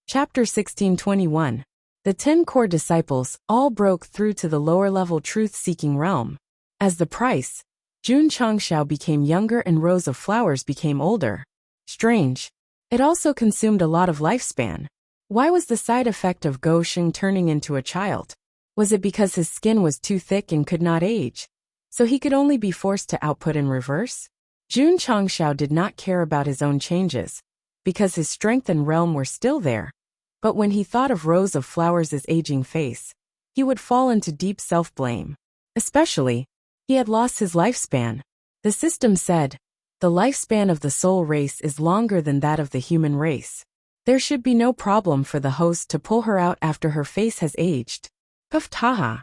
Chapter 1621. The 10 core disciples all broke through to the lower-level truth-seeking realm. As the price, Jun Changshao became younger and rows of flowers became older. Strange. It also consumed a lot of lifespan. Why was the side effect of Go Sheng turning into a child? Was it because his skin was too thick and could not age? So he could only be forced to output in reverse? Jun Changshao did not care about his own changes, because his strength and realm were still there. But when he thought of rows of flowers' aging face, he would fall into deep self-blame. Especially, he had lost his lifespan. The system said, the lifespan of the soul race is longer than that of the human race. There should be no problem for the host to pull her out after her face has aged. Puffed haha.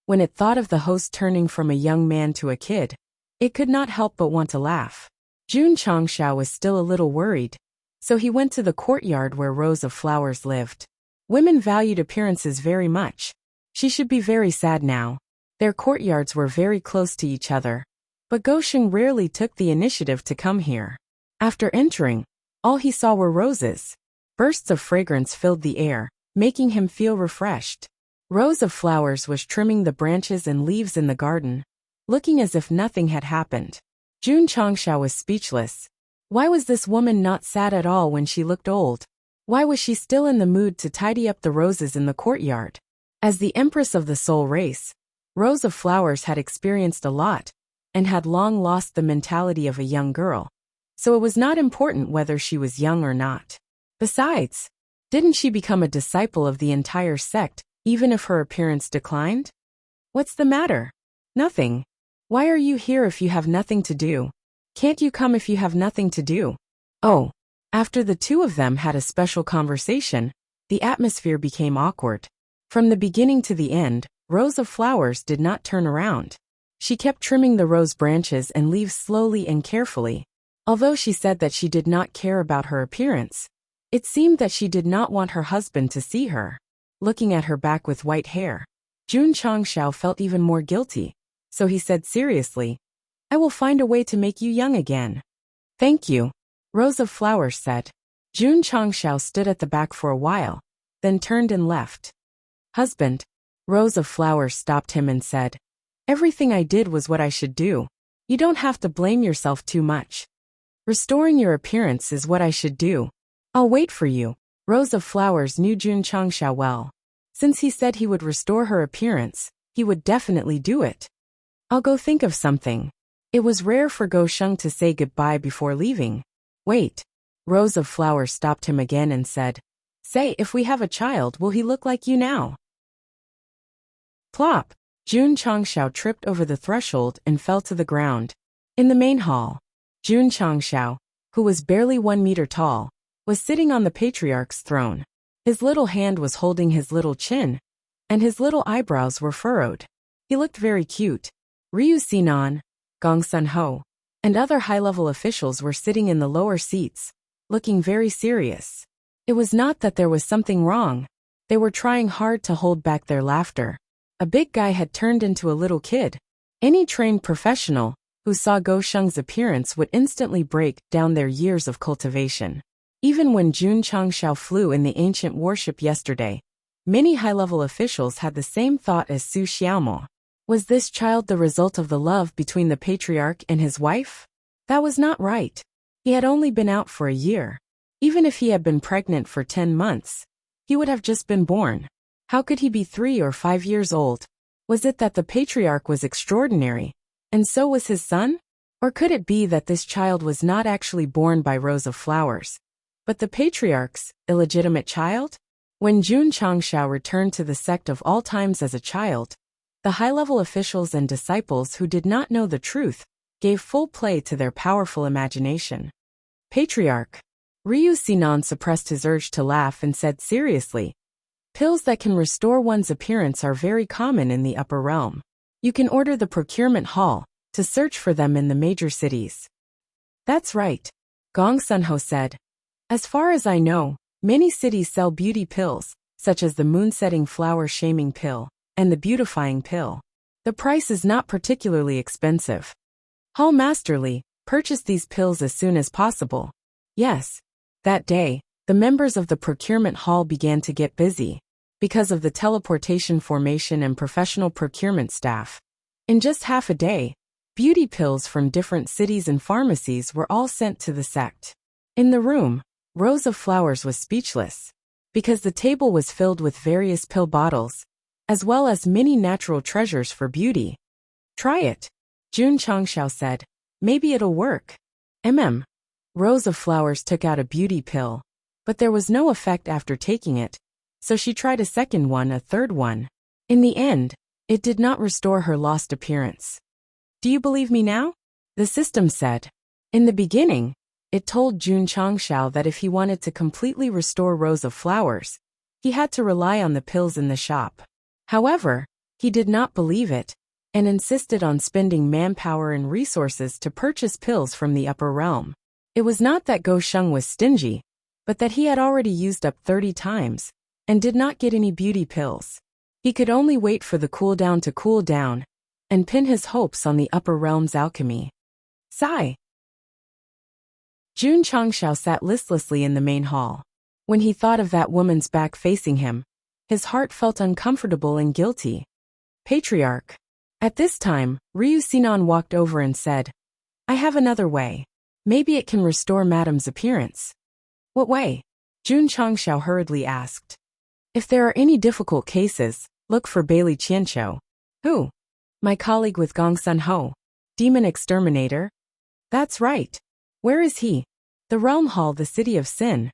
When it thought of the host turning from a young man to a kid, it could not help but want to laugh. Jun Changshao was still a little worried, so he went to the courtyard where rows of flowers lived. Women valued appearances very much. She should be very sad now. Their courtyards were very close to each other, but Go Sheng rarely took the initiative to come here. After entering, all he saw were roses. Bursts of fragrance filled the air, making him feel refreshed. Rows of flowers was trimming the branches and leaves in the garden, looking as if nothing had happened. Jun Changshao was speechless. Why was this woman not sad at all when she looked old? Why was she still in the mood to tidy up the roses in the courtyard? As the empress of the soul race, Rose of Flowers had experienced a lot, and had long lost the mentality of a young girl, so it was not important whether she was young or not. Besides, didn't she become a disciple of the entire sect, even if her appearance declined? What's the matter? Nothing. Why are you here if you have nothing to do? Can't you come if you have nothing to do? Oh. After the two of them had a special conversation, the atmosphere became awkward. From the beginning to the end, Rose of Flowers did not turn around. She kept trimming the rose branches and leaves slowly and carefully. Although she said that she did not care about her appearance, it seemed that she did not want her husband to see her. Looking at her back with white hair, Jun Changshao felt even more guilty, so he said seriously, I will find a way to make you young again. Thank you, Rose of Flowers said. Jun Changshao stood at the back for a while, then turned and left. Husband, Rose of Flowers stopped him and said, everything I did was what I should do. You don't have to blame yourself too much. Restoring your appearance is what I should do. I'll wait for you. Rose of Flowers knew Jun Changshao well. Since he said he would restore her appearance, he would definitely do it. I'll go think of something. It was rare for Go Sheng to say goodbye before leaving. Wait. Rose of Flowers stopped him again and said, say, if we have a child, will he look like you now? Plop. Jun Changshao tripped over the threshold and fell to the ground. In the main hall, Jun Changshao, who was barely 1 meter tall, was sitting on the patriarch's throne. His little hand was holding his little chin, and his little eyebrows were furrowed. He looked very cute. Ryu Sinan, Gong Sun Ho, and other high-level officials were sitting in the lower seats, looking very serious. It was not that there was something wrong. They were trying hard to hold back their laughter. A big guy had turned into a little kid. Any trained professional who saw Go Sheng's appearance would instantly break down their years of cultivation. Even when Jun Changshao flew in the ancient warship yesterday, many high-level officials had the same thought as Su Xiaomo. Was this child the result of the love between the patriarch and his wife? That was not right. He had only been out for a year. Even if he had been pregnant for 10 months, he would have just been born. How could he be 3 or 5 years old? Was it that the patriarch was extraordinary, and so was his son? Or could it be that this child was not actually born by Rose of Flowers, but the patriarch's illegitimate child? When Jun Changshao returned to the sect of all times as a child, the high-level officials and disciples who did not know the truth gave full play to their powerful imagination. Patriarch. Ryu Sinan suppressed his urge to laugh and said seriously, pills that can restore one's appearance are very common in the upper realm. You can order the procurement hall to search for them in the major cities. That's right, Gong Sunho said. As far as I know, many cities sell beauty pills, such as the moon-setting flower shaming pill and the beautifying pill. The price is not particularly expensive. Hall Masterly, purchase these pills as soon as possible. Yes. That day, the members of the procurement hall began to get busy. Because of the teleportation formation and professional procurement staff, in just half a day, beauty pills from different cities and pharmacies were all sent to the sect. In the room, Rose of Flowers was speechless, because the table was filled with various pill bottles, as well as many natural treasures for beauty. Try it, Jun Changshao said. Maybe it'll work. Rose of Flowers took out a beauty pill, but there was no effect after taking it, so she tried a second one, a third one. In the end, it did not restore her lost appearance. Do you believe me now? The system said. In the beginning, it told Jun Changshao that if he wanted to completely restore Rose of Flowers, he had to rely on the pills in the shop. However, he did not believe it, and insisted on spending manpower and resources to purchase pills from the upper realm. It was not that Go Sheng was stingy, but that he had already used up 30 times, and did not get any beauty pills. He could only wait for the cooldown to cool down, and pin his hopes on the upper realm's alchemy. Sigh. Jun Changshao sat listlessly in the main hall. When he thought of that woman's back facing him, his heart felt uncomfortable and guilty. Patriarch. At this time, Ryu Sinan walked over and said, I have another way. Maybe it can restore Madame's appearance. What way? Jun Changshao hurriedly asked. If there are any difficult cases, look for Bailey Qianqiu. Who? My colleague with Gongsun Ho. Demon Exterminator? That's right. Where is he? The Realm Hall, the City of Sin.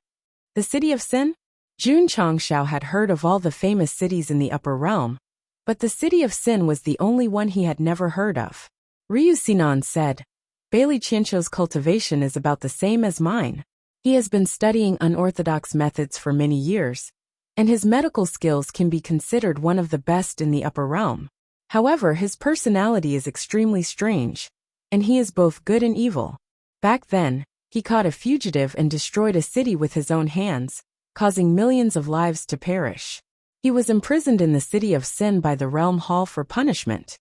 The City of Sin? Jun Changshao had heard of all the famous cities in the Upper Realm, but the City of Sin was the only one he had never heard of. Ryu Sinan said, Bailey Qianqiu's cultivation is about the same as mine. He has been studying unorthodox methods for many years, and his medical skills can be considered one of the best in the Upper Realm. However, his personality is extremely strange, and he is both good and evil. Back then, he caught a fugitive and destroyed a city with his own hands, causing millions of lives to perish. He was imprisoned in the City of Sin by the Realm Hall for punishment.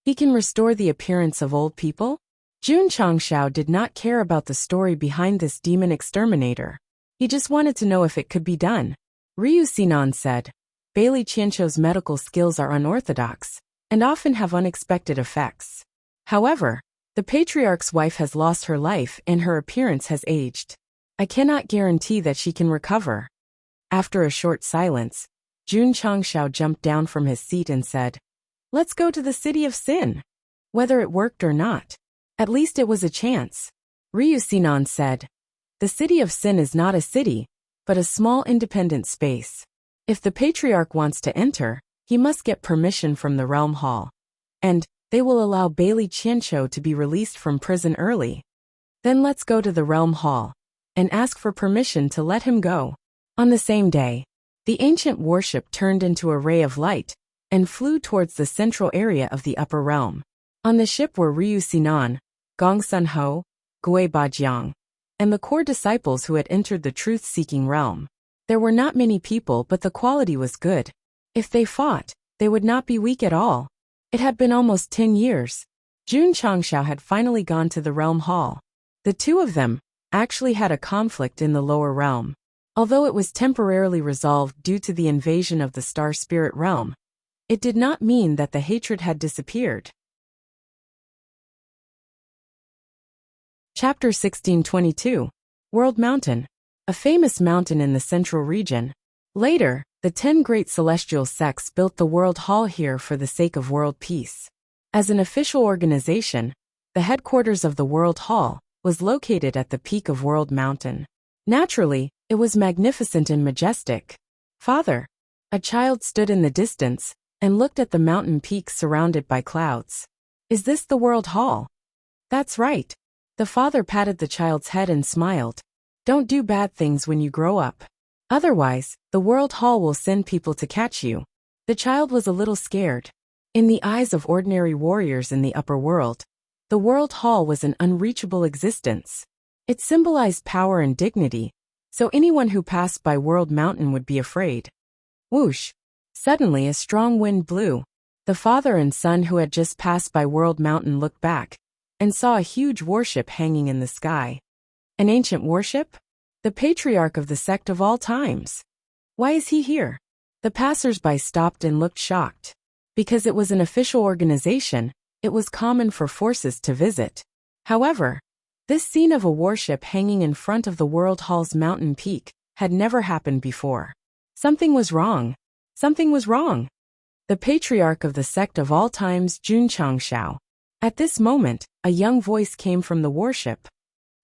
He can restore the appearance of old people? Jun Changshao did not care about the story behind this demon exterminator. He just wanted to know if it could be done. Ryu Sinan said, Bailey Qianqiu's medical skills are unorthodox, and often have unexpected effects. However, the Patriarch's wife has lost her life and her appearance has aged. I cannot guarantee that she can recover. After a short silence, Jun Changshao jumped down from his seat and said, Let's go to the City of Sin. Whether it worked or not, at least it was a chance. Ryu Sinan said, The City of Sin is not a city, but a small independent space. If the Patriarch wants to enter, he must get permission from the Realm Hall. And they will allow Bailey Qianqiu to be released from prison early. Then let's go to the Realm Hall and ask for permission to let him go. On the same day, the ancient warship turned into a ray of light and flew towards the central area of the upper realm. On the ship were Ryu Sinan, Gongsun Ho, Gui Bajiang, and the core disciples who had entered the truth-seeking realm. There were not many people, but the quality was good. If they fought, they would not be weak at all. It had been almost 10 years. Jun Changshao had finally gone to the Realm Hall. The two of them actually had a conflict in the lower realm. Although it was temporarily resolved due to the invasion of the Star Spirit realm, it did not mean that the hatred had disappeared. Chapter 1622. World Mountain. A famous mountain in the central region. Later, the 10 great celestial sects built the World Hall here for the sake of world peace. As an official organization, the headquarters of the World Hall was located at the peak of World Mountain. Naturally, it was magnificent and majestic. Father, a child stood in the distance and looked at the mountain peak surrounded by clouds. Is this the World Hall? That's right. The father patted the child's head and smiled. Don't do bad things when you grow up. Otherwise, the World Hall will send people to catch you. The child was a little scared. In the eyes of ordinary warriors in the upper world, the World Hall was an unreachable existence. It symbolized power and dignity, so anyone who passed by World Mountain would be afraid. Whoosh! Suddenly a strong wind blew. The father and son who had just passed by World Mountain looked back and saw a huge warship hanging in the sky. An ancient warship? The patriarch of the sect of all times. Why is he here? The passers-by stopped and looked shocked. Because it was an official organization, it was common for forces to visit. However, this scene of a warship hanging in front of the World Hall's mountain peak had never happened before. Something was wrong. Something was wrong. The patriarch of the sect of all times, Jun Changshao. At this moment, a young voice came from the warship.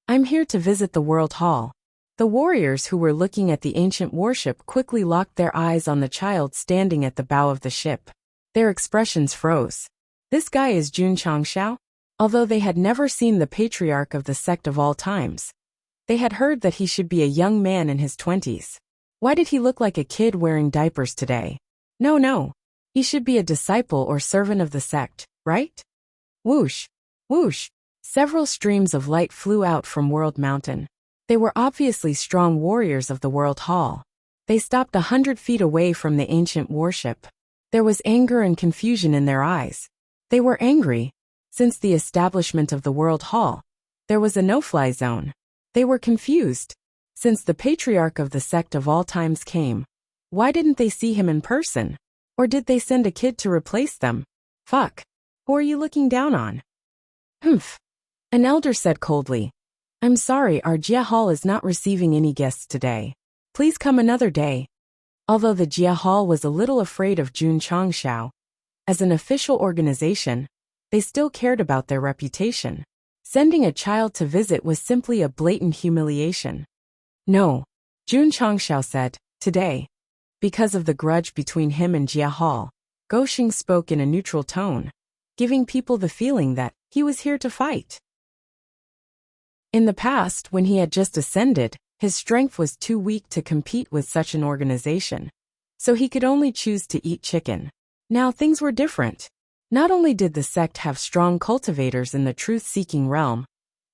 I'm here to visit the World Hall. The warriors who were looking at the ancient warship quickly locked their eyes on the child standing at the bow of the ship. Their expressions froze. This guy is Jun Changshao? Although they had never seen the patriarch of the sect of all times, they had heard that he should be a young man in his 20s. Why did he look like a kid wearing diapers today? No. He should be a disciple or servant of the sect, right? Whoosh! Whoosh! Several streams of light flew out from World Mountain. They were obviously strong warriors of the World Hall. They stopped 100 feet away from the ancient warship. There was anger and confusion in their eyes. They were angry. Since the establishment of the World Hall, there was a no-fly zone. They were confused. Since the patriarch of the sect of all times came, why didn't they see him in person? Or did they send a kid to replace them? Fuck. Who are you looking down on? Humph. An elder said coldly. I'm sorry, our Jia Hall is not receiving any guests today. Please come another day. Although the Jia Hall was a little afraid of Jun Changshao, as an official organization, they still cared about their reputation. Sending a child to visit was simply a blatant humiliation. No, Jun Changshao said, today. Because of the grudge between him and Jia Hall, Goxing spoke in a neutral tone, giving people the feeling that he was here to fight. In the past, when he had just ascended, his strength was too weak to compete with such an organization, so he could only choose to eat chicken. Now things were different. Not only did the sect have strong cultivators in the truth-seeking realm,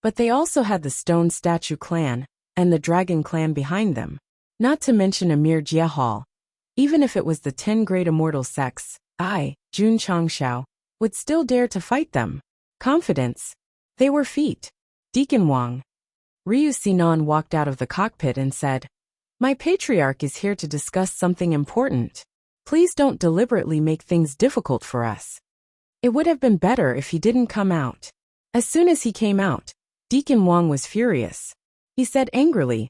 but they also had the Stone Statue clan and the Dragon clan behind them. Not to mention a mere Jia Hall. Even if it was the 10 great immortal sects, Jun Changshao, would still dare to fight them. Confidence. They were feet. Deacon Wang. Ryu Sinan walked out of the cockpit and said, My patriarch is here to discuss something important. Please don't deliberately make things difficult for us. It would have been better if he didn't come out. As soon as he came out, Deacon Wang was furious. He said angrily,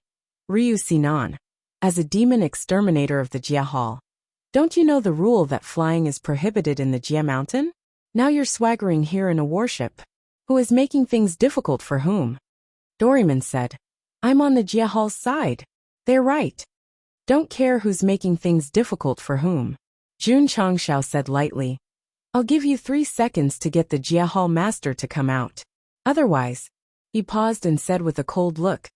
Ryu Sinan, as a demon exterminator of the Jia Hall, don't you know the rule that flying is prohibited in the Jia Mountain? Now you're swaggering here in a warship. Who is making things difficult for whom? Doryman said, I'm on the Jia Hall's side. They're right. Don't care who's making things difficult for whom. Jun Changshao said lightly, I'll give you 3 seconds to get the Jia Hall master to come out. Otherwise, he paused and said with a cold look,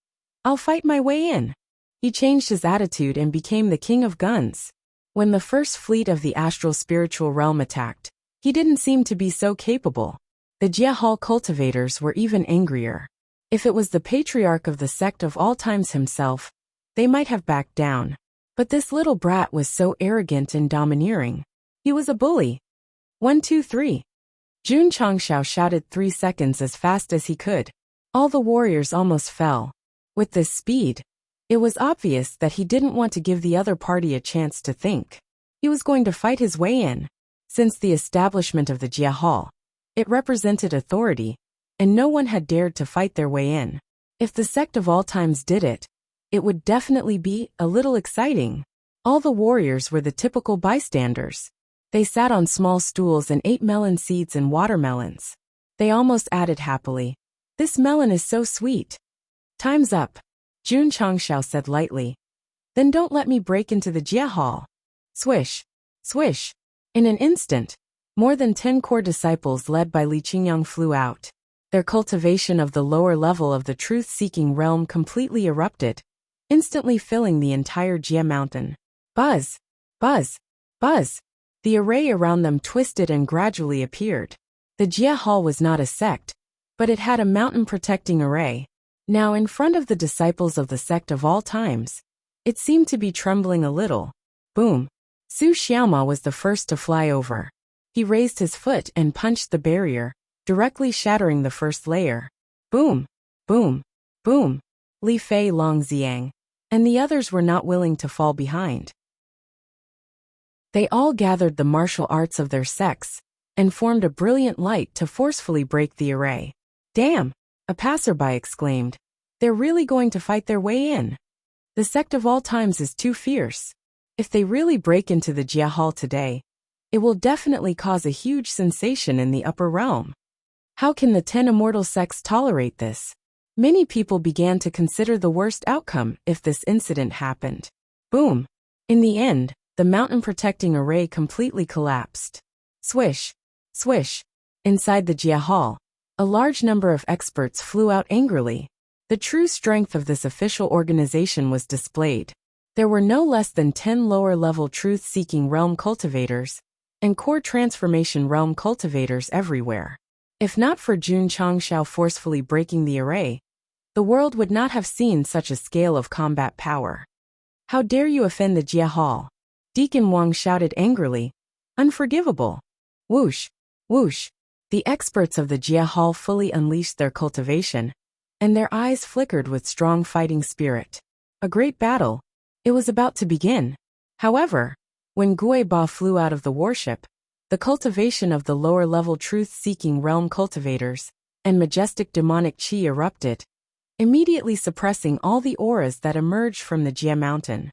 I'll fight my way in. He changed his attitude and became the king of guns. When the first fleet of the astral spiritual realm attacked, he didn't seem to be so capable. The Jia Hall cultivators were even angrier. If it was the patriarch of the sect of all times himself, they might have backed down. But this little brat was so arrogant and domineering. He was a bully. 1, 2, 3. Jun Changshao shouted 3 seconds as fast as he could. All the warriors almost fell. With this speed, it was obvious that he didn't want to give the other party a chance to think. He was going to fight his way in. Since the establishment of the Jia Hall, it represented authority, and no one had dared to fight their way in. If the sect of all times did it, it would definitely be a little exciting. All the warriors were the typical bystanders. They sat on small stools and ate melon seeds and watermelons. They almost added happily, This melon is so sweet. Time's up, Jun Changshao said lightly. Then don't let me break into the Jia Hall. Swish, swish. In an instant, more than 10 core disciples led by Li Qingyang flew out. Their cultivation of the lower level of the truth-seeking realm completely erupted, instantly filling the entire Jia Mountain. Buzz, buzz, buzz. The array around them twisted and gradually appeared. The Jia Hall was not a sect, but it had a mountain-protecting array. Now in front of the disciples of the sect of all times, it seemed to be trembling a little. Boom. Su Xiaoma was the first to fly over. He raised his foot and punched the barrier, directly shattering the first layer. Boom, boom, boom. Li Fei Longxiang, and the others were not willing to fall behind. They all gathered the martial arts of their sects and formed a brilliant light to forcefully break the array. Damn! A passerby exclaimed. They're really going to fight their way in. The sect of all times is too fierce. If they really break into the Jia Hall today, it will definitely cause a huge sensation in the upper realm. How can the 10 immortal sects tolerate this? Many people began to consider the worst outcome if this incident happened. Boom! In the end, the mountain protecting array completely collapsed. Swish! Swish! Inside the Jia Hall, a large number of experts flew out angrily. The true strength of this official organization was displayed. There were no less than 10 lower-level truth-seeking realm cultivators and core transformation realm cultivators everywhere. If not for Jun Changshao forcefully breaking the array, the world would not have seen such a scale of combat power. How dare you offend the Jia Hall? Deacon Wang shouted angrily. Unforgivable. Whoosh! Whoosh! The experts of the Jia Hall fully unleashed their cultivation, and their eyes flickered with strong fighting spirit. A great battle. It was about to begin. However, when Gui Ba flew out of the warship, the cultivation of the lower-level truth-seeking realm cultivators and majestic demonic chi erupted, immediately suppressing all the auras that emerged from the Jia mountain.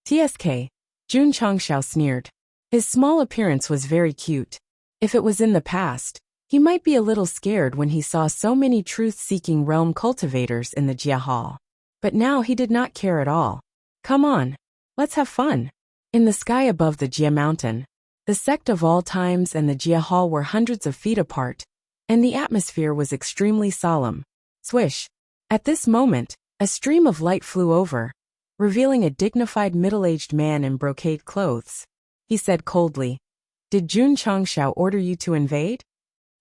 TSK, Jun Changshao sneered. His small appearance was very cute. If it was in the past, he might be a little scared when he saw so many truth-seeking realm cultivators in the Jia Hall. But now he did not care at all. Come on, let's have fun. In the sky above the Jia mountain, the sect of all times and the Jia Hall were hundreds of feet apart, and the atmosphere was extremely solemn. Swish! At this moment, a stream of light flew over, revealing a dignified middle-aged man in brocade clothes. He said coldly, "Did Jun Changshao order you to invade?"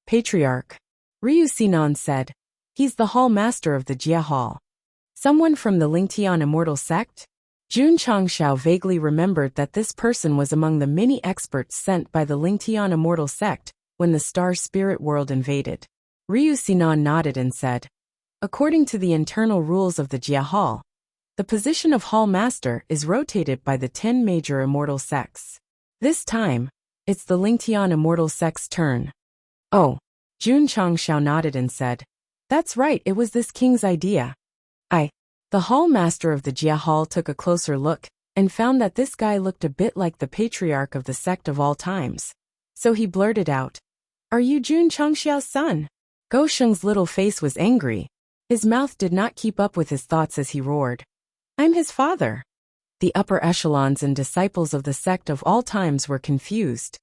Patriarch. Ryu Sinan said, "He's the hall master of the Jia Hall." Someone from the Lingtian immortal sect? Jun Changshao vaguely remembered that this person was among the many experts sent by the Lingtian immortal sect when the star spirit world invaded. Ryu Sinan nodded and said, "According to the internal rules of the Jia Hall, the position of hall master is rotated by the 10 major immortal sects. This time, it's the Lingtian immortal sect's turn." Oh, Jun Changshao nodded and said, "That's right, it was this king's idea." The hall master of the Jia Hall took a closer look and found that this guy looked a bit like the patriarch of the sect of all times. So he blurted out, "Are you Jun Changshao's son?" Go Sheng's little face was angry. His mouth did not keep up with his thoughts as he roared, "I'm his father." The upper echelons and disciples of the sect of all times were confused.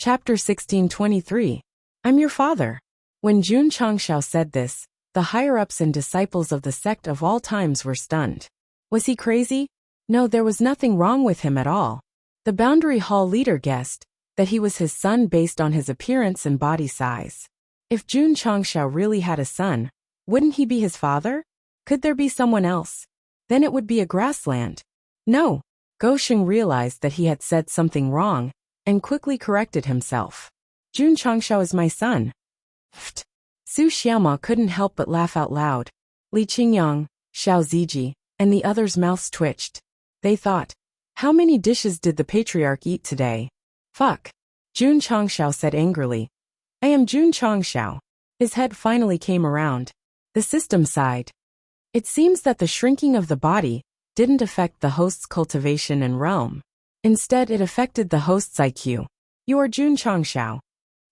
Chapter 1623. I'm your father. When Jun Changshao said this, the higher-ups and disciples of the sect of all times were stunned. Was he crazy? No, there was nothing wrong with him at all. The Boundary Hall leader guessed that he was his son based on his appearance and body size. If Jun Changshao really had a son, wouldn't he be his father? Could there be someone else? Then it would be a grassland. No. Go Sheng realized that he had said something wrong and quickly corrected himself. Jun Changshao is my son. Pfft. Su Xiaoma couldn't help but laugh out loud. Li Qingyang, Xiao Ziji, and the others' mouths twitched. They thought, how many dishes did the patriarch eat today? Fuck. Jun Changshao said angrily. I am Jun Changshao. His head finally came around. The system sighed. It seems that the shrinking of the body didn't affect the host's cultivation and realm. Instead, it affected the host's IQ. You are Jun Changshao.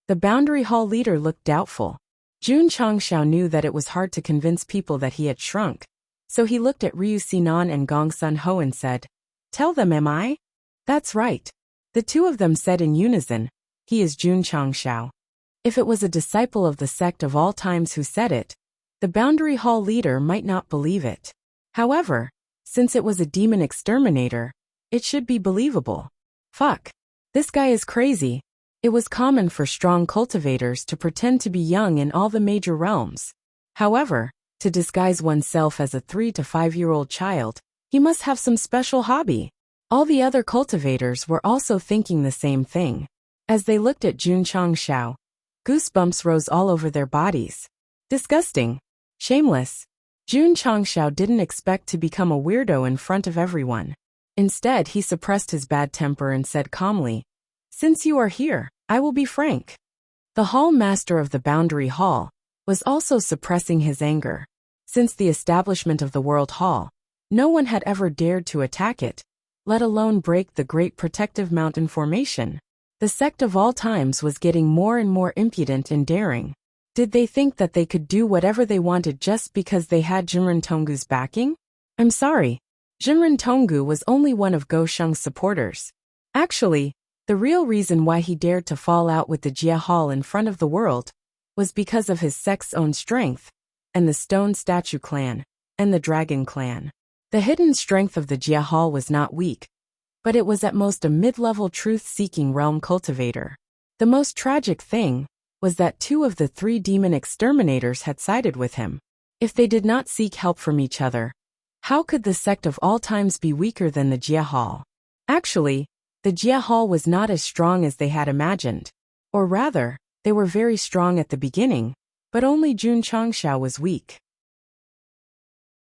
The Boundary Hall leader looked doubtful. Jun Changshao knew that it was hard to convince people that he had shrunk, so he looked at Ryu Sinan and Gong Sun Ho and said, "Tell them, am I?" That's right. The two of them said in unison, he is Jun Changshao. If it was a disciple of the sect of all times who said it, the Boundary Hall leader might not believe it. However, since it was a demon exterminator, it should be believable. Fuck. This guy is crazy. It was common for strong cultivators to pretend to be young in all the major realms. However, to disguise oneself as a 3 to 5-year-old child, he must have some special hobby. All the other cultivators were also thinking the same thing. As they looked at Jun Changshao, goosebumps rose all over their bodies. Disgusting. Shameless. Jun Changshao didn't expect to become a weirdo in front of everyone. Instead, he suppressed his bad temper and said calmly, "Since you are here, I will be frank." The hall master of the Boundary Hall was also suppressing his anger. Since the establishment of the World Hall, no one had ever dared to attack it, let alone break the Great Protective Mountain formation. The sect of all times was getting more and more impudent and daring. Did they think that they could do whatever they wanted just because they had Jinren Tonggu's backing? I'm sorry. Jinren Tonggu was only one of Go Sheng's supporters. Actually, the real reason why he dared to fall out with the Jia Hall in front of the world was because of his sect's own strength, and the Stone Statue clan, and the Dragon clan. The hidden strength of the Jia Hall was not weak, but it was at most a mid-level truth-seeking realm cultivator. The most tragic thing was that 2 of the 3 demon exterminators had sided with him. If they did not seek help from each other, how could the sect of all times be weaker than the Jia Hall? Actually, the Jia Hall was not as strong as they had imagined. Or rather, they were very strong at the beginning, but only Jun Changshao was weak.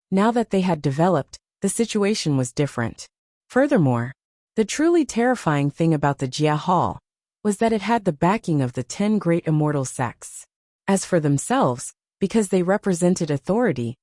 Now that they had developed, the situation was different. Furthermore, the truly terrifying thing about the Jia Hall was that it had the backing of the 10 great immortal sects. As for themselves, because they represented authority,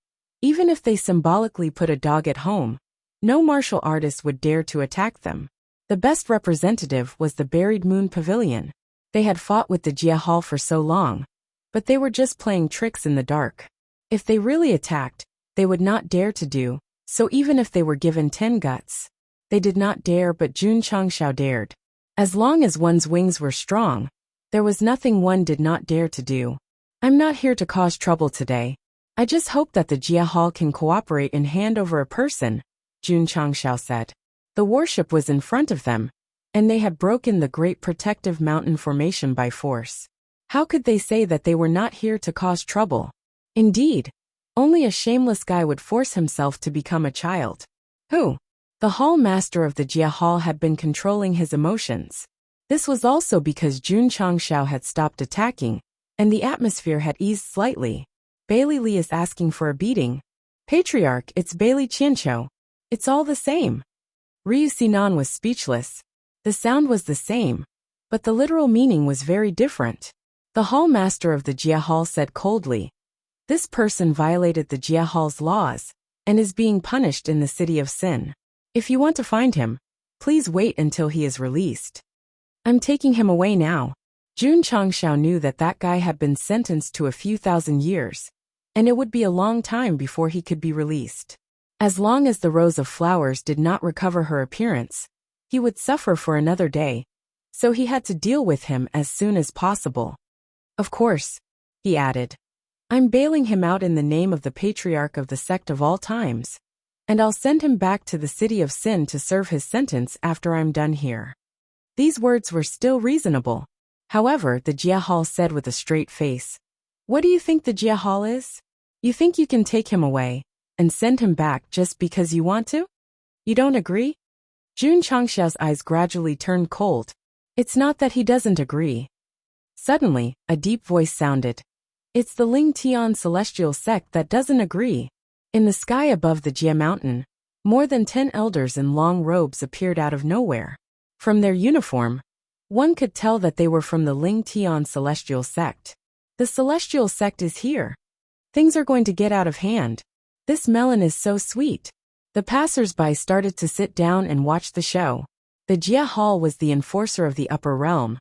even if they symbolically put a dog at home, no martial artist would dare to attack them. The best representative was the Buried Moon Pavilion. They had fought with the Jia Hall for so long, but they were just playing tricks in the dark. If they really attacked, they would not dare to do so even if they were given 10 guts. They did not dare, but Jun Changshao dared. As long as one's wings were strong, there was nothing one did not dare to do. I'm not here to cause trouble today. I just hope that the Jia Hall can cooperate and hand over a person, Jun Changshao said. The warship was in front of them, and they had broken the Great Protective Mountain formation by force. How could they say that they were not here to cause trouble? Indeed, only a shameless guy would force himself to become a child. Who? The hall master of the Jia Hall had been controlling his emotions. This was also because Jun Changshao had stopped attacking, and the atmosphere had eased slightly. Bailey Li is asking for a beating. Patriarch, it's Bailey Qianqiu. It's all the same. Ryu Sinan was speechless. The sound was the same, but the literal meaning was very different. The hall master of the Jia Hall said coldly, "This person violated the Jia Hall's laws, and is being punished in the city of Sin. If you want to find him, please wait until he is released." I'm taking him away now. Jun Changshao knew that that guy had been sentenced to a few thousand years, and it would be a long time before he could be released. As long as the Rose of Flowers did not recover her appearance, he would suffer for another day, so he had to deal with him as soon as possible. Of course, he added, I'm bailing him out in the name of the Patriarch of the Sect of all times, and I'll send him back to the City of Sin to serve his sentence after I'm done here. These words were still reasonable. However, the Jia Hall said with a straight face, "What do you think the Jia Hall is? You think you can take him away and send him back just because you want to? You don't agree?" Jun Changshao's eyes gradually turned cold. It's not that he doesn't agree. Suddenly, a deep voice sounded. It's the Ling Tian celestial sect that doesn't agree. In the sky above the Jia mountain, more than 10 elders in long robes appeared out of nowhere. From their uniform, one could tell that they were from the Ling Tian celestial sect. The celestial sect is here. Things are going to get out of hand. This melon is so sweet. The passers-by started to sit down and watch the show. The Jia Hall was the enforcer of the upper realm,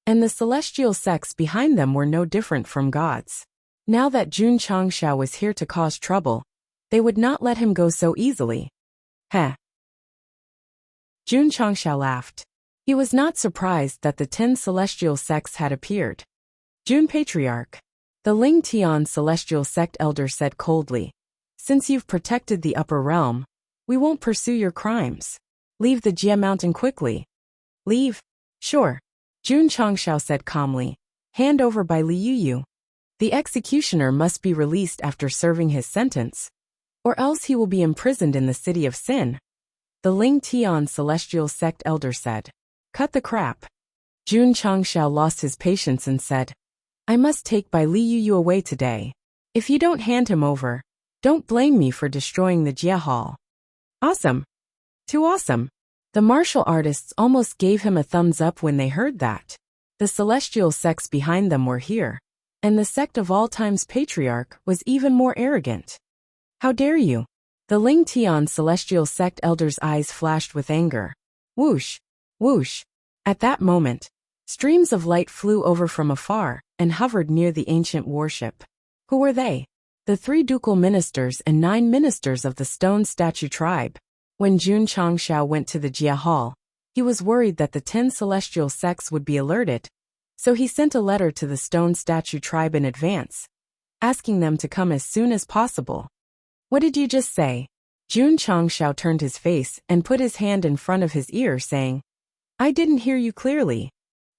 and the celestial sects behind them were no different from gods. Now that Jun Changshao was here to cause trouble, they would not let him go so easily. Heh. Jun Changshao laughed. He was not surprised that the 10 celestial sects had appeared. Jun Patriarch. The Ling Tian celestial sect elder said coldly, "Since you've protected the upper realm, we won't pursue your crimes. Leave the Jia mountain quickly." "Leave? Sure," Jun Changshao said calmly. "Hand over by Li Yuyu. The executioner must be released after serving his sentence, or else he will be imprisoned in the City of Sin." The Ling Tian celestial sect elder said. "Cut the crap." Jun Changshao lost his patience and said, "I must take Bai Li Yuyu away today. If you don't hand him over, don't blame me for destroying the Jia Hall. Awesome. Too awesome. The martial artists almost gave him a thumbs up when they heard that. The celestial sects behind them were here, and the sect of all time's patriarch was even more arrogant. How dare you? The Ling Tian celestial sect elder's eyes flashed with anger. Whoosh, whoosh. At that moment, streams of light flew over from afar and hovered near the ancient warship. Who were they? The 3 ducal ministers and 9 ministers of the stone statue tribe. When Jun Changshao went to the Jia Hall, he was worried that the 10 celestial sects would be alerted, so he sent a letter to the stone statue tribe in advance, asking them to come as soon as possible. What did you just say? Jun Changshao turned his face and put his hand in front of his ear, saying, I didn't hear you clearly.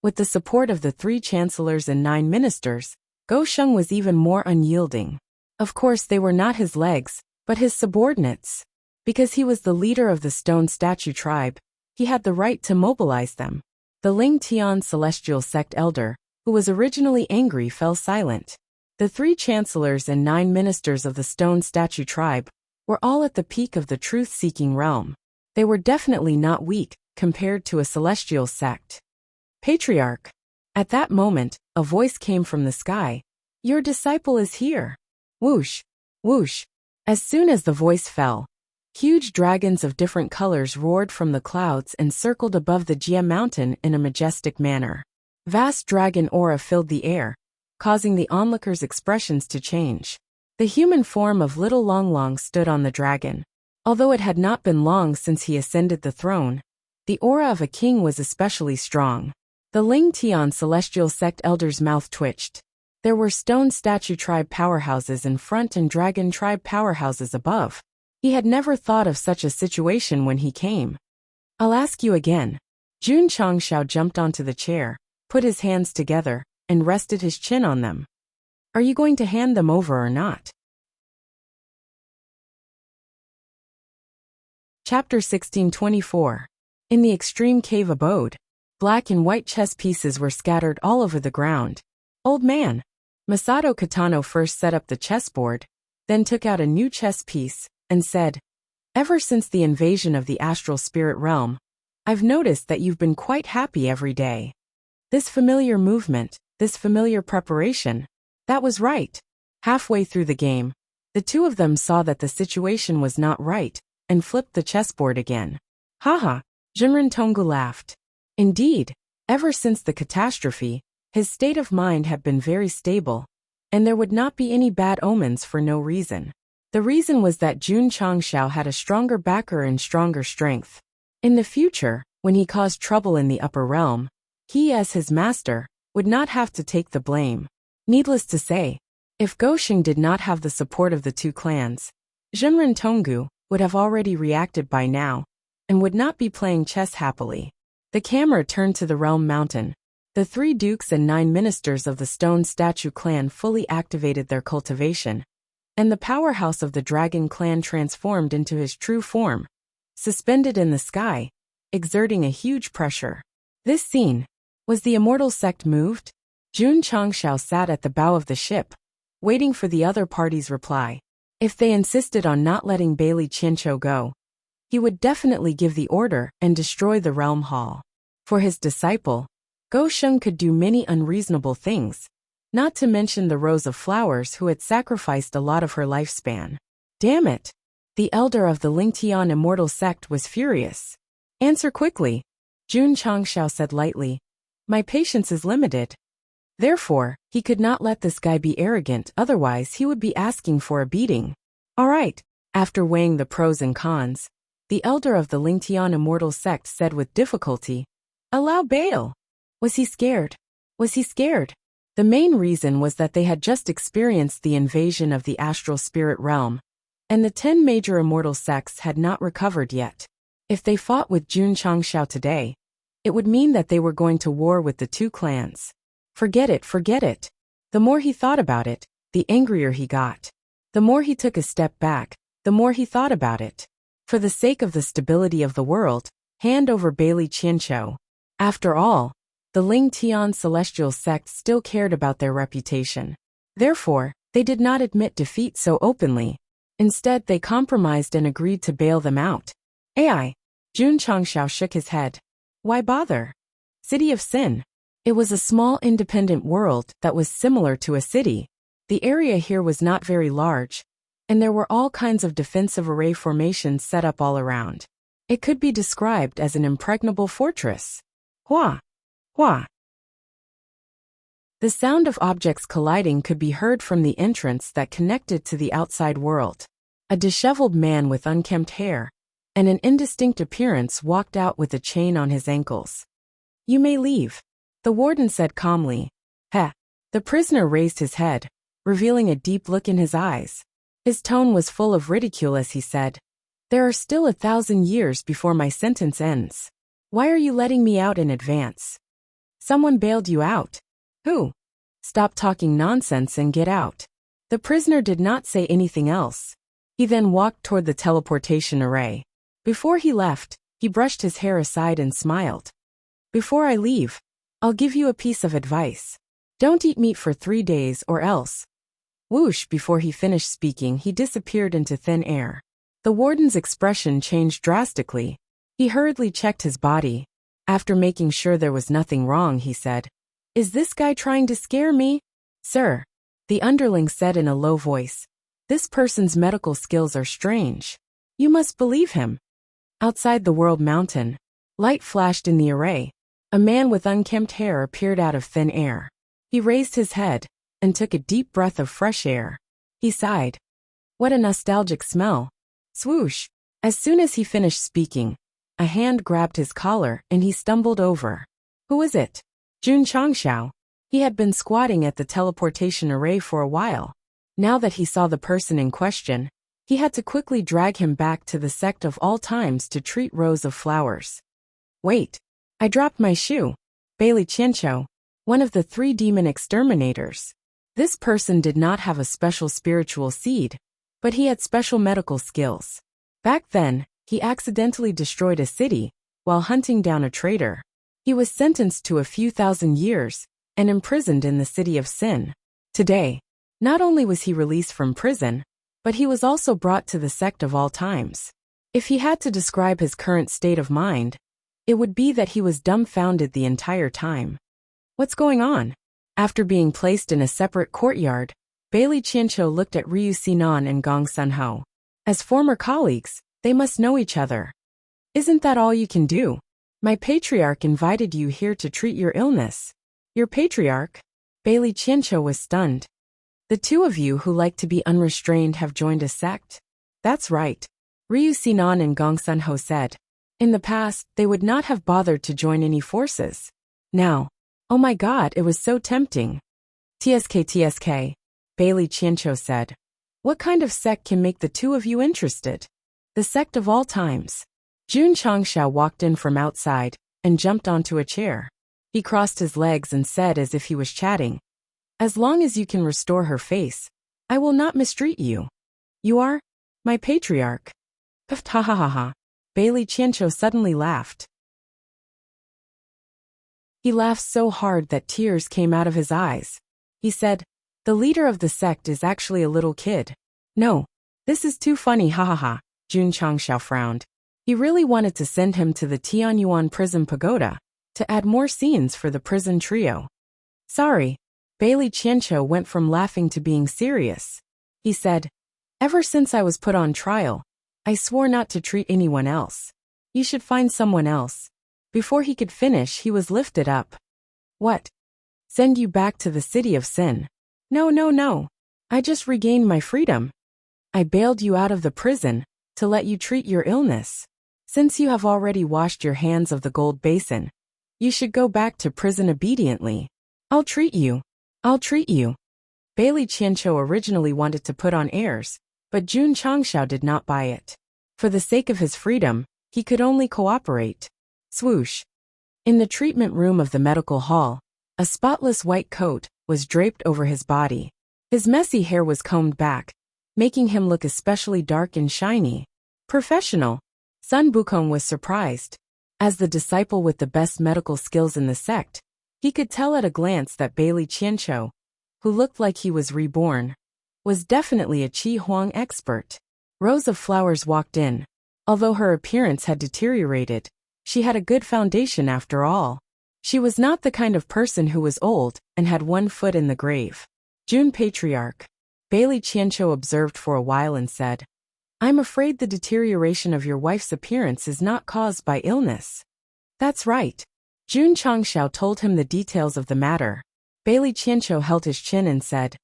With the support of the 3 chancellors and 9 ministers, Go Sheng was even more unyielding. Of course they were not his legs, but his subordinates. Because he was the leader of the stone statue tribe, he had the right to mobilize them. The Ling Tian celestial sect elder, who was originally angry, fell silent. The 3 chancellors and 9 ministers of the stone statue tribe were all at the peak of the truth-seeking realm. They were definitely not weak compared to a celestial sect. Patriarch. At that moment, a voice came from the sky. Your disciple is here. Whoosh, whoosh. As soon as the voice fell, huge dragons of different colors roared from the clouds and circled above the Jia mountain in a majestic manner. Vast dragon aura filled the air, causing the onlookers' expressions to change. The human form of little Long Long stood on the dragon. Although it had not been long since he ascended the throne, the aura of a king was especially strong. The Ling Tian celestial sect elder's mouth twitched. There were stone statue tribe powerhouses in front and dragon tribe powerhouses above. He had never thought of such a situation when he came. I'll ask you again. Jun Changshao jumped onto the chair, put his hands together, and rested his chin on them. Are you going to hand them over or not? Chapter 1624. In the extreme cave abode, black and white chess pieces were scattered all over the ground. Old man. Masato Katano first set up the chessboard, then took out a new chess piece, and said, Ever since the invasion of the astral spirit realm, I've noticed that you've been quite happy every day. This familiar movement, this familiar preparation. That was right. Halfway through the game, the 2 of them saw that the situation was not right, and flipped the chessboard again. Haha, Junren Tonggu laughed. Indeed, ever since the catastrophe, his state of mind had been very stable, and there would not be any bad omens for no reason. The reason was that Jun Changshao had a stronger backer and stronger strength. In the future, when he caused trouble in the upper realm, he as his master would not have to take the blame. Needless to say, if Gosheng did not have the support of the 2 clans, Junren Tonggu would have already reacted by now, and would not be playing chess happily. The camera turned to the realm mountain. The 3 dukes and 9 ministers of the stone statue clan fully activated their cultivation, and the powerhouse of the dragon clan transformed into his true form, suspended in the sky, exerting a huge pressure. This scene. Was the immortal sect moved? Jun Changshao sat at the bow of the ship, waiting for the other party's reply. If they insisted on not letting Bailey Qianqiu go, he would definitely give the order and destroy the realm hall. For his disciple, Go Sheng could do many unreasonable things, not to mention the rows of flowers who had sacrificed a lot of her lifespan. Damn it! The elder of the Lingtian immortal sect was furious. Answer quickly. Jun Changshao said lightly. My patience is limited. Therefore, he could not let this guy be arrogant, otherwise he would be asking for a beating. All right. After weighing the pros and cons, the elder of the Lingtian immortal sect said with difficulty, Allow bail. Was he scared? Was he scared? The main reason was that they had just experienced the invasion of the astral spirit realm, and the 10 major immortal sects had not recovered yet. If they fought with Jun Changshao today, it would mean that they were going to war with the 2 clans. Forget it, forget it. The more he thought about it, the angrier he got. The more he took a step back, the more he thought about it. For the sake of the stability of the world, hand over Bailey Qianqiu. After all, the Ling Tian celestial sect still cared about their reputation. Therefore, They did not admit defeat so openly. Instead, they compromised and agreed to bail them out. AI. Jun Changshao shook his head. Why bother? City of Sin. It was a small independent world that was similar to a city. The area here was not very large, and there were all kinds of defensive array formations set up all around. It could be described as an impregnable fortress. Hua! Hua! The sound of objects colliding could be heard from the entrance that connected to the outside world. A disheveled man with unkempt hair and an indistinct appearance walked out with a chain on his ankles. You may leave, the warden said calmly. Heh. The prisoner raised his head, revealing a deep look in his eyes. His tone was full of ridicule as he said, There are still 1,000 years before my sentence ends. Why are you letting me out in advance? Someone bailed you out. Who? Stop talking nonsense and get out. The prisoner did not say anything else. He then walked toward the teleportation array. Before he left, he brushed his hair aside and smiled. Before I leave, I'll give you a piece of advice. Don't eat meat for 3 days or else. Whoosh! Before he finished speaking, he disappeared into thin air. The warden's expression changed drastically. He hurriedly checked his body. After making sure there was nothing wrong, he said, Is this guy trying to scare me? Sir, the underling said in a low voice. This person's medical skills are strange. You must believe him. Outside the World Mountain, light flashed in the array. A man with unkempt hair appeared out of thin air. He raised his head and took a deep breath of fresh air. He sighed. What a nostalgic smell. Swoosh! As soon as he finished speaking, a hand grabbed his collar and he stumbled over. Who is it? Jun Changshao. He had been squatting at the teleportation array for a while. Now that he saw the person in question, he had to quickly drag him back to the sect of all times to treat rows of flowers. Wait. I dropped my shoe. Bailey Qianqiu, one of the 3 demon exterminators. This person did not have a special spiritual seed, but he had special medical skills. Back then, he accidentally destroyed a city while hunting down a traitor. He was sentenced to a few thousand years and imprisoned in the city of Sin. Today, not only was he released from prison, but he was also brought to the sect of all times. If he had to describe his current state of mind, it would be that he was dumbfounded the entire time. What's going on? After being placed in a separate courtyard, Bailey Qianqiu looked at Ryu Sinan and Gong Sunho. As former colleagues, they must know each other. Isn't that all you can do? My patriarch invited you here to treat your illness. Your patriarch? Bailey Qianqiu was stunned. The 2 of you who like to be unrestrained have joined a sect? That's right. Ryu Sinan and Gong Sunho said. In the past, they would not have bothered to join any forces. Now, oh my god, it was so tempting. TSK, Bailey Qianqiu said. What kind of sect can make the 2 of you interested? The sect of all times. Jun Changshao walked in from outside and jumped onto a chair. He crossed his legs and said as if he was chatting. As long as you can restore her face, I will not mistreat you. You are? My patriarch. Ha ha ha ha. Bailey Qianqiu suddenly laughed. He laughed so hard that tears came out of his eyes. He said, The leader of the sect is actually a little kid. No, this is too funny, ha ha ha. Jun Changshao frowned. He really wanted to send him to the Tianyuan prison pagoda to add more scenes for the prison trio. Sorry. Bailey Qianqiu went from laughing to being serious. He said, Ever since I was put on trial, I swore not to treat anyone else. You should find someone else. Before he could finish, he was lifted up. What? Send you back to the city of Sin? No. I just regained my freedom. I bailed you out of the prison to let you treat your illness. Since you have already washed your hands of the gold basin, you should go back to prison obediently. I'll treat you. Bailey Qianqiu originally wanted to put on airs, but Jun Changshao did not buy it. For the sake of his freedom, he could only cooperate. Swoosh. In the treatment room of the medical hall, a spotless white coat was draped over his body. His messy hair was combed back, making him look especially dark and shiny. Professional. Sun Bukong was surprised. As the disciple with the best medical skills in the sect, he could tell at a glance that Bailey Qianqiu, who looked like he was reborn, was definitely a Qi Huang expert. Rose of Flowers walked in. Although her appearance had deteriorated, she had a good foundation after all. She was not the kind of person who was old and had one foot in the grave. June Patriarch. Bailey Qianqiu observed for a while and said, I'm afraid the deterioration of your wife's appearance is not caused by illness. That's right. Jun Changxiao told him the details of the matter. Bailey Qianqiu held his chin and said,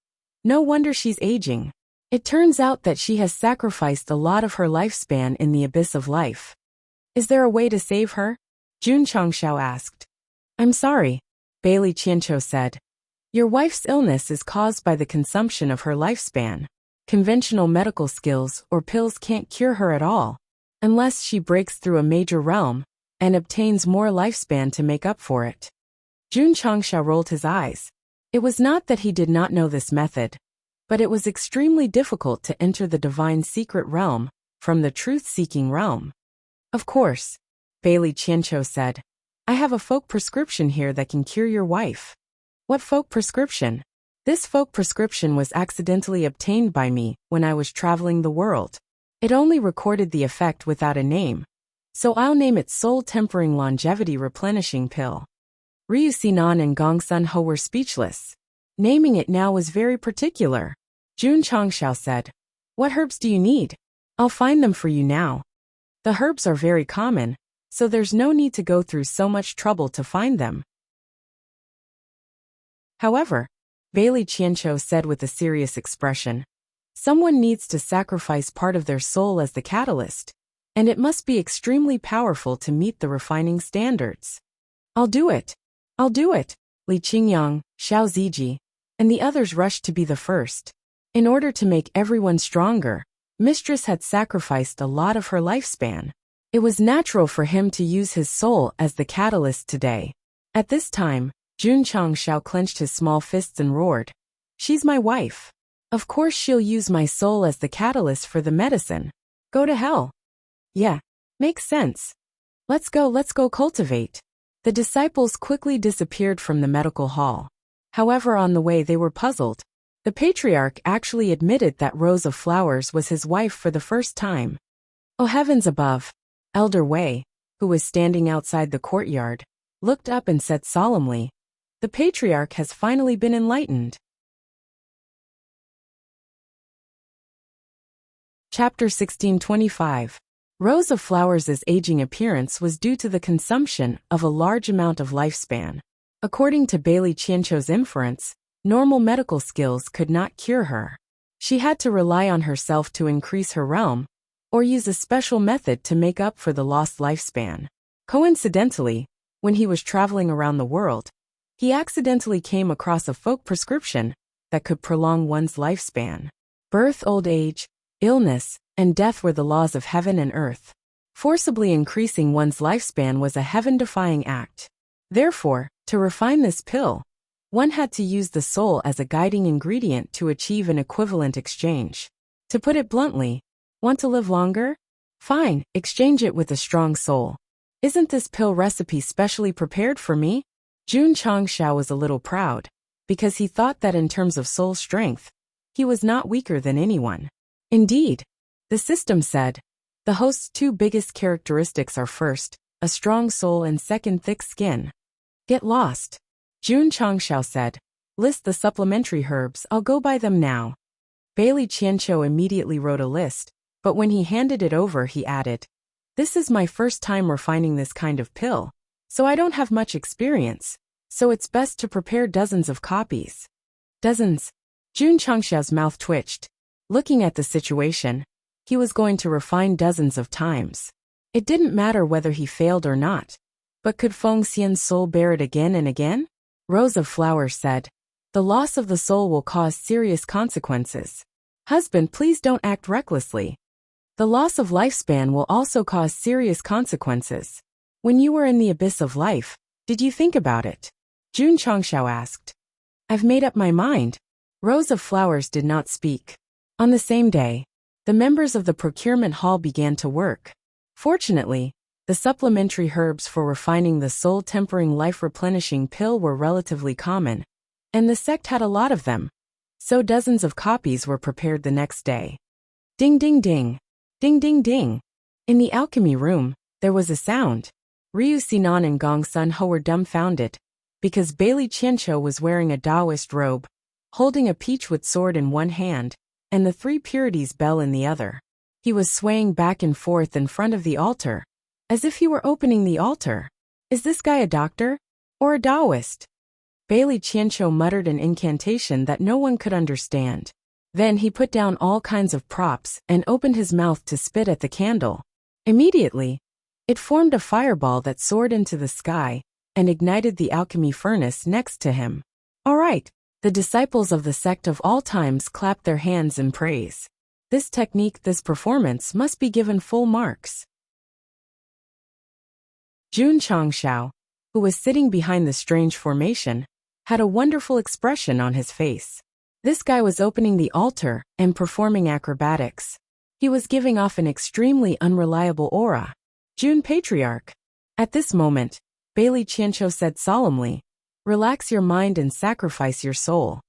No wonder she's aging. It turns out that she has sacrificed a lot of her lifespan in the abyss of life. Is there a way to save her? Jun Changxiao asked. I'm sorry, Bailey Qianqiu said. Your wife's illness is caused by the consumption of her lifespan. Conventional medical skills or pills can't cure her at all, unless she breaks through a major realm and obtains more lifespan to make up for it. Jun Changxiao rolled his eyes. It was not that he did not know this method, but it was extremely difficult to enter the divine secret realm from the truth-seeking realm. Of course, Bailey Qianqiu said, I have a folk prescription here that can cure your wife. What folk prescription? This folk prescription was accidentally obtained by me when I was traveling the world. It only recorded the effect without a name, so I'll name it Soul Tempering Longevity Replenishing Pill. Ryu Sinan and Gong Sun Ho were speechless. Naming it now was very particular. Jun Changxiao said, What herbs do you need? I'll find them for you now. The herbs are very common, so there's no need to go through so much trouble to find them. However, Bailey Qianqiu said with a serious expression, someone needs to sacrifice part of their soul as the catalyst, and it must be extremely powerful to meet the refining standards. I'll do it. I'll do it. Li Qingyang, Xiao Ziji, and the others rushed to be the first. In order to make everyone stronger, Mistress had sacrificed a lot of her lifespan. It was natural for him to use his soul as the catalyst today. At this time, Jun Changxiao clenched his small fists and roared, She's my wife. Of course she'll use my soul as the catalyst for the medicine. Go to hell. Yeah, makes sense. Let's go cultivate. The disciples quickly disappeared from the medical hall. However, on the way they were puzzled. The patriarch actually admitted that Rose of Flowers was his wife for the first time. Oh heavens above! Elder Wei, who was standing outside the courtyard, looked up and said solemnly, The patriarch has finally been enlightened. Chapter 1625. Rose of Flowers' aging appearance was due to the consumption of a large amount of lifespan. According to Bailey Qianqiu's inference, normal medical skills could not cure her. She had to rely on herself to increase her realm, or use a special method to make up for the lost lifespan. Coincidentally, when he was traveling around the world, he accidentally came across a folk prescription that could prolong one's lifespan. Birth, old age, illness, and death were the laws of heaven and earth. Forcibly increasing one's lifespan was a heaven-defying act. Therefore, to refine this pill, one had to use the soul as a guiding ingredient to achieve an equivalent exchange. To put it bluntly, want to live longer? Fine, exchange it with a strong soul. Isn't this pill recipe specially prepared for me? Jun Changxiao was a little proud, because he thought that in terms of soul strength, he was not weaker than anyone. Indeed, the system said, the host's two biggest characteristics are first, a strong soul, and second, thick skin. Get lost. Jun Changxiao said, list the supplementary herbs, I'll go buy them now. Bailey Qianqiu immediately wrote a list, but when he handed it over he added, This is my first time refining this kind of pill, so I don't have much experience, so it's best to prepare dozens of copies. Dozens? Jun Changxiao's mouth twitched. Looking at the situation, he was going to refine dozens of times. It didn't matter whether he failed or not. But could Feng Xian's soul bear it again and again? Rose of Flowers said, The loss of the soul will cause serious consequences. Husband, please don't act recklessly. The loss of lifespan will also cause serious consequences. When you were in the abyss of life, did you think about it? Jun Changxiao asked. I've made up my mind. Rose of Flowers did not speak. On the same day, the members of the procurement hall began to work. Fortunately, the supplementary herbs for refining the soul-tempering life-replenishing pill were relatively common, and the sect had a lot of them. So dozens of copies were prepared the next day. Ding ding ding. Ding ding ding. In the alchemy room, there was a sound. Ryu Sinan and Gong Sun Ho were dumbfounded, because Bailey Qianqiu was wearing a Taoist robe, holding a peachwood sword in one hand, and the Three Purities bell in the other. He was swaying back and forth in front of the altar, as if he were opening the altar. Is this guy a doctor? Or a Taoist? Bailey Qianqiu muttered an incantation that no one could understand. Then he put down all kinds of props and opened his mouth to spit at the candle. Immediately, it formed a fireball that soared into the sky and ignited the alchemy furnace next to him. All right, the disciples of the sect of all times clapped their hands in praise. This technique, this performance must be given full marks. Jun Changshao, who was sitting behind the strange formation, had a wonderful expression on his face. This guy was opening the altar and performing acrobatics. He was giving off an extremely unreliable aura. Jun Patriarch. At this moment, Bailey Qianqiu said solemnly, "Relax your mind and sacrifice your soul."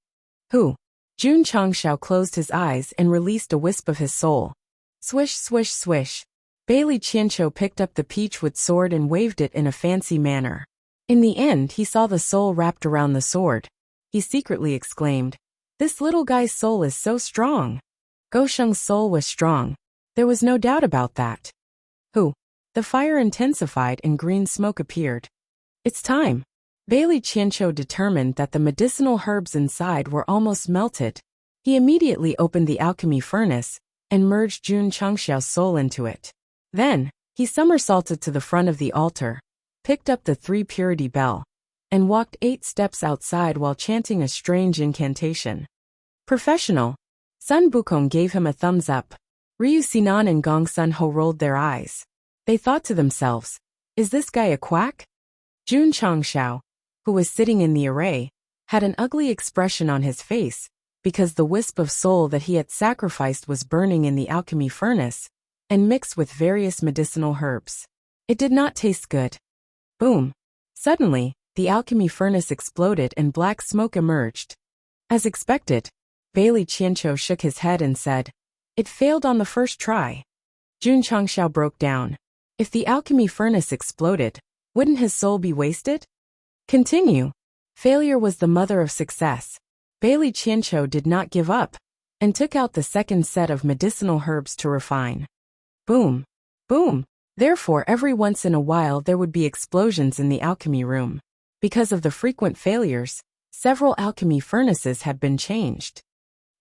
Who? Jun Changshao closed his eyes and released a wisp of his soul. Swish, swish, swish. Bailey Qianqiu picked up the peachwood sword and waved it in a fancy manner. In the end, he saw the soul wrapped around the sword. He secretly exclaimed, "This little guy's soul is so strong." Gosheng's soul was strong. There was no doubt about that. Who? The fire intensified and green smoke appeared. It's time. Bailey Qianqiu determined that the medicinal herbs inside were almost melted. He immediately opened the alchemy furnace and merged Jun Changxiao's soul into it. Then, he somersaulted to the front of the altar, picked up the Three Purity bell, and walked 8 steps outside while chanting a strange incantation. Professional. Sun Bukong gave him a thumbs up. Ryu Sinan and Gong Sun Ho rolled their eyes. They thought to themselves, is this guy a quack? Jun Changshao, who was sitting in the array, had an ugly expression on his face, because the wisp of soul that he had sacrificed was burning in the alchemy furnace, and mixed with various medicinal herbs. It did not taste good. Boom. Suddenly, the alchemy furnace exploded and black smoke emerged. As expected, Bailey Qianqiu shook his head and said, "It failed on the first try." Jun Changshao broke down. If the alchemy furnace exploded, wouldn't his soul be wasted? Continue. Failure was the mother of success. Bailey Qianqiu did not give up, and took out the second set of medicinal herbs to refine. Boom. Boom. Therefore, every once in a while there would be explosions in the alchemy room. Because of the frequent failures, several alchemy furnaces had been changed.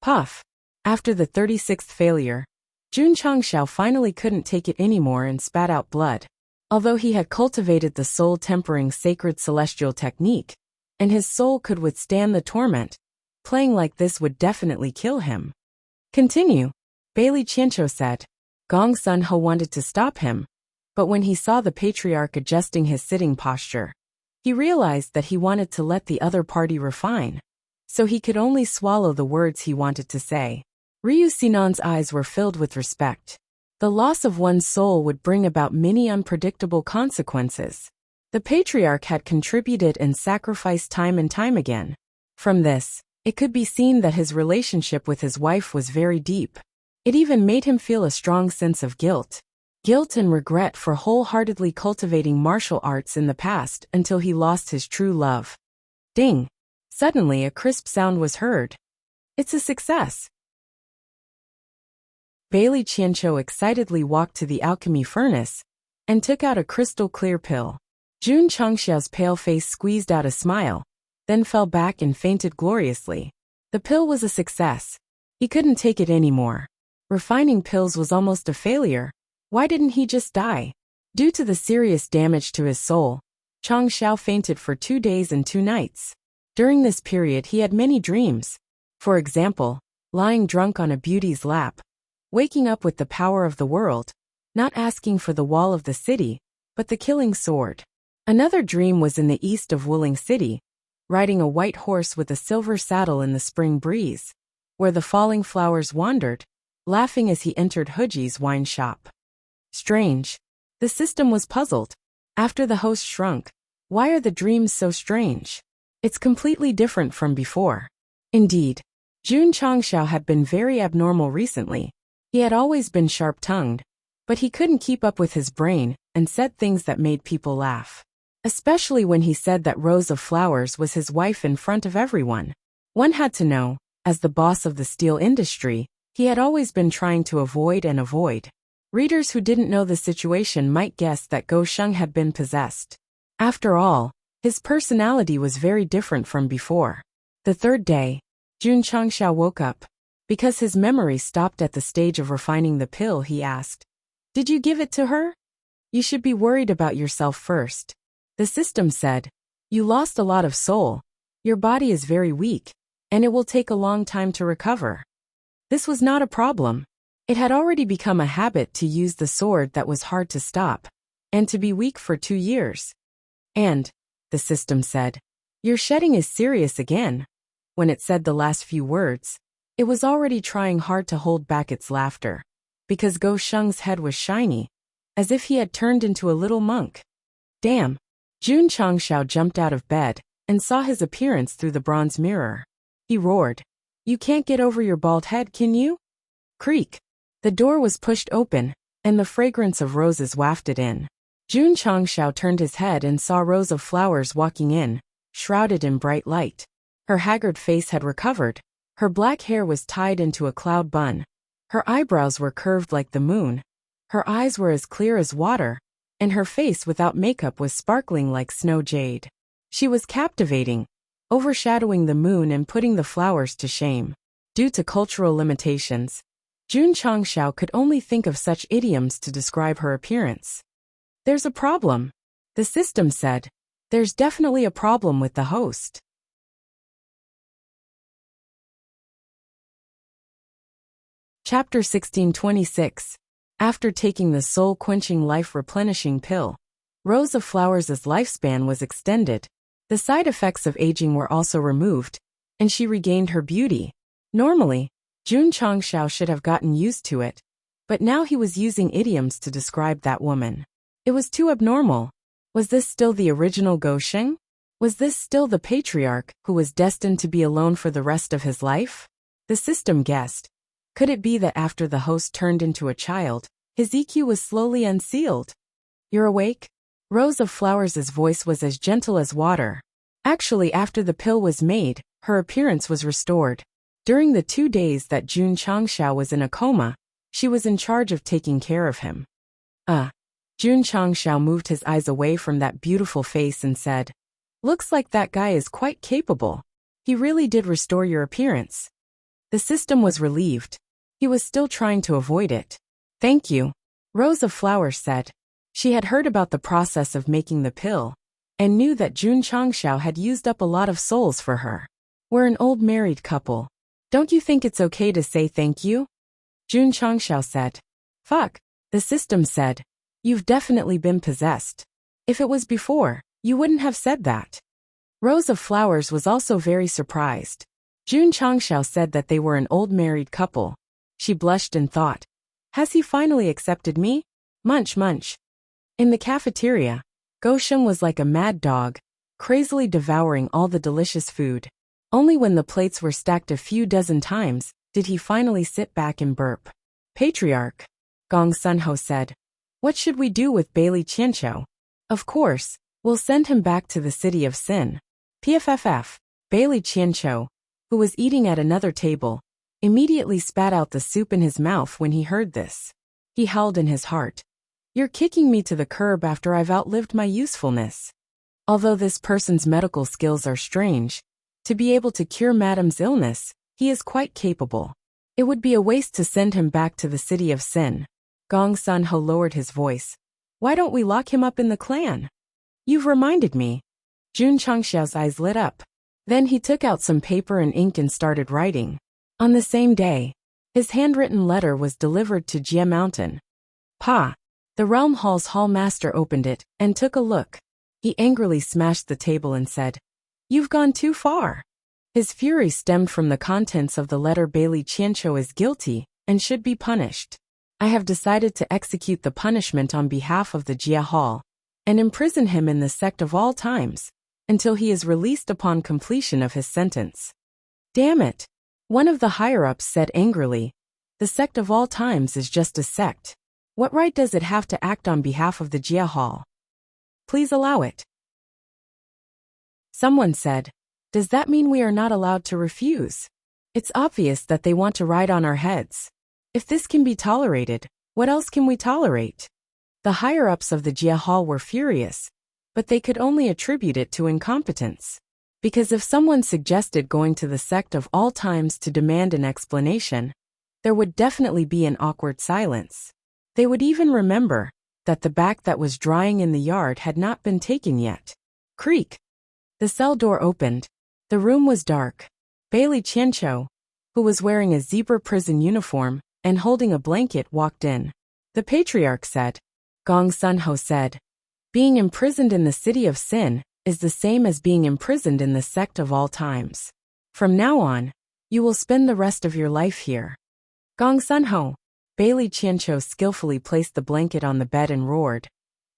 Puff. After the 36th failure, Jun Changshao finally couldn't take it anymore and spat out blood. Although he had cultivated the soul-tempering sacred celestial technique, and his soul could withstand the torment, playing like this would definitely kill him. Continue. Bailey Qianqiu said. Gong Sun Ho wanted to stop him, but when he saw the patriarch adjusting his sitting posture, he realized that he wanted to let the other party refine, so he could only swallow the words he wanted to say. Ryu Sinan's eyes were filled with respect. The loss of one's soul would bring about many unpredictable consequences. The patriarch had contributed and sacrificed time and time again. From this, it could be seen that his relationship with his wife was very deep. It even made him feel a strong sense of guilt. Guilt and regret for wholeheartedly cultivating martial arts in the past until he lost his true love. Ding! Suddenly a crisp sound was heard. It's a success. Bailey Qianqiu excitedly walked to the alchemy furnace and took out a crystal-clear pill. Jun Changxiao's pale face squeezed out a smile, then fell back and fainted gloriously. The pill was a success. He couldn't take it anymore. Refining pills was almost a failure. Why didn't he just die? Due to the serious damage to his soul, Changxiao fainted for 2 days and 2 nights. During this period he had many dreams. For example, lying drunk on a beauty's lap, waking up with the power of the world, not asking for the wall of the city, but the killing sword. Another dream was in the east of Wuling City, riding a white horse with a silver saddle in the spring breeze, where the falling flowers wandered, laughing as he entered Huji's wine shop. Strange. The system was puzzled. After the host shrunk, why are the dreams so strange? It's completely different from before. Indeed, Jun Changxiao had been very abnormal recently. He had always been sharp-tongued, but he couldn't keep up with his brain and said things that made people laugh. Especially when he said that Rose of Flowers was his wife in front of everyone. One had to know, as the boss of the steel industry, he had always been trying to avoid and avoid. Readers who didn't know the situation might guess that Go Sheng had been possessed. After all, his personality was very different from before. The third day, Jun Changxiao woke up. Because his memory stopped at the stage of refining the pill, he asked, "Did you give it to her? You should be worried about yourself first." The system said, "You lost a lot of soul. Your body is very weak, and it will take a long time to recover." This was not a problem. It had already become a habit to use the sword that was hard to stop, and to be weak for 2 years. And, the system said, "Your shedding is serious again." When it said the last few words, it was already trying hard to hold back its laughter, because Go Sheng's head was shiny, as if he had turned into a little monk. Damn! Jun Changxiao jumped out of bed and saw his appearance through the bronze mirror. He roared, "You can't get over your bald head, can you?" Creak! The door was pushed open, and the fragrance of roses wafted in. Jun Changxiao turned his head and saw Rose of Flowers walking in, shrouded in bright light. Her haggard face had recovered. Her black hair was tied into a cloud bun. Her eyebrows were curved like the moon. Her eyes were as clear as water, and her face without makeup was sparkling like snow jade. She was captivating, overshadowing the moon and putting the flowers to shame. Due to cultural limitations, Jun Changxiao could only think of such idioms to describe her appearance. "There's a problem," the system said. "There's definitely a problem with the host." Chapter 1626. After taking the soul-quenching life-replenishing pill, Rose of Flowers' lifespan was extended. The side effects of aging were also removed, and she regained her beauty. Normally, Jun Changxiao should have gotten used to it, but now he was using idioms to describe that woman. It was too abnormal. Was this still the original Go Sheng? Was this still the patriarch who was destined to be alone for the rest of his life? The system guessed. Could it be that after the host turned into a child, his EQ was slowly unsealed? "You're awake?" Rose of Flowers' voice was as gentle as water. Actually, after the pill was made, her appearance was restored. During the 2 days that Jun Changxiao was in a coma, she was in charge of taking care of him. Jun Changxiao moved his eyes away from that beautiful face and said, "Looks like that guy is quite capable. He really did restore your appearance." The system was relieved. He was still trying to avoid it. "Thank you," Rose of Flowers said. She had heard about the process of making the pill, and knew that Jun Changxiao had used up a lot of souls for her. "We're an old married couple. Don't you think it's okay to say thank you?" Jun Changxiao said. "Fuck," the system said. "You've definitely been possessed. If it was before, you wouldn't have said that." Rose of Flowers was also very surprised. Jun Changxiao said that they were an old married couple. She blushed and thought, "Has he finally accepted me?" Munch munch. In the cafeteria, Go Sheng was like a mad dog, crazily devouring all the delicious food. Only when the plates were stacked a few dozen times did he finally sit back and burp. "Patriarch," Gong Sunho said, "what should we do with Bailey Qianqiu?" "Of course, we'll send him back to the city of Sin." PFFF. Bailey Qianqiu, who was eating at another table, immediately spat out the soup in his mouth when he heard this. He howled in his heart, "You're kicking me to the curb after I've outlived my usefulness." Although this person's medical skills are strange, to be able to cure Madam's illness, he is quite capable. It would be a waste to send him back to the city of Sin. Gong Sunho lowered his voice. "Why don't we lock him up in the clan?" "You've reminded me." Jun Changxiao's eyes lit up. Then he took out some paper and ink and started writing. On the same day, his handwritten letter was delivered to Jia Mountain. "Pa!" The Realm Hall's hall master opened it and took a look. He angrily smashed the table and said, "You've gone too far." His fury stemmed from the contents of the letter. Bailey Qianqiu is guilty and should be punished. I have decided to execute the punishment on behalf of the Jia Hall and imprison him in the Sect of all times until he is released upon completion of his sentence. Damn it! One of the higher-ups said angrily, "The sect of all times is just a sect. What right does it have to act on behalf of the Jia Hall? Please allow it." Someone said, "Does that mean we are not allowed to refuse? It's obvious that they want to ride on our heads. If this can be tolerated, what else can we tolerate?" The higher-ups of the Jia Hall were furious, but they could only attribute it to incompetence. Because if someone suggested going to the sect of all times to demand an explanation, there would definitely be an awkward silence. They would even remember that the back that was drying in the yard had not been taken yet. Creak! The cell door opened. The room was dark. Bailey Qianqiu, who was wearing a zebra prison uniform and holding a blanket, walked in. The patriarch said. Gong Sunho said, "Being imprisoned in the city of sin is the same as being imprisoned in the sect of all times. From now on, you will spend the rest of your life here." Gong Sunho. Bailey Qianqiu skillfully placed the blanket on the bed and roared,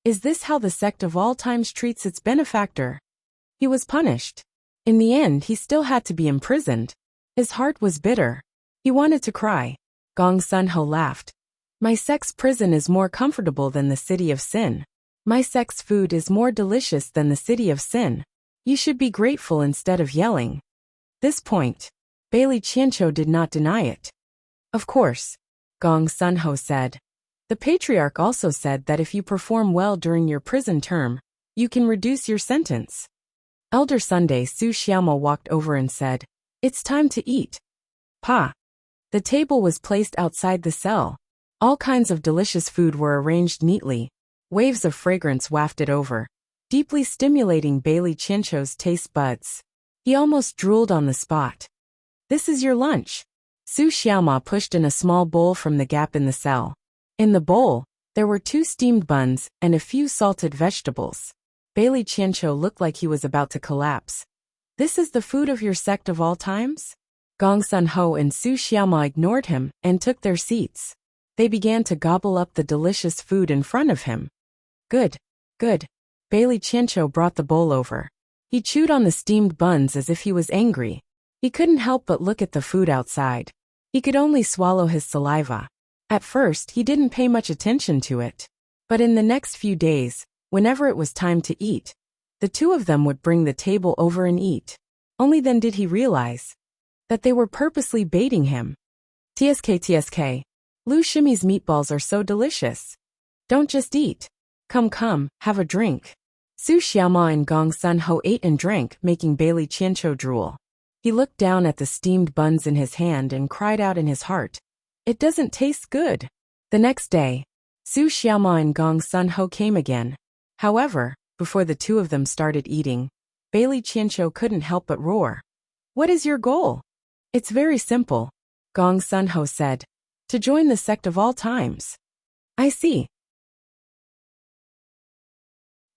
"Is this how the sect of all times treats its benefactor?" He was punished. In the end, he still had to be imprisoned. His heart was bitter. He wanted to cry. Gong Sunho laughed. "My sect's prison is more comfortable than the city of sin. My sect's food is more delicious than the city of sin. You should be grateful instead of yelling." This point, Bailey Qianqiu did not deny it. "Of course," Gong Sunho said. "The patriarch also said that if you perform well during your prison term, you can reduce your sentence." Elder Sunday Su Xiaomo walked over and said, "It's time to eat." Pa. The table was placed outside the cell. All kinds of delicious food were arranged neatly. Waves of fragrance wafted over, deeply stimulating Bailey Qianqiu's taste buds. He almost drooled on the spot. "This is your lunch." Su Xiaoma pushed in a small bowl from the gap in the cell. In the bowl, there were 2 steamed buns and a few salted vegetables. Bailey Qianqiu looked like he was about to collapse. "This is the food of your sect of all times?" Gong Sunho and Su Xiaoma ignored him and took their seats. They began to gobble up the delicious food in front of him. Good, good. Bailey Qianqiu brought the bowl over. He chewed on the steamed buns as if he was angry. He couldn't help but look at the food outside. He could only swallow his saliva. At first, he didn't pay much attention to it. But in the next few days, whenever it was time to eat, the two of them would bring the table over and eat. Only then did he realize that they were purposely baiting him. TSK. Lu Shimi's meatballs are so delicious. Don't just eat. Come, have a drink." Su Xiaoma and Gong Sunho ate and drank, making Bailey Qianqiu drool. He looked down at the steamed buns in his hand and cried out in his heart, "It doesn't taste good." The next day, Su Xiaoma and Gong Sunho came again. However, before the two of them started eating, Bailey Qianqiu couldn't help but roar. "What is your goal?" "It's very simple," Gong Sunho said. "To join the sect of all times." "I see."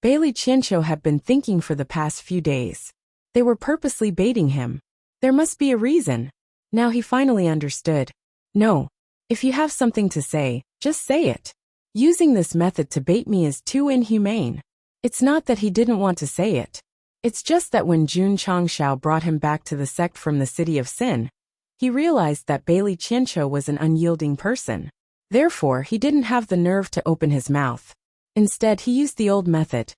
Bailey Qianqiu had been thinking for the past few days. They were purposely baiting him. There must be a reason. Now he finally understood. "No. If you have something to say, just say it. Using this method to bait me is too inhumane." It's not that he didn't want to say it. It's just that when Jun Changshao brought him back to the sect from the city of sin, he realized that Bailey Qianqiu was an unyielding person. Therefore, he didn't have the nerve to open his mouth. Instead, he used the old method.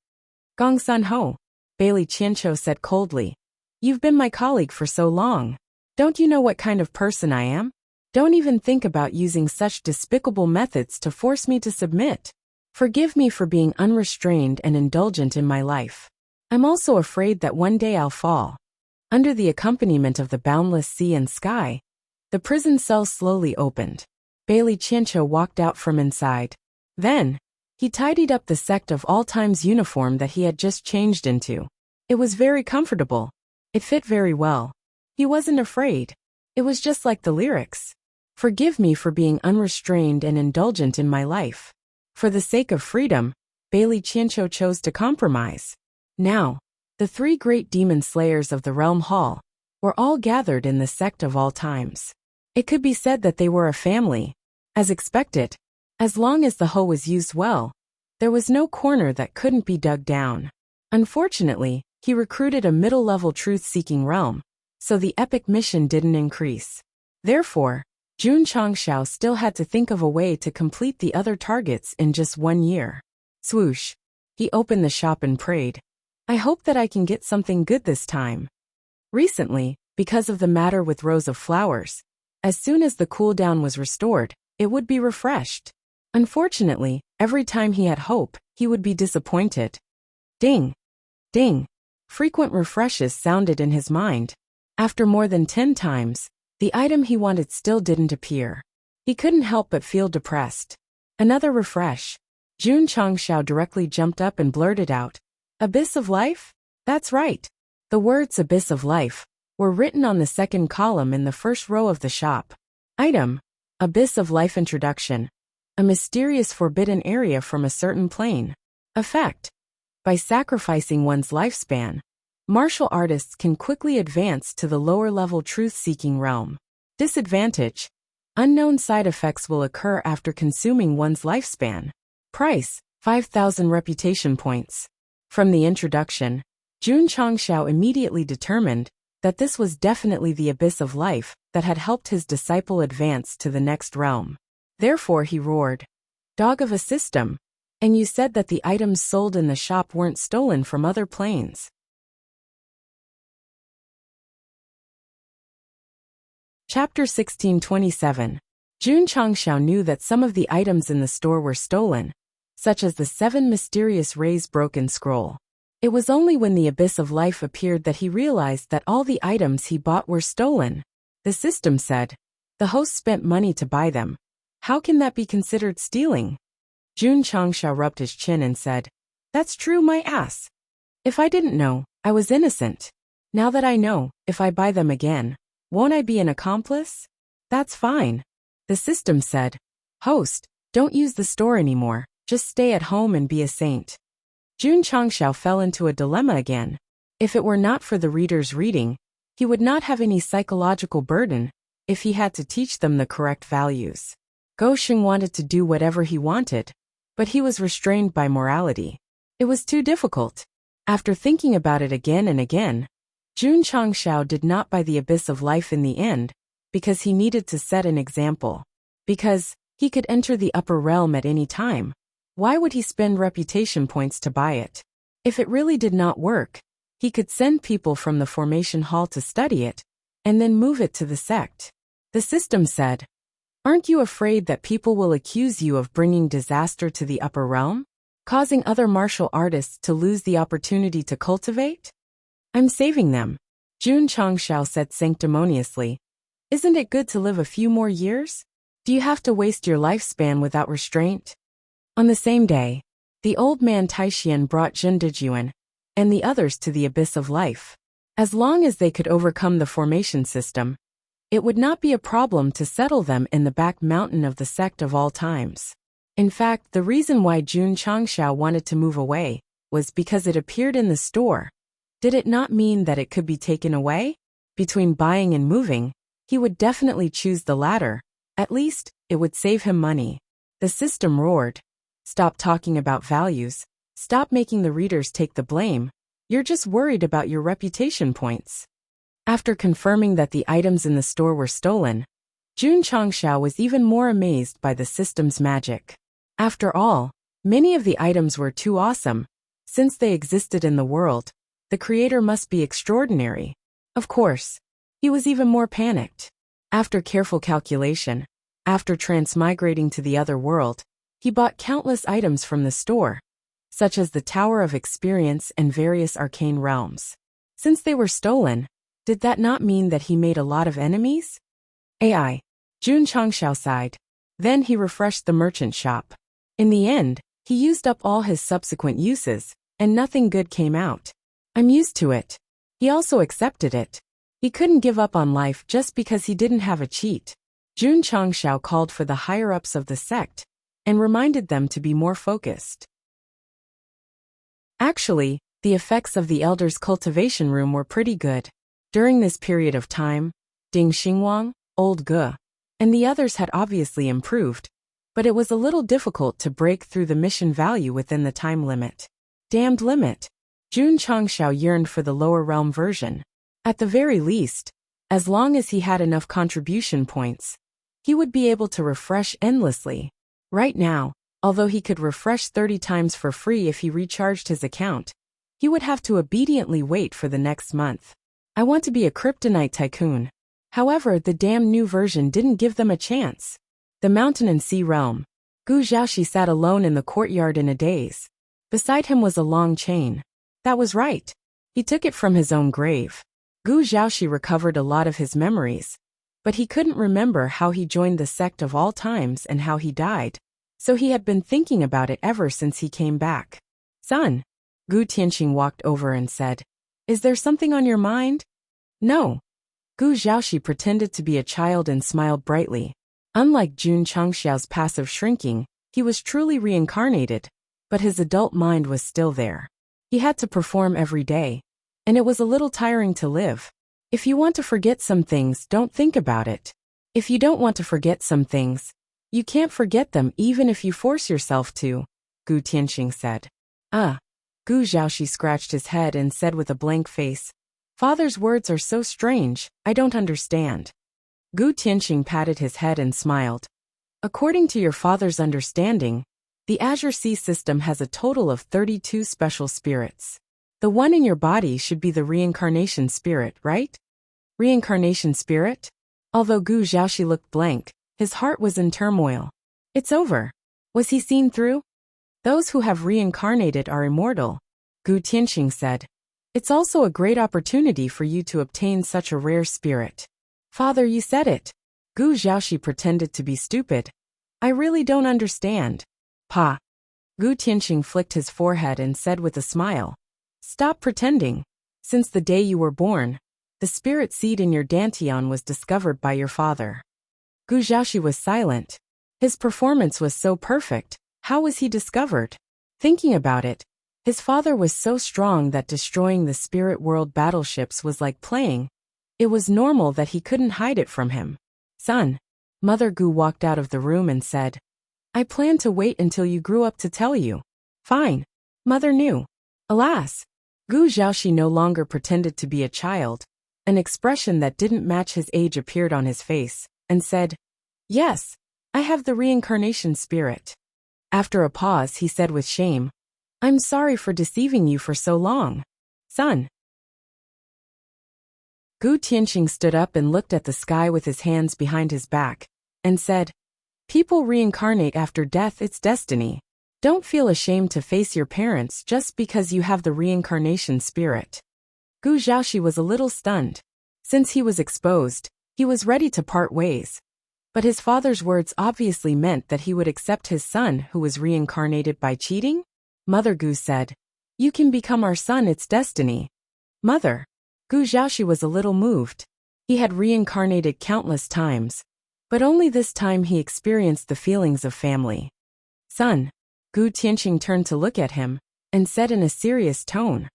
"Gong Sunho," Bailey Qianqiu said coldly. "You've been my colleague for so long. Don't you know what kind of person I am? Don't even think about using such despicable methods to force me to submit. Forgive me for being unrestrained and indulgent in my life. I'm also afraid that one day I'll fall." Under the accompaniment of the boundless sea and sky, the prison cell slowly opened. Bailey Qianqiu walked out from inside. Then, he tidied up the sect of all times uniform that he had just changed into. It was very comfortable. It fit very well. He wasn't afraid. It was just like the lyrics. "Forgive me for being unrestrained and indulgent in my life." For the sake of freedom, Bailey Qianqiu chose to compromise. Now, the 3 great demon slayers of the Realm Hall were all gathered in the sect of all times. It could be said that they were a family. As expected, as long as the hoe was used well, there was no corner that couldn't be dug down. Unfortunately, he recruited a middle-level truth-seeking realm, so the epic mission didn't increase. Therefore, Jun Changshao still had to think of a way to complete the other targets in just 1 year. Swoosh. He opened the shop and prayed. I hope that I can get something good this time. Recently, because of the matter with rows of flowers, as soon as the cooldown was restored, it would be refreshed. Unfortunately, every time he had hope, he would be disappointed. Ding! Ding! Frequent refreshes sounded in his mind. After more than 10 times, the item he wanted still didn't appear. He couldn't help but feel depressed. Another refresh. Jun Changshao directly jumped up and blurted out, Abyss of Life? That's right. The words Abyss of Life were written on the second column in the first row of the shop. Item: Abyss of Life Introduction. A mysterious forbidden area from a certain plane. Effect: by sacrificing one's lifespan, martial artists can quickly advance to the lower-level truth-seeking realm. Disadvantage: unknown side effects will occur after consuming one's lifespan. Price: 5,000 reputation points. From the introduction, Jun Changshao immediately determined that this was definitely the Abyss of Life that had helped his disciple advance to the next realm. Therefore he roared, Dog of a system! And you said that the items sold in the shop weren't stolen from other planes. Chapter 1627. Jun Changshao knew that some of the items in the store were stolen, such as the 7 mysterious rays broken scroll. It was only when the Abyss of Life appeared that he realized that all the items he bought were stolen. The system said, the host spent money to buy them. How can that be considered stealing? Jun Changshao rubbed his chin and said, That's true, my ass. If I didn't know, I was innocent. Now that I know, if I buy them again, won't I be an accomplice? That's fine. The system said, Host, don't use the store anymore, just stay at home and be a saint. Jun Changshao fell into a dilemma again. If it were not for the reader's reading, he would not have any psychological burden if he had to teach them the correct values. Gosheng wanted to do whatever he wanted, but he was restrained by morality. It was too difficult. After thinking about it again and again, Jun Changshao did not buy the Abyss of Life in the end, because he needed to set an example. Because he could enter the upper realm at any time. Why would he spend reputation points to buy it? If it really did not work, he could send people from the formation hall to study it, and then move it to the sect. The system said, Aren't you afraid that people will accuse you of bringing disaster to the upper realm, causing other martial artists to lose the opportunity to cultivate? I'm saving them, Jun Changshao said sanctimoniously. Isn't it good to live a few more years? Do you have to waste your lifespan without restraint? On the same day, the old man Taixian brought Jun Dijuan and the others to the Abyss of Life. As long as they could overcome the formation system, it would not be a problem to settle them in the back mountain of the sect of all times. In fact, the reason why Jun Changshao wanted to move away was because it appeared in the store. Did it not mean that it could be taken away? Between buying and moving, he would definitely choose the latter. At least, it would save him money. The system roared. Stop talking about values. Stop making the readers take the blame. You're just worried about your reputation points. After confirming that the items in the store were stolen, Jun Changshao was even more amazed by the system's magic. After all, many of the items were too awesome. Since they existed in the world, the creator must be extraordinary. Of course, he was even more panicked. After careful calculation, after transmigrating to the other world, he bought countless items from the store, such as the Tower of Experience and various arcane realms. Since they were stolen, did that not mean that he made a lot of enemies? AI. Jun Changshao sighed. Then he refreshed the merchant shop. In the end, he used up all his subsequent uses, and nothing good came out. I'm used to it. He also accepted it. He couldn't give up on life just because he didn't have a cheat. Jun Changshao called for the higher-ups of the sect, and reminded them to be more focused. Actually, the effects of the Elder's cultivation room were pretty good. During this period of time, Ding Xingwang, Old Ge, and the others had obviously improved, but it was a little difficult to break through the mission value within the time limit. Damned limit! Jun Changshao yearned for the lower realm version. At the very least, As long as he had enough contribution points, he would be able to refresh endlessly. Right now, although he could refresh 30 times for free if he recharged his account, he would have to obediently wait for the next month. I want to be a kryptonite tycoon. However, the damn new version didn't give them a chance. The mountain and sea realm. Gu Xiaoxi sat alone in the courtyard in a daze. Beside him was a long chain. That was right. He took it from his own grave. Gu Xiaoxi recovered a lot of his memories, but he couldn't remember how he joined the sect of all times and how he died, so he had been thinking about it ever since he came back. Son. Gu Tianqing walked over and said, "Is there something on your mind?" No. Gu Xiaoxi pretended to be a child and smiled brightly. Unlike Jun Changxiao's passive shrinking, he was truly reincarnated, but his adult mind was still there. He had to perform every day, and it was a little tiring to live. If you want to forget some things, don't think about it. If you don't want to forget some things, you can't forget them even if you force yourself to, Gu Tianqing said. Gu Xiaoxi scratched his head and said with a blank face, "Father's words are so strange, I don't understand." Gu Tianqing patted his head and smiled. According to your father's understanding, the Azure Sea system has a total of 32 special spirits. The one in your body should be the reincarnation spirit, right? Reincarnation spirit? Although Gu Xiaoxi looked blank, his heart was in turmoil. It's over. Was he seen through? Those who have reincarnated are immortal, Gu Tianqing said. It's also a great opportunity for you to obtain such a rare spirit. Father, you said it. Gu Xiaoxi pretended to be stupid. I really don't understand. Pa. Gu Tianqing flicked his forehead and said with a smile, "Stop pretending. Since the day you were born, the spirit seed in your dantian was discovered by your father." Gu Xiaoxi was silent. His performance was so perfect. How was he discovered? Thinking about it, his father was so strong that destroying the spirit world battleships was like playing. It was normal that he couldn't hide it from him. Son. Mother Gu walked out of the room and said, "I planned to wait until you grew up to tell you." Fine. Mother knew. Alas. Gu Xiaoxi no longer pretended to be a child. An expression that didn't match his age appeared on his face, and said, "Yes, I have the reincarnation spirit." After a pause, he said with shame, "I'm sorry for deceiving you for so long. Son." Gu Tianqing stood up and looked at the sky with his hands behind his back, and said, "People reincarnate after death, it's destiny. Don't feel ashamed to face your parents just because you have the reincarnation spirit." Gu Xiaoxi was a little stunned. Since he was exposed, he was ready to part ways. But his father's words obviously meant that he would accept his son who was reincarnated by cheating? Mother Gu said, "You can become our son, it's destiny." Mother. Gu Xiaoxi was a little moved. He had reincarnated countless times, but only this time he experienced the feelings of family. Son. Gu Tianqing turned to look at him, and said in a serious tone,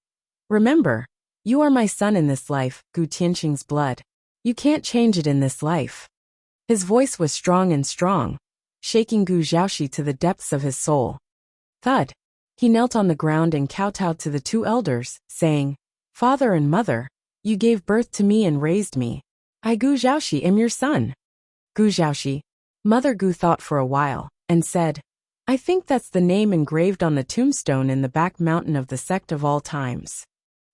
"Remember, you are my son in this life, Gu Tianqing's blood. You can't change it in this life." His voice was strong and strong, shaking Gu Xiaoxi to the depths of his soul. Thud. He knelt on the ground and kowtowed to the two elders, saying, "Father and mother, you gave birth to me and raised me. I, Gu Xiaoxi, am your son." Gu Xiaoxi. Mother Gu thought for a while, and said, "I think that's the name engraved on the tombstone in the back mountain of the sect of all times."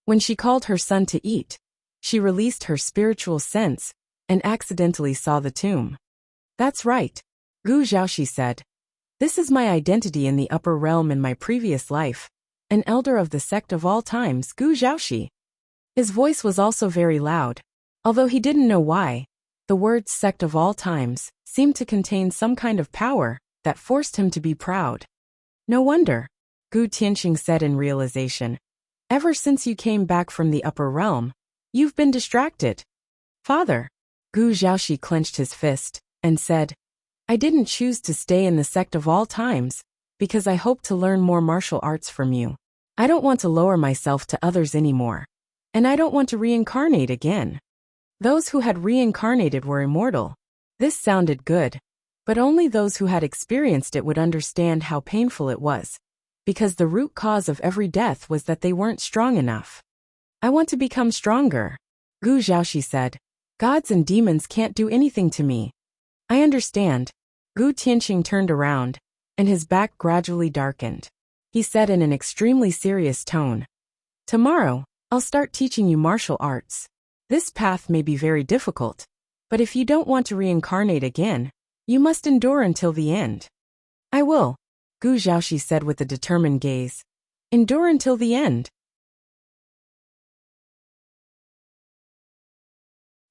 When she called her son to eat, she released her spiritual sense and accidentally saw the tomb. "That's right," Gu Xiaoxi said. "This is my identity in the upper realm in my previous life, an elder of the sect of all times, Gu Xiaoxi." His voice was also very loud. Although he didn't know why, the words sect of all times seemed to contain some kind of power that forced him to be proud. "No wonder," Gu Tianqing said in realization. "Ever since you came back from the upper realm, you've been distracted." "Father." Gu Xiaoxi clenched his fist, and said, "I didn't choose to stay in the sect of all times, because I hope to learn more martial arts from you. I don't want to lower myself to others anymore. And I don't want to reincarnate again." Those who had reincarnated were immortal. This sounded good, but only those who had experienced it would understand how painful it was, because the root cause of every death was that they weren't strong enough. "I want to become stronger," Gu Xiaoxi said. Gods and demons can't do anything to me. I understand. Gu Tianqing turned around, and his back gradually darkened. He said in an extremely serious tone, "Tomorrow, I'll start teaching you martial arts. This path may be very difficult, but if you don't want to reincarnate again, you must endure until the end." "I will," Gu Xiaoxi said with a determined gaze. "Endure until the end."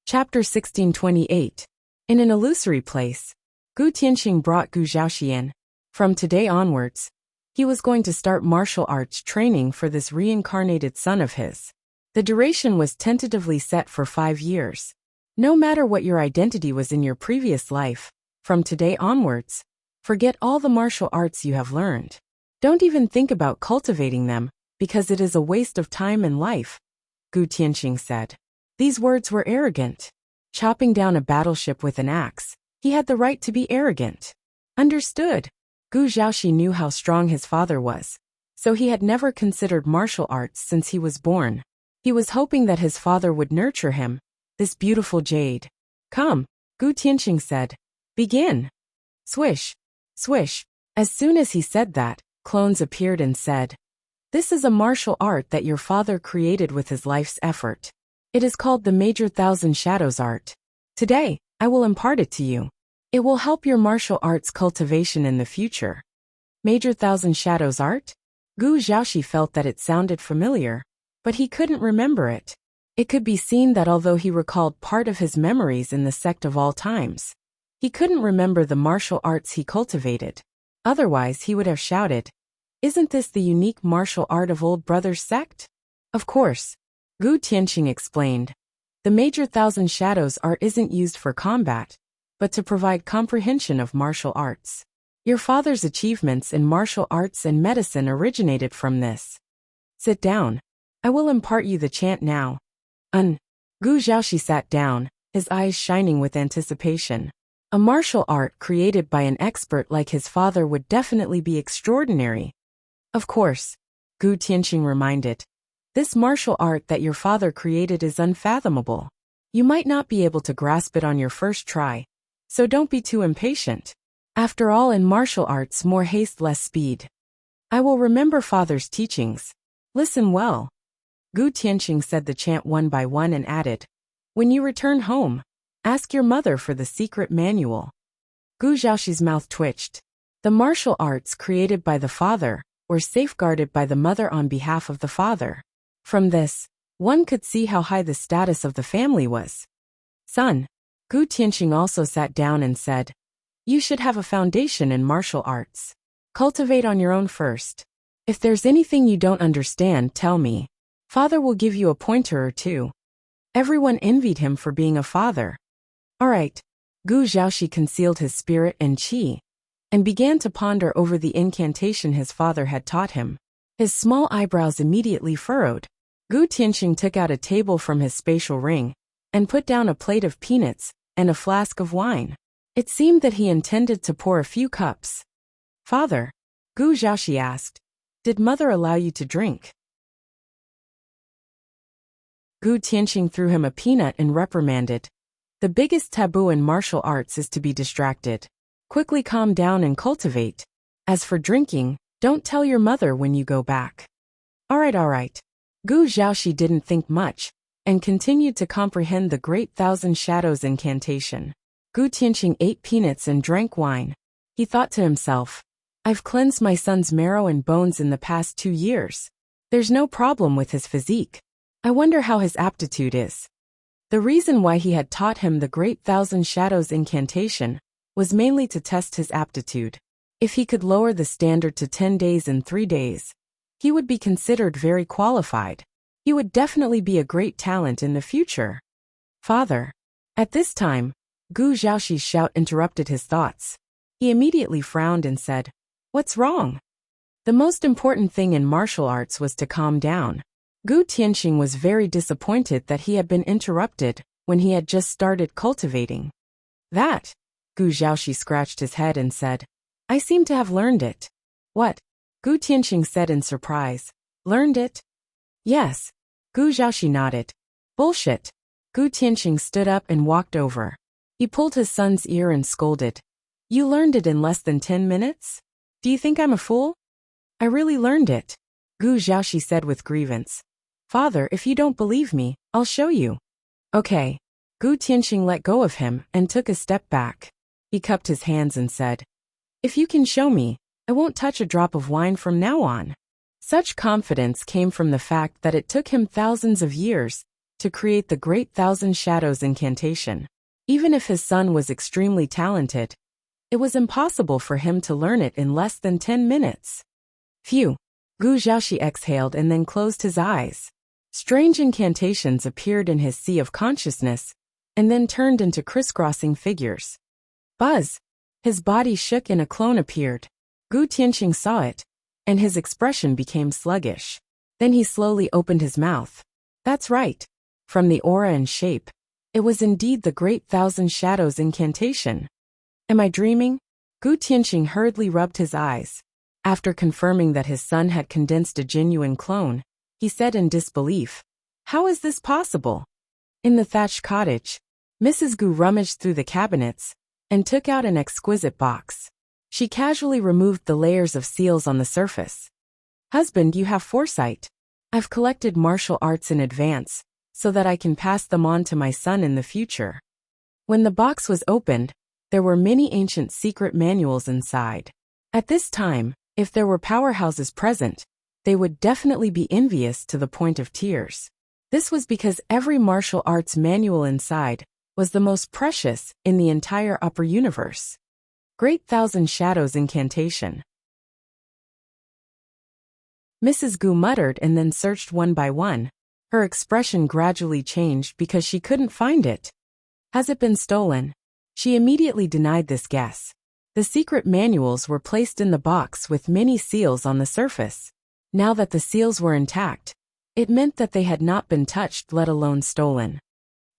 Chapter 1628. In an illusory place, Gu Tianqing brought Gu Xiaoxi in. From today onwards, he was going to start martial arts training for this reincarnated son of his. The duration was tentatively set for 5 years. No matter what your identity was in your previous life, from today onwards, forget all the martial arts you have learned. Don't even think about cultivating them, because it is a waste of time and life, Gu Tianqing said. These words were arrogant. Chopping down a battleship with an axe, he had the right to be arrogant. Understood. Gu Xiaoxi knew how strong his father was, so he had never considered martial arts since he was born. He was hoping that his father would nurture him, this beautiful jade. "Come," Gu Tianqing said. "Begin." Swish, swish. As soon as he said that, clones appeared and said, "This is a martial art that your father created with his life's effort. It is called the Major Thousand Shadows art. Today, I will impart it to you. It will help your martial arts cultivation in the future." Major Thousand Shadows art? Gu Xiaoxi felt that it sounded familiar, but he couldn't remember it. It could be seen that although he recalled part of his memories in the sect of all times, he couldn't remember the martial arts he cultivated. Otherwise, he would have shouted, "Isn't this the unique martial art of Old Brother's sect?" Of course, Gu Tianqing explained. The Major Thousand Shadows art isn't used for combat, but to provide comprehension of martial arts. Your father's achievements in martial arts and medicine originated from this. Sit down. I will impart you the chant now. Gu Xiaoxi sat down, his eyes shining with anticipation. A martial art created by an expert like his father would definitely be extraordinary. Of course, Gu Tianqing reminded. This martial art that your father created is unfathomable. You might not be able to grasp it on your first try, so don't be too impatient. After all, in martial arts, more haste, less speed. I will remember father's teachings. Listen well. Gu Tianqing said the chant one by one and added, "When you return home, ask your mother for the secret manual." Gu Xiaoxi's mouth twitched. The martial arts created by the father were safeguarded by the mother on behalf of the father. From this, one could see how high the status of the family was. "Son," Gu Tianqing also sat down and said, "You should have a foundation in martial arts. Cultivate on your own first. If there's anything you don't understand, tell me. Father will give you a pointer or two." Everyone envied him for being a father. All right. Gu Xiaoxi concealed his spirit and qi, and began to ponder over the incantation his father had taught him. His small eyebrows immediately furrowed. Gu Tianqing took out a table from his spatial ring, and put down a plate of peanuts and a flask of wine. It seemed that he intended to pour a few cups. "Father," Gu Xiaoxi asked, "did mother allow you to drink?" Gu Tianqing threw him a peanut and reprimanded. "The biggest taboo in martial arts is to be distracted. Quickly calm down and cultivate. As for drinking, don't tell your mother when you go back." All right. Gu Xiaoxi didn't think much, and continued to comprehend the Great Thousand Shadows incantation. Gu Tianqing ate peanuts and drank wine. He thought to himself, "I've cleansed my son's marrow and bones in the past 2 years. There's no problem with his physique. I wonder how his aptitude is." The reason why he had taught him the Great Thousand Shadows incantation was mainly to test his aptitude. If he could lower the standard to 10 days and 3 days, he would be considered very qualified. He would definitely be a great talent in the future. "Father." At this time, Gu Xiaoxi's shout interrupted his thoughts. He immediately frowned and said, "What's wrong?" The most important thing in martial arts was to calm down. Gu Tianqing was very disappointed that he had been interrupted when he had just started cultivating. "That," Gu Xiaoxi scratched his head and said, "I seem to have learned it." "What?" Gu Tianqing said in surprise. "Learned it?" "Yes." Gu Xiaoxi nodded. "Bullshit." Gu Tianxing stood up and walked over. He pulled his son's ear and scolded. You learned it in less than 10 minutes? Do you think I'm a fool? I really learned it. Gu Xiaoxi said with grievance. Father, if you don't believe me, I'll show you. Okay. Gu Tianxing let go of him and took a step back. He cupped his hands and said, If you can show me, I won't touch a drop of wine from now on. Such confidence came from the fact that it took him thousands of years to create the Great Thousand Shadows incantation. Even if his son was extremely talented, it was impossible for him to learn it in less than 10 minutes. Phew. Gu Xiaoxi exhaled and then closed his eyes. Strange incantations appeared in his sea of consciousness and then turned into crisscrossing figures. Buzz! His body shook and a clone appeared. Gu Tianxing saw it, and his expression became sluggish. Then he slowly opened his mouth. That's right. From the aura and shape, it was indeed the Great Thousand Shadows incantation. Am I dreaming? Gu Tianxing hurriedly rubbed his eyes. After confirming that his son had condensed a genuine clone, he said in disbelief, How is this possible? In the thatched cottage, Mrs. Gu rummaged through the cabinets and took out an exquisite box. She casually removed the layers of seals on the surface. Husband, you have foresight. I've collected martial arts in advance so that I can pass them on to my son in the future. When the box was opened, there were many ancient secret manuals inside. At this time, if there were powerhouses present, they would definitely be envious to the point of tears. This was because every martial arts manual inside was the most precious in the entire upper universe. Great Thousand Shadows incantation. Mrs. Gu muttered and then searched one by one. Her expression gradually changed because she couldn't find it. Has it been stolen? She immediately denied this guess. The secret manuals were placed in the box with many seals on the surface. Now that the seals were intact, it meant that they had not been touched, let alone stolen.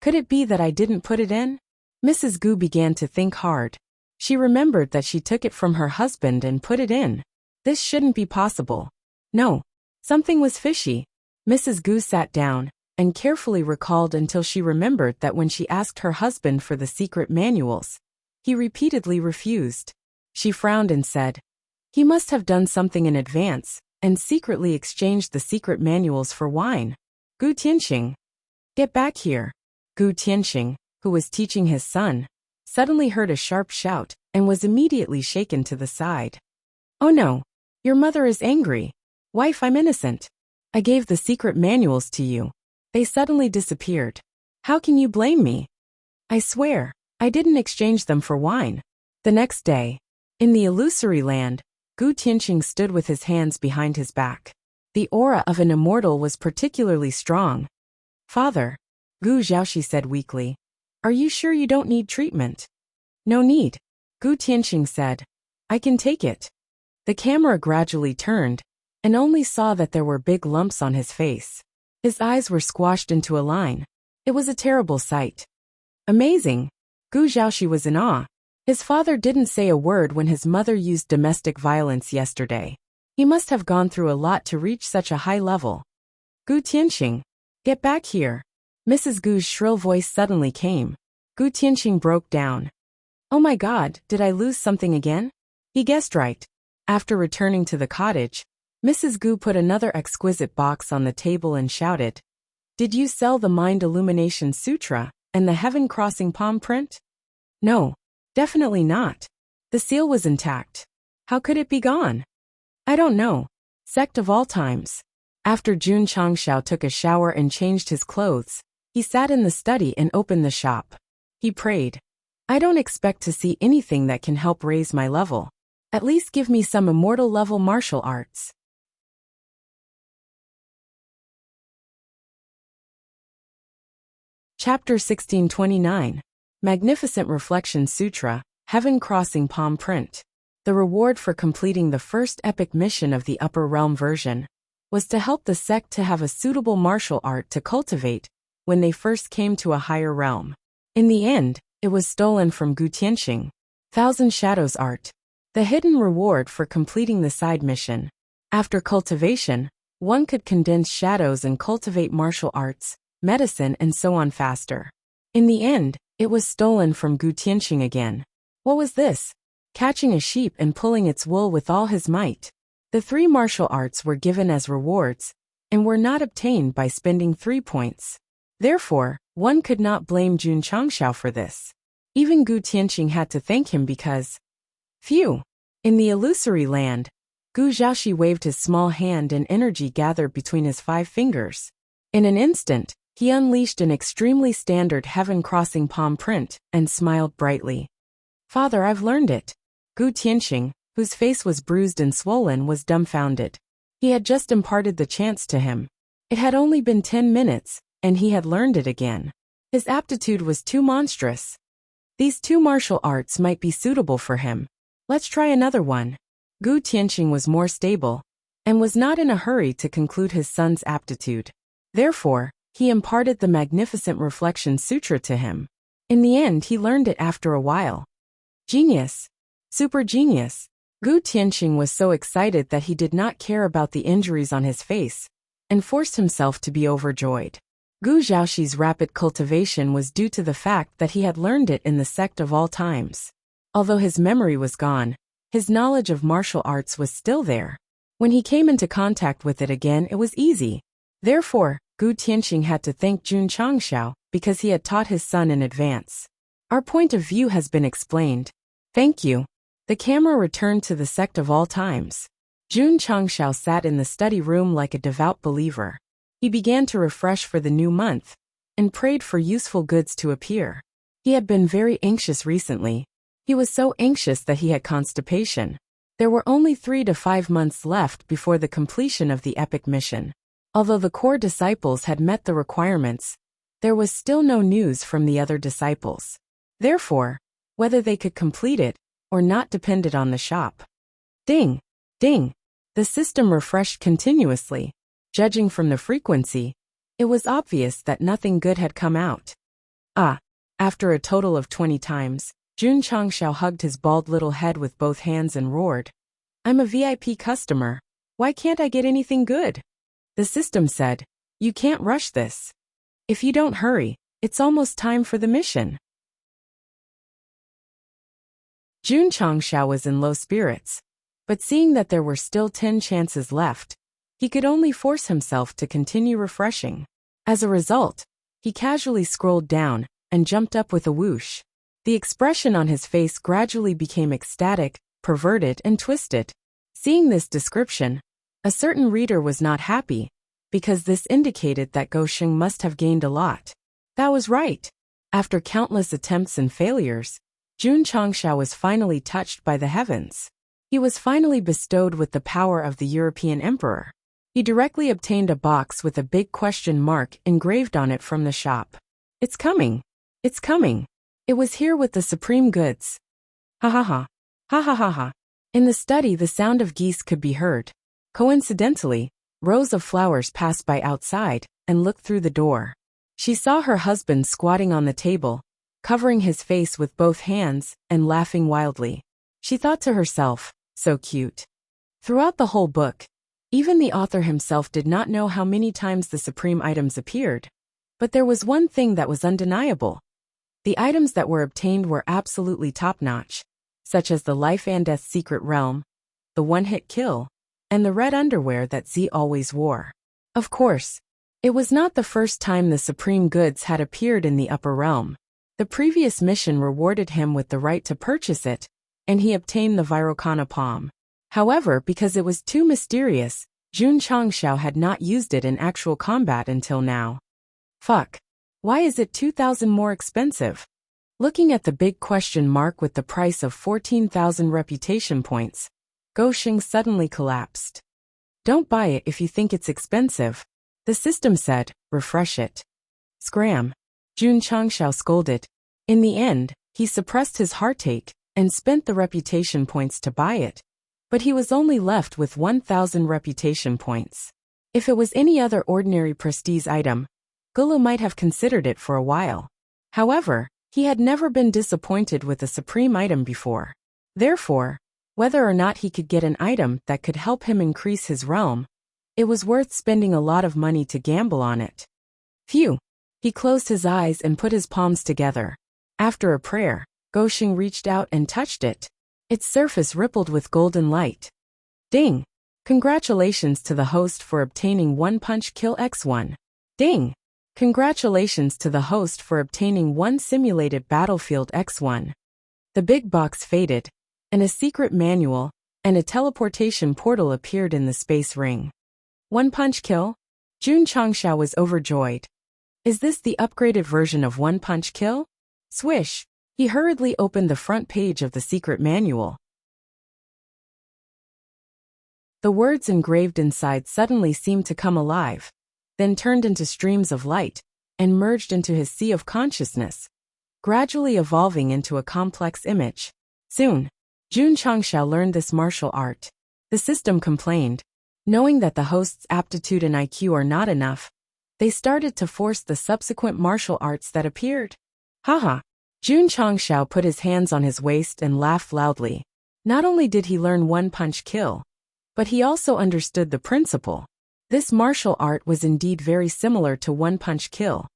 Could it be that I didn't put it in? Mrs. Gu began to think hard. She remembered that she took it from her husband and put it in. This shouldn't be possible. No, something was fishy. Mrs. Gu sat down and carefully recalled until she remembered that when she asked her husband for the secret manuals, he repeatedly refused. She frowned and said, He must have done something in advance and secretly exchanged the secret manuals for wine. Gu Tianxing, get back here. Gu Tianxing, who was teaching his son, suddenly heard a sharp shout and was immediately shaken to the side. Oh no, your mother is angry. Wife, I'm innocent. I gave the secret manuals to you. They suddenly disappeared. How can you blame me? I swear, I didn't exchange them for wine. The next day, in the illusory land, Gu Tianxing stood with his hands behind his back. The aura of an immortal was particularly strong. Father, Gu Xiaoxi said weakly, are you sure you don't need treatment? No need. Gu Tianxing said, I can take it. The camera gradually turned and only saw that there were big lumps on his face. His eyes were squashed into a line. It was a terrible sight. Amazing. Gu Xiaoxi was in awe. His father didn't say a word when his mother used domestic violence yesterday. He must have gone through a lot to reach such a high level. Gu Tianxing, get back here. Mrs. Gu's shrill voice suddenly came. Gu Tianxing broke down. Oh my God, did I lose something again? He guessed right. After returning to the cottage, Mrs. Gu put another exquisite box on the table and shouted, Did you sell the Mind Illumination Sutra and the Heaven Crossing palm print? No, definitely not. The seal was intact. How could it be gone? I don't know. Sect of all times. After Jun Changshao took a shower and changed his clothes, he sat in the study and opened the shop. He prayed, I don't expect to see anything that can help raise my level. At least give me some immortal level martial arts. Chapter 1629. Magnificent Reflection Sutra, Heaven Crossing Palm Print. The reward for completing the first epic mission of the Upper Realm version was to help the sect to have a suitable martial art to cultivate when they first came to a higher realm. In the end, it was stolen from Gu Tianxing. Thousand Shadows Art. The hidden reward for completing the side mission. After cultivation, one could condense shadows and cultivate martial arts medicine and so on faster. In the end, it was stolen from Gu Tianqing again. What was this? Catching a sheep and pulling its wool with all his might. The 3 martial arts were given as rewards, and were not obtained by spending 3 points. Therefore, one could not blame Jun Changshao for this. Even Gu Tianqing had to thank him because... Phew! In the illusory land, Gu Zhaoxi waved his small hand and energy gathered between his 5 fingers. In an instant, he unleashed an extremely standard heaven-crossing palm print and smiled brightly. Father, I've learned it. Gu Tianqing, whose face was bruised and swollen, was dumbfounded. He had just imparted the chance to him. It had only been 10 minutes, and he had learned it again. His aptitude was too monstrous. These 2 martial arts might be suitable for him. Let's try another one. Gu Tianqing was more stable, and was not in a hurry to conclude his son's aptitude. Therefore, he imparted the magnificent Reflection Sutra to him. In the end, he learned it after a while. Genius! Super genius! Gu Tianqing was so excited that he did not care about the injuries on his face, and forced himself to be overjoyed. Gu Zhaoxi's rapid cultivation was due to the fact that he had learned it in the Sect of all times. Although his memory was gone, his knowledge of martial arts was still there. When he came into contact with it again, it was easy. Therefore, Gu Tianqing had to thank Jun Changshao because he had taught his son in advance. Our point of view has been explained. Thank you. The camera returned to the Sect of all times. Jun Changshao sat in the study room like a devout believer. He began to refresh for the new month, and prayed for useful goods to appear. He had been very anxious recently. He was so anxious that he had constipation. There were only 3 to 5 months left before the completion of the epic mission. Although the core disciples had met the requirements, there was still no news from the other disciples. Therefore, whether they could complete it or not depended on the shop. Ding! Ding! The system refreshed continuously. Judging from the frequency, it was obvious that nothing good had come out. After a total of 20 times, Jun Changshao hugged his bald little head with both hands and roared, "I'm a VIP customer. Why can't I get anything good?" The system said, "You can't rush this. If you don't hurry, it's almost time for the mission." Jun Changshao was in low spirits, but seeing that there were still 10 chances left, he could only force himself to continue refreshing. As a result, he casually scrolled down and jumped up with a whoosh. The expression on his face gradually became ecstatic, perverted, and twisted. Seeing this description, a certain reader was not happy, because this indicated that Gosheng must have gained a lot. That was right. After countless attempts and failures, Jun Changshao was finally touched by the heavens. He was finally bestowed with the power of the European emperor. He directly obtained a box with a big question mark engraved on it from the shop. "It's coming! It's coming! It was here with the supreme goods." Ha ha ha. Ha ha ha ha. In the study, the sound of geese could be heard. Coincidentally, rows of flowers passed by outside and looked through the door. She saw her husband squatting on the table, covering his face with both hands and laughing wildly. She thought to herself, so cute. Throughout the whole book, even the author himself did not know how many times the supreme items appeared. But there was one thing that was undeniable. The items that were obtained were absolutely top-notch, such as the life and death secret realm, the one-hit kill, and the red underwear that Z always wore. Of course, it was not the first time the supreme goods had appeared in the upper realm. The previous mission rewarded him with the right to purchase it, and he obtained the Virokana palm. However, because it was too mysterious, Jun Changshao had not used it in actual combat until now. Fuck. Why is it 2,000 more expensive? Looking at the big question mark with the price of 14,000 reputation points, Gosheng suddenly collapsed. "Don't buy it if you think it's expensive," the system said, "refresh it." Scram. Jun Changshao scolded. In the end, he suppressed his heartache and spent the reputation points to buy it. But he was only left with 1,000 reputation points. If it was any other ordinary prestige item, Gulu might have considered it for a while. However, he had never been disappointed with a supreme item before. Therefore, whether or not he could get an item that could help him increase his realm, it was worth spending a lot of money to gamble on it. Phew, He closed his eyes and put his palms together. After a prayer, Gosheng reached out and touched it. Its surface rippled with golden light. Ding! Congratulations to the host for obtaining one punch kill X1. Ding! Congratulations to the host for obtaining one simulated battlefield X1. The big box faded, and a secret manual and a teleportation portal appeared in the space ring. One punch kill? Jun Changxiao was overjoyed. Is this the upgraded version of one punch kill? Swish! He hurriedly opened the front page of the secret manual. The words engraved inside suddenly seemed to come alive, then turned into streams of light, and merged into his sea of consciousness, gradually evolving into a complex image. Soon, Jun Changxiao learned this martial art. The system complained. Knowing that the host's aptitude and IQ are not enough, they started to force the subsequent martial arts that appeared. Haha! Jun Changxiao put his hands on his waist and laughed loudly. Not only did he learn one punch kill, but he also understood the principle. This martial art was indeed very similar to one punch kill,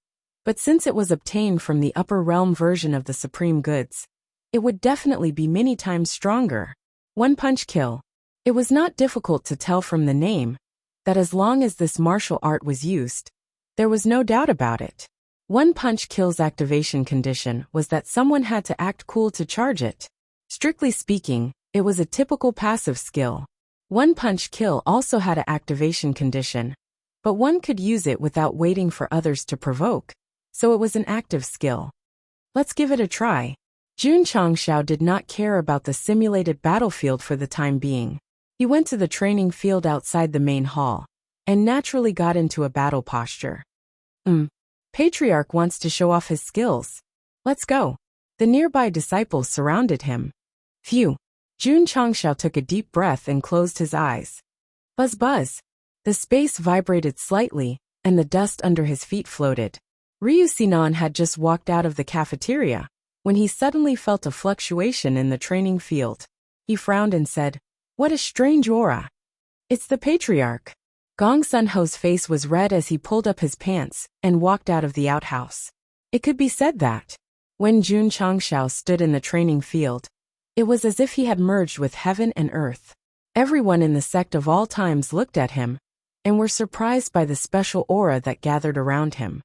but since it was obtained from the upper realm version of the supreme goods, it would definitely be many times stronger. One punch kill. It was not difficult to tell from the name that as long as this martial art was used, there was no doubt about it. One punch kill's activation condition was that someone had to act cool to charge it. Strictly speaking, it was a typical passive skill. One punch kill also had an activation condition, but one could use it without waiting for others to provoke, so it was an active skill. Let's give it a try. Jun Changxiao did not care about the simulated battlefield for the time being. He went to the training field outside the main hall, and naturally got into a battle posture. Patriarch wants to show off his skills. Let's go. The nearby disciples surrounded him. Phew. Jun Changxiao took a deep breath and closed his eyes. Buzz buzz. The space vibrated slightly, and the dust under his feet floated. Ryu Sinan had just walked out of the cafeteria when he suddenly felt a fluctuation in the training field. He frowned and said, "What a strange aura." "It's the Patriarch." Gong Sunho's face was red as he pulled up his pants and walked out of the outhouse. It could be said that, when Jun Changxiao stood in the training field, it was as if he had merged with heaven and earth. Everyone in the sect of all times looked at him and were surprised by the special aura that gathered around him.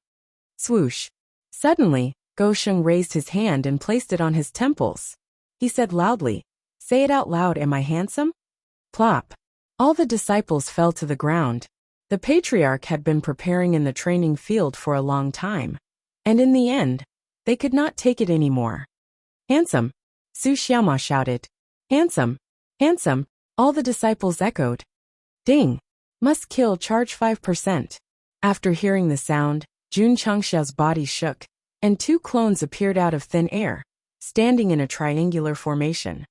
Swoosh! Suddenly, Gosheng raised his hand and placed it on his temples. He said loudly, "Say it out loud, am I handsome?" Plop! All the disciples fell to the ground. The Patriarch had been preparing in the training field for a long time, and in the end, they could not take it anymore. "Handsome!" Su Xiaoma shouted. "Handsome! Handsome!" All the disciples echoed. Ding! Must kill charge 5%. After hearing the sound, Jun Changxiao's body shook, and two clones appeared out of thin air, standing in a triangular formation.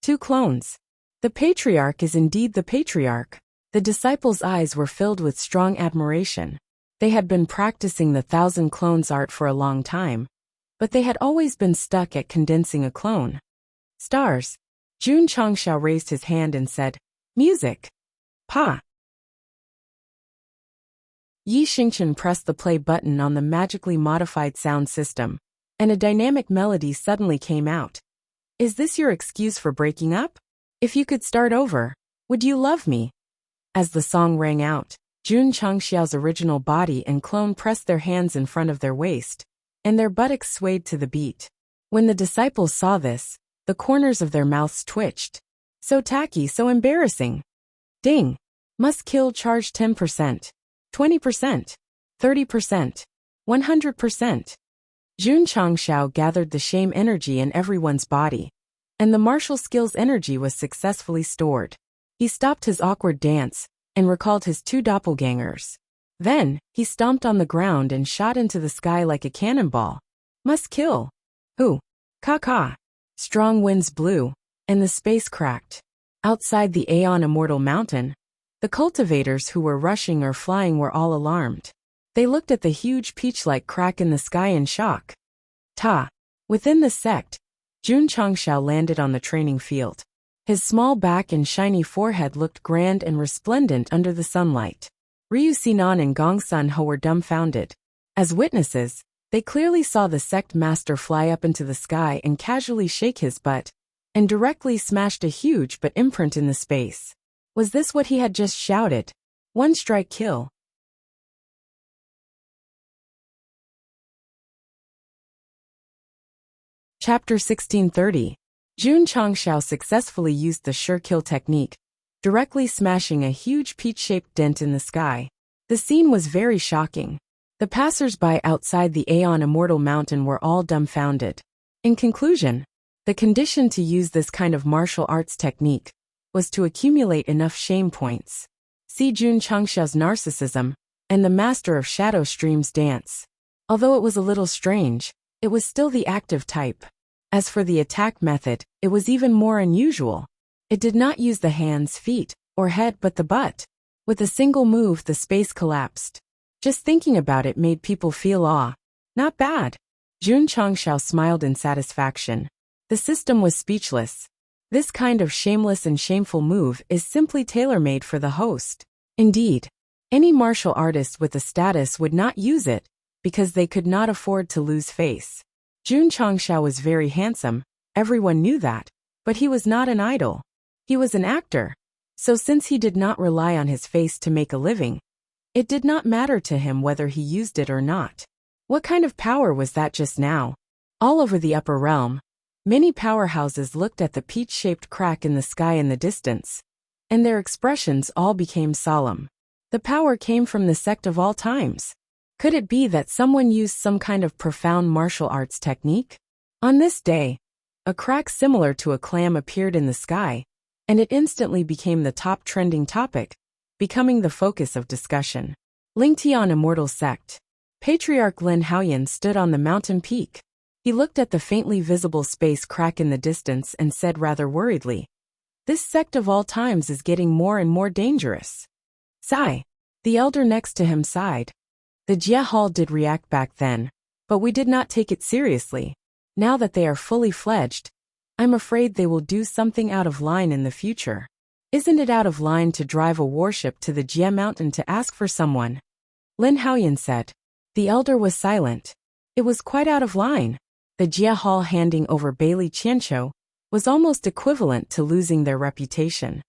Two clones. The Patriarch is indeed the Patriarch. The disciples' eyes were filled with strong admiration. They had been practicing the 1,000 clones art for a long time, but they had always been stuck at condensing a clone. Stars. Jun Changxiao raised his hand and said, "Music." Pa! Yi Xingchen pressed the play button on the magically modified sound system, and a dynamic melody suddenly came out. "Is this your excuse for breaking up? If you could start over, would you love me?" As the song rang out, Jun Changxiao's original body and clone pressed their hands in front of their waist, and their buttocks swayed to the beat. When the disciples saw this, the corners of their mouths twitched. So tacky, so embarrassing. Ding! Must kill charge 10%, 20%, 30%, 100%. Jun Changxiao gathered the shame energy in everyone's body, and the martial skills energy was successfully stored. He stopped his awkward dance and recalled his two doppelgangers. Then, he stomped on the ground and shot into the sky like a cannonball. Must kill. Hoo! Ka-ka! Strong winds blew, and the space cracked. Outside the Aeon Immortal Mountain, the cultivators who were rushing or flying were all alarmed. They looked at the huge peach-like crack in the sky in shock. Ta! Within the sect, Jun Changxiao landed on the training field. His small back and shiny forehead looked grand and resplendent under the sunlight. Ryu Sinan and Gong Sunho were dumbfounded. As witnesses, they clearly saw the sect master fly up into the sky and casually shake his butt, and directly smashed a huge but imprint in the space. Was this what he had just shouted? One strike kill. Chapter 1630. Jun Changshao successfully used the sure kill technique, directly smashing a huge peach-shaped dent in the sky. The scene was very shocking. The passers-by outside the Aeon Immortal Mountain were all dumbfounded. In conclusion, the condition to use this kind of martial arts technique was to accumulate enough shame points. See Jun Changshao's narcissism and the Master of Shadow Stream's dance. Although it was a little strange, it was still the active type. As for the attack method, it was even more unusual. It did not use the hands, feet, or head but the butt. With a single move the space collapsed. Just thinking about it made people feel awe. Not bad. Jun Changshao smiled in satisfaction. The system was speechless. This kind of shameless and shameful move is simply tailor-made for the host. Indeed, any martial artist with a status would not use it, because they could not afford to lose face. Jun Changshao was very handsome, everyone knew that, but he was not an idol. He was an actor. So since he did not rely on his face to make a living, it did not matter to him whether he used it or not. What kind of power was that just now? All over the upper realm, many powerhouses looked at the peach-shaped crack in the sky in the distance, and their expressions all became solemn. The power came from the sect of all times. Could it be that someone used some kind of profound martial arts technique? On this day, a crack similar to a clam appeared in the sky, and it instantly became the top trending topic, becoming the focus of discussion. Lingtian Immortal Sect. Patriarch Lin Haoyan stood on the mountain peak. He looked at the faintly visible space crack in the distance and said rather worriedly, "This sect of all times is getting more and more dangerous." Sigh. The elder next to him sighed. The Jia Hall did react back then, but we did not take it seriously. Now that they are fully fledged, I'm afraid they will do something out of line in the future. Isn't it out of line to drive a warship to the Jia Mountain to ask for someone? Lin Haoyan said. The elder was silent. It was quite out of line. The Jia Hall handing over Bailey Qianqiu was almost equivalent to losing their reputation.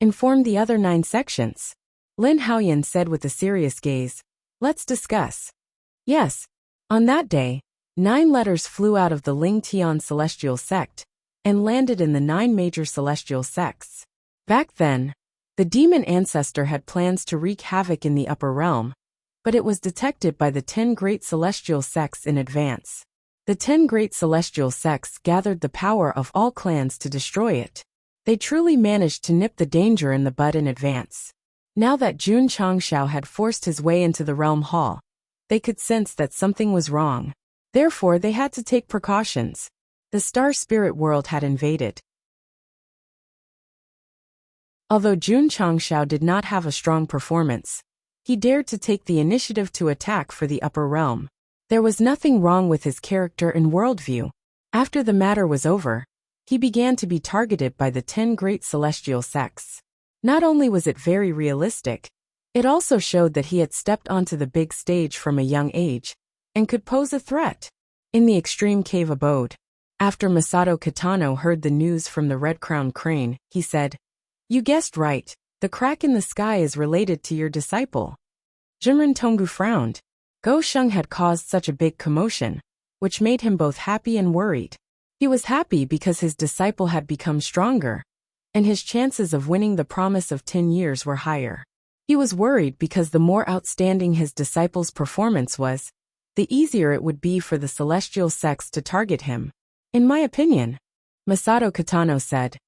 Inform the other 9 sections. Lin Haoyan said with a serious gaze. Let's discuss. Yes. On that day, 9 letters flew out of the Lingtian celestial sect and landed in the 9 major celestial sects. Back then, the demon ancestor had plans to wreak havoc in the upper realm, but it was detected by the 10 great celestial sects in advance. The 10 great celestial sects gathered the power of all clans to destroy it. They truly managed to nip the danger in the bud in advance. Now that Jun Changshao had forced his way into the realm hall, they could sense that something was wrong. Therefore, they had to take precautions. The star spirit world had invaded. Although Jun Changshao did not have a strong performance, he dared to take the initiative to attack for the upper realm. There was nothing wrong with his character and worldview. After the matter was over, he began to be targeted by the 10 great celestial sects. Not only was it very realistic, it also showed that he had stepped onto the big stage from a young age and could pose a threat. In the extreme cave abode, after Masato Kitano heard the news from the red-crowned crane, he said, "You guessed right, the crack in the sky is related to your disciple." Jinren Tonggu frowned. Go Sheng had caused such a big commotion, which made him both happy and worried. He was happy because his disciple had become stronger, and his chances of winning the promise of 10 years were higher. He was worried because the more outstanding his disciple's performance was, the easier it would be for the celestial sects to target him. In my opinion, Masato Kitano said,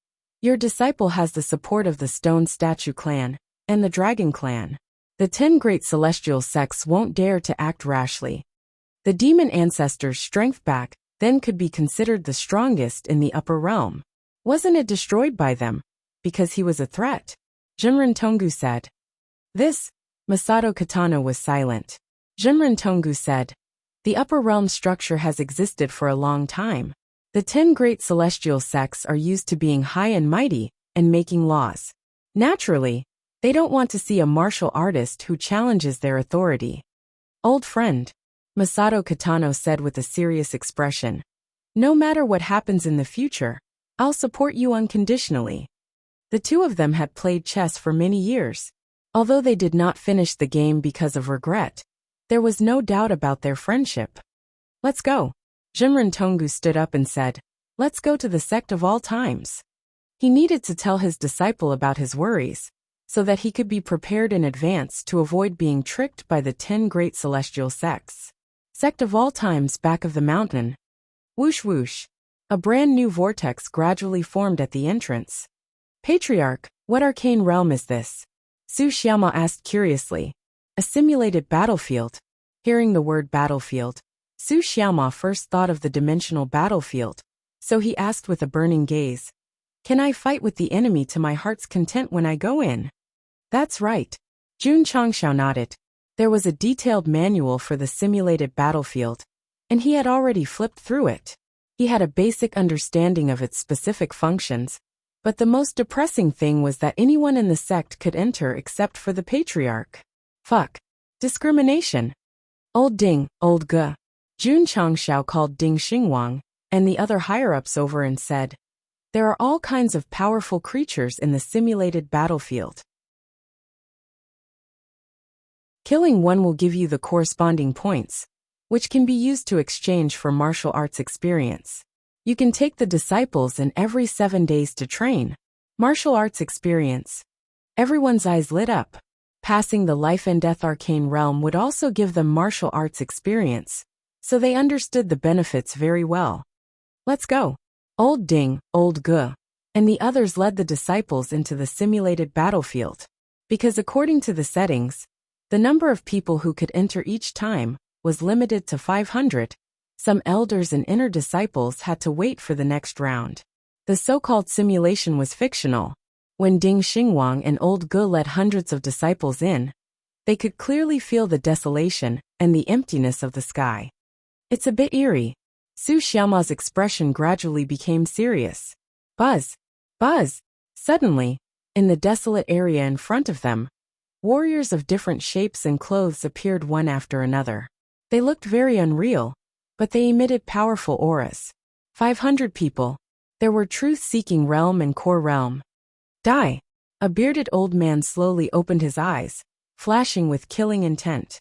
your disciple has the support of the Stone Statue clan and the Dragon clan. The 10 great celestial sects won't dare to act rashly. The demon ancestor's strength back then could be considered the strongest in the upper realm. Wasn't it destroyed by them? Because he was a threat? Jinren Tonggu said. This, Masato Kitano was silent. Jinren Tonggu said, the upper realm structure has existed for a long time. The 10 great celestial sects are used to being high and mighty and making laws. Naturally, they don't want to see a martial artist who challenges their authority. Old friend, Masato Kitano said with a serious expression. No matter what happens in the future, I'll support you unconditionally. The two of them had played chess for many years. Although they did not finish the game because of regret, there was no doubt about their friendship. Let's go. Jinren Tonggu stood up and said, let's go to the sect of all times. He needed to tell his disciple about his worries, so that he could be prepared in advance to avoid being tricked by the 10 great celestial sects. Sect of all times back of the mountain. Whoosh whoosh. A brand new vortex gradually formed at the entrance. Patriarch, what arcane realm is this? Su Xiaoma asked curiously. A simulated battlefield. Hearing the word battlefield, Su Xiaoma first thought of the dimensional battlefield, so he asked with a burning gaze, can I fight with the enemy to my heart's content when I go in? That's right. Jun Changshao nodded. There was a detailed manual for the simulated battlefield, and he had already flipped through it. He had a basic understanding of its specific functions, but the most depressing thing was that anyone in the sect could enter except for the patriarch. Fuck. Discrimination. Old Ding, old Ge. Jun Changshao called Ding Xingwang and the other higher-ups over and said, there are all kinds of powerful creatures in the simulated battlefield. Killing one will give you the corresponding points, which can be used to exchange for martial arts experience. You can take the disciples in every 7 days to train. Martial arts experience. Everyone's eyes lit up. Passing the life and death arcane realm would also give them martial arts experience, so they understood the benefits very well. Let's go. Old Ding, old Ge, and the others led the disciples into the simulated battlefield. Because according to the settings, the number of people who could enter each time was limited to 500. Some elders and inner disciples had to wait for the next round. The so-called simulation was fictional. When Ding Xingwang and old Ge led hundreds of disciples in, they could clearly feel the desolation and the emptiness of the sky. It's a bit eerie. Su Xiaoma's expression gradually became serious. Buzz! Buzz! Suddenly, in the desolate area in front of them, warriors of different shapes and clothes appeared one after another. They looked very unreal, but they emitted powerful auras. 500 people. There were truth-seeking realm and core realm. Die! A bearded old man slowly opened his eyes, flashing with killing intent.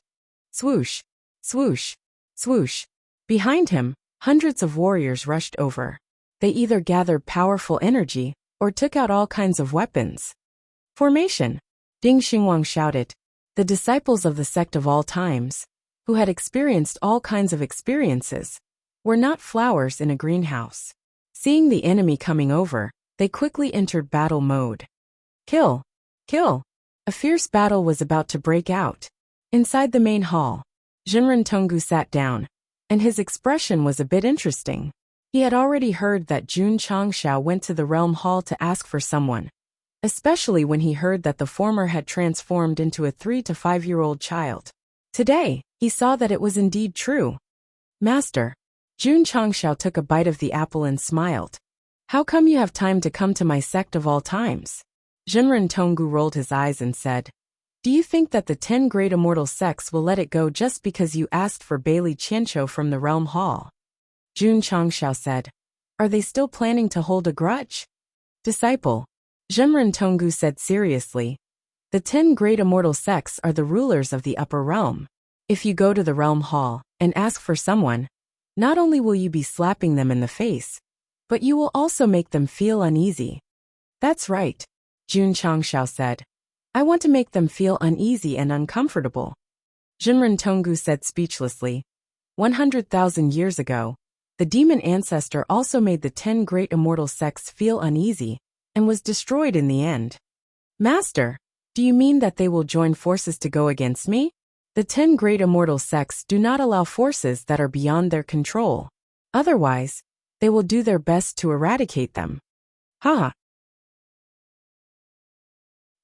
Swoosh! Swoosh! Swoosh! Behind him, hundreds of warriors rushed over. They either gathered powerful energy or took out all kinds of weapons. Formation! Ding Xingwang shouted. The disciples of the sect of all times, who had experienced all kinds of experiences, were not flowers in a greenhouse. Seeing the enemy coming over, they quickly entered battle mode. Kill! Kill! A fierce battle was about to break out. Inside the main hall, Jinren Tonggu sat down, and his expression was a bit interesting. He had already heard that Jun Changshao went to the realm hall to ask for someone, especially when he heard that the former had transformed into a 3 to 5-year-old child. Today, he saw that it was indeed true. Master. Jun Changshao took a bite of the apple and smiled. How come you have time to come to my sect of all times? Jinren Tonggu rolled his eyes and said, do you think that the 10 great immortal sects will let it go just because you asked for Bailey Qianqiu from the realm hall? Jun Changshao said, are they still planning to hold a grudge? Disciple. Jinren Tonggu said seriously, the 10 great immortal sects are the rulers of the upper realm. If you go to the realm hall and ask for someone, not only will you be slapping them in the face, but you will also make them feel uneasy. That's right, Jun Changshao said. I want to make them feel uneasy and uncomfortable. Jinren Tonggu said speechlessly. 100,000 years ago, the demon ancestor also made the 10 great immortal sects feel uneasy, and was destroyed in the end. Master, do you mean that they will join forces to go against me? The 10 great immortal sects do not allow forces that are beyond their control. Otherwise, they will do their best to eradicate them. Ha!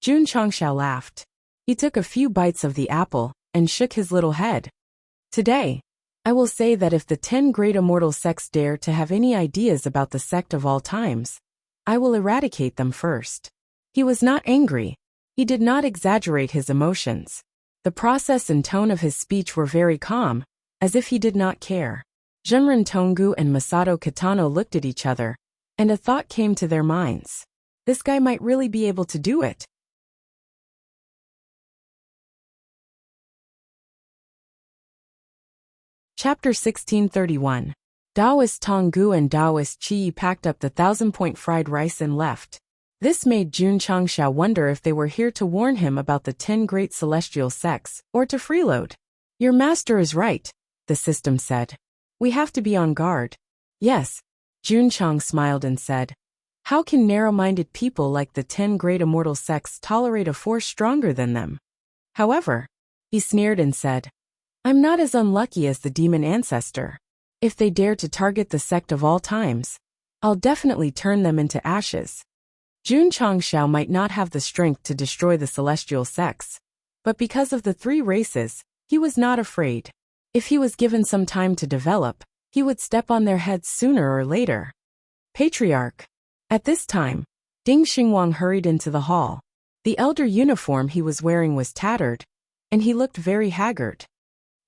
Jun Changshao laughed. He took a few bites of the apple and shook his little head. Today, I will say that if the 10 great immortal sects dare to have any ideas about the sect of all times, I will eradicate them first. He was not angry. He did not exaggerate his emotions. The process and tone of his speech were very calm, as if he did not care. Junrin Tonggu and Masato Kitano looked at each other, and a thought came to their minds. This guy might really be able to do it. Chapter 1631. Taoist Tonggu and Taoist Qi packed up the 1,000-point fried rice and left. This made Jun Changshao wonder if they were here to warn him about the 10 great celestial sects, or to freeload. Your master is right, the system said. We have to be on guard. Yes. Jun Chang smiled and said, how can narrow-minded people like the 10 great immortal sects tolerate a force stronger than them? However, he sneered and said, I'm not as unlucky as the demon ancestor. If they dare to target the sect of all times, I'll definitely turn them into ashes. Jun Changshao might not have the strength to destroy the celestial sects, but because of the 3 races, he was not afraid. If he was given some time to develop, he would step on their heads sooner or later. Patriarch. At this time, Ding Xingwang hurried into the hall. The elder uniform he was wearing was tattered, and he looked very haggard.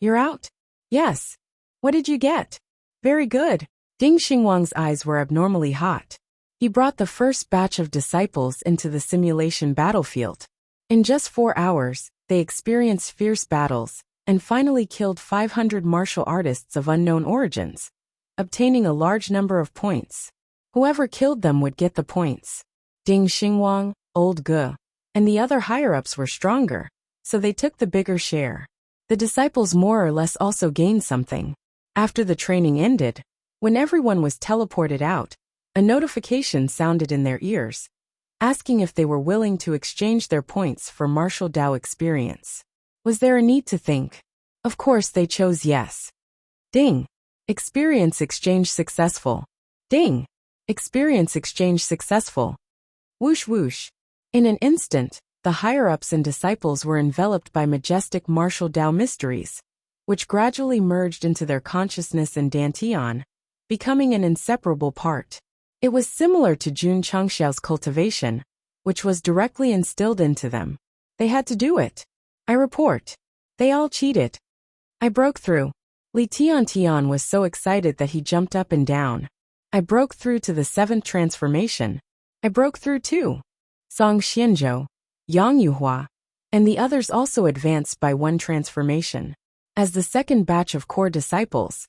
You're out? Yes. What did you get? Very good. Ding Xingwang's eyes were abnormally hot. He brought the first batch of disciples into the simulation battlefield. In just 4 hours, they experienced fierce battles, and finally killed 500 martial artists of unknown origins, obtaining a large number of points. Whoever killed them would get the points. Ding Xingwang, Old Ge, and the other higher-ups were stronger, so they took the bigger share. The disciples more or less also gained something. After the training ended, when everyone was teleported out, a notification sounded in their ears, asking if they were willing to exchange their points for martial Dao experience. Was there a need to think? Of course they chose yes. Ding. Experience exchange successful. Ding. Experience exchange successful. Whoosh whoosh. In an instant, the higher-ups and disciples were enveloped by majestic martial Dao mysteries, which gradually merged into their consciousness and dantian, becoming an inseparable part. It was similar to Jun Changshao's cultivation, which was directly instilled into them. They had to do it. I report. They all cheated. I broke through. Li Tian was so excited that he jumped up and down. I broke through to the 7th transformation. I broke through too. Song Xianzhou, Yang Yuhua, and the others also advanced by 1 transformation. As the second batch of core disciples,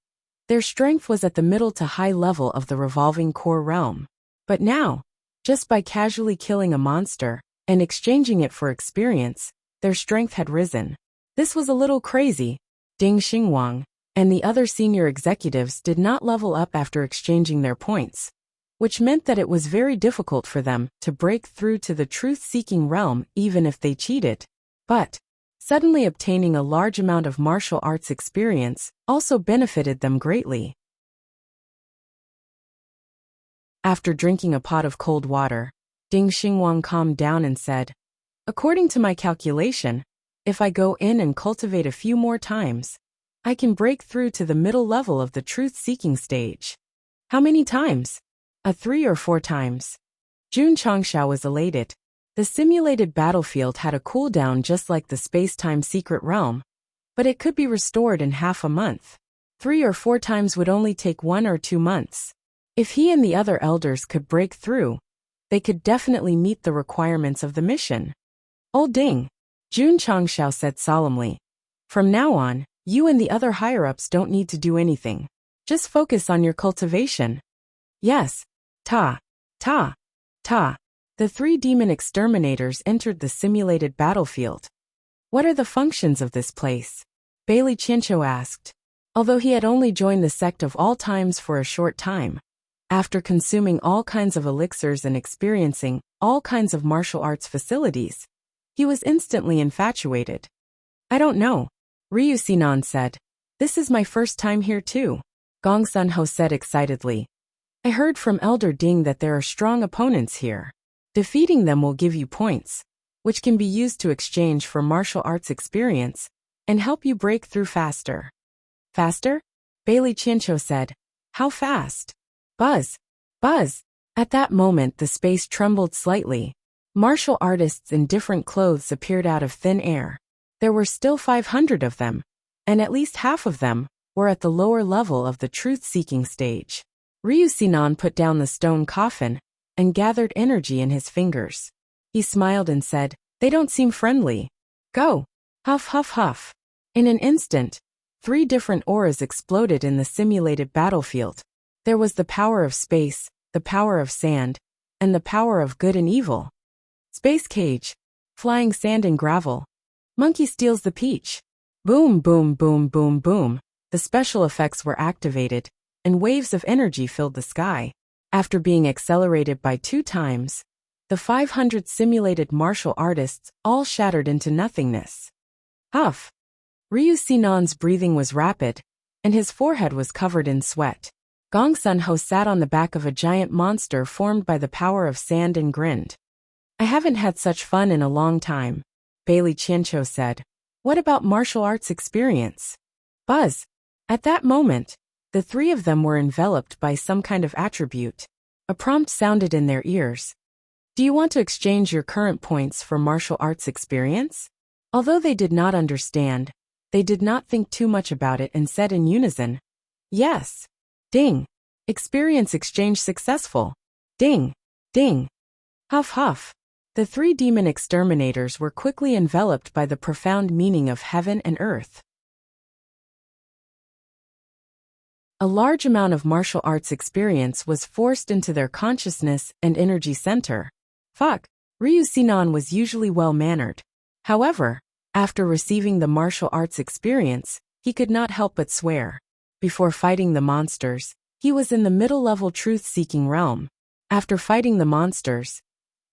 their strength was at the middle to high level of the revolving core realm. But now, just by casually killing a monster and exchanging it for experience, their strength had risen. This was a little crazy. Ding Xingwang and the other senior executives did not level up after exchanging their points, which meant that it was very difficult for them to break through to the truth-seeking realm even if they cheated. But suddenly obtaining a large amount of martial arts experience also benefited them greatly. After drinking a pot of cold water, Ding Xingwang calmed down and said, according to my calculation, if I go in and cultivate a few more times, I can break through to the middle level of the truth-seeking stage. How many times? 3 or 4 times. Jun Changshao was elated. The simulated battlefield had a cooldown just like the space-time secret realm, but it could be restored in half a month. 3 or 4 times would only take 1 or 2 months. If he and the other elders could break through, they could definitely meet the requirements of the mission. Old Ding, Jun Changshao said solemnly. From now on, you and the other higher-ups don't need to do anything. Just focus on your cultivation. Yes. Ta. Ta. Ta. The 3 demon exterminators entered the simulated battlefield. What are the functions of this place? Bailey Chincho asked. Although he had only joined the sect of all times for a short time, after consuming all kinds of elixirs and experiencing all kinds of martial arts facilities, he was instantly infatuated. I don't know, Ryu Sinan said. This is my first time here too. Gong Sun-ho said excitedly. I heard from Elder Ding that there are strong opponents here. Defeating them will give you points, which can be used to exchange for martial arts experience and help you break through faster. Faster? Bailey Chincho said. How fast? Buzz. Buzz. At that moment the space trembled slightly. Martial artists in different clothes appeared out of thin air. There were still 500 of them, and at least half of them were at the lower level of the truth-seeking stage. Ryu Sinan put down the stone coffin and gathered energy in his fingers. He smiled and said, "They don't seem friendly. Go." Huff, huff, huff. In an instant, 3 different auras exploded in the simulated battlefield. There was the power of space, the power of sand, and the power of good and evil. Space cage. Flying sand and gravel. Monkey steals the peach. Boom, boom, boom, boom, boom. The special effects were activated, and waves of energy filled the sky. After being accelerated by 2 times, the 500 simulated martial artists all shattered into nothingness. Huff. Ryu Sinan's breathing was rapid, and his forehead was covered in sweat. Gong Sun Ho sat on the back of a giant monster formed by the power of sand and grinned. "I haven't had such fun in a long time," Bailey Qianqiu said. "What about martial arts experience?" Buzz. At that moment, the 3 of them were enveloped by some kind of attribute. A prompt sounded in their ears. "Do you want to exchange your current points for martial arts experience?" Although they did not understand, they did not think too much about it and said in unison, "Yes." Ding. Experience exchange successful. Ding. Ding. Huff, huff. The 3 demon exterminators were quickly enveloped by the profound meaning of heaven and earth. A large amount of martial arts experience was forced into their consciousness and energy center. Fuck. Ryu Sinan was usually well-mannered. However, after receiving the martial arts experience, he could not help but swear. Before fighting the monsters, he was in the middle-level truth-seeking realm. After fighting the monsters,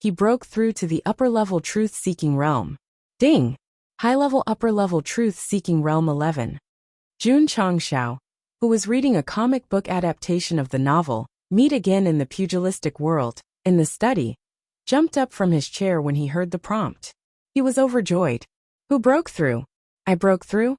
he broke through to the upper-level truth-seeking realm. Ding! High-level upper-level truth-seeking realm 11. Jun Changshao, who was reading a comic book adaptation of the novel, Meet Again in the Pugilistic World, in the study, jumped up from his chair when he heard the prompt. He was overjoyed. "Who broke through?" "I broke through?"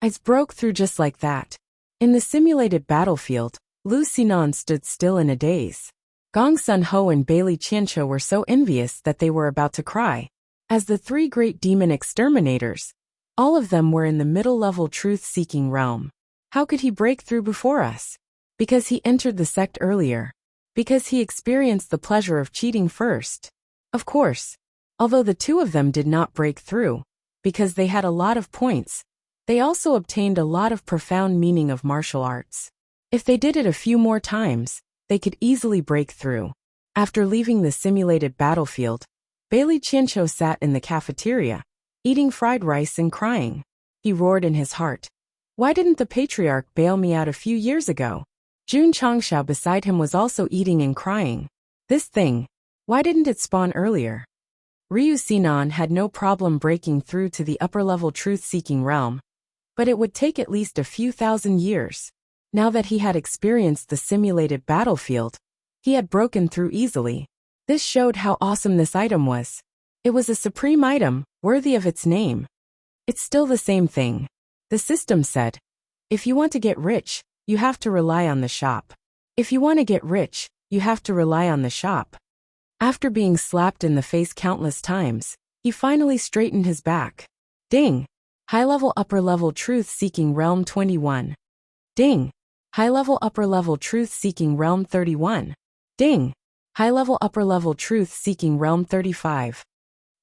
"I broke through just like that." In the simulated battlefield, Lu Sinan stood still in a daze. Gong Sun Ho and Bailey Qianqiu were so envious that they were about to cry. As the 3 great demon exterminators, all of them were in the middle-level truth-seeking realm. How could he break through before us? Because he entered the sect earlier. Because he experienced the pleasure of cheating first. Of course, although the 2 of them did not break through, because they had a lot of points, they also obtained a lot of profound meaning of martial arts. If they did it a few more times, they could easily break through. After leaving the simulated battlefield, Bailey Qianqiu sat in the cafeteria, eating fried rice and crying. He roared in his heart. Why didn't the patriarch bail me out a few years ago? Jun Changshao beside him was also eating and crying. This thing, why didn't it spawn earlier? Ryu Sinan had no problem breaking through to the upper-level truth-seeking realm, but it would take at least a few thousand years. Now that he had experienced the simulated battlefield, he had broken through easily. This showed how awesome this item was. It was a supreme item, worthy of its name. It's still the same thing. The system said, if you want to get rich, you have to rely on the shop. If you want to get rich, you have to rely on the shop. After being slapped in the face countless times, he finally straightened his back. Ding! High-level upper-level truth-seeking realm 21. Ding! High-level upper-level truth-seeking realm 31. Ding! High-level upper-level truth-seeking realm 35.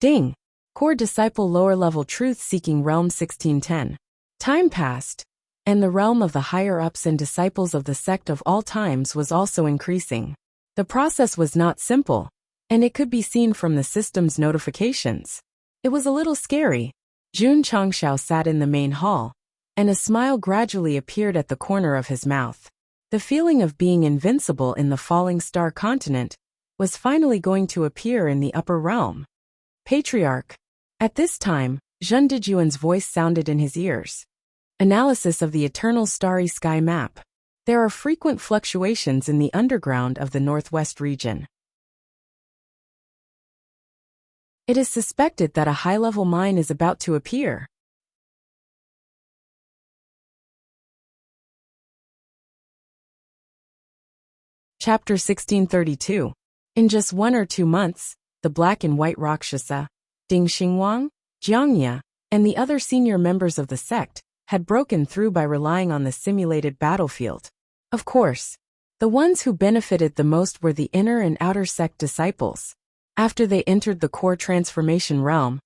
Ding! Core disciple lower-level truth-seeking realm 1610. Time passed, and the realm of the higher-ups and disciples of the sect of all times was also increasing. The process was not simple, and it could be seen from the system's notifications. It was a little scary. Jun Changshao sat in the main hall, and a smile gradually appeared at the corner of his mouth. The feeling of being invincible in the falling star continent was finally going to appear in the upper realm. Patriarch. At this time, Zhen Dijuan's voice sounded in his ears. Analysis of the eternal starry sky map. There are frequent fluctuations in the underground of the northwest region. It is suspected that a high-level mine is about to appear. Chapter 1632. In just 1 or 2 months, the black and white Rakshasa, Ding Xingwang, Jiangya, and the other senior members of the sect had broken through by relying on the simulated battlefield. Of course, the ones who benefited the most were the inner and outer sect disciples. After they entered the core transformation realm,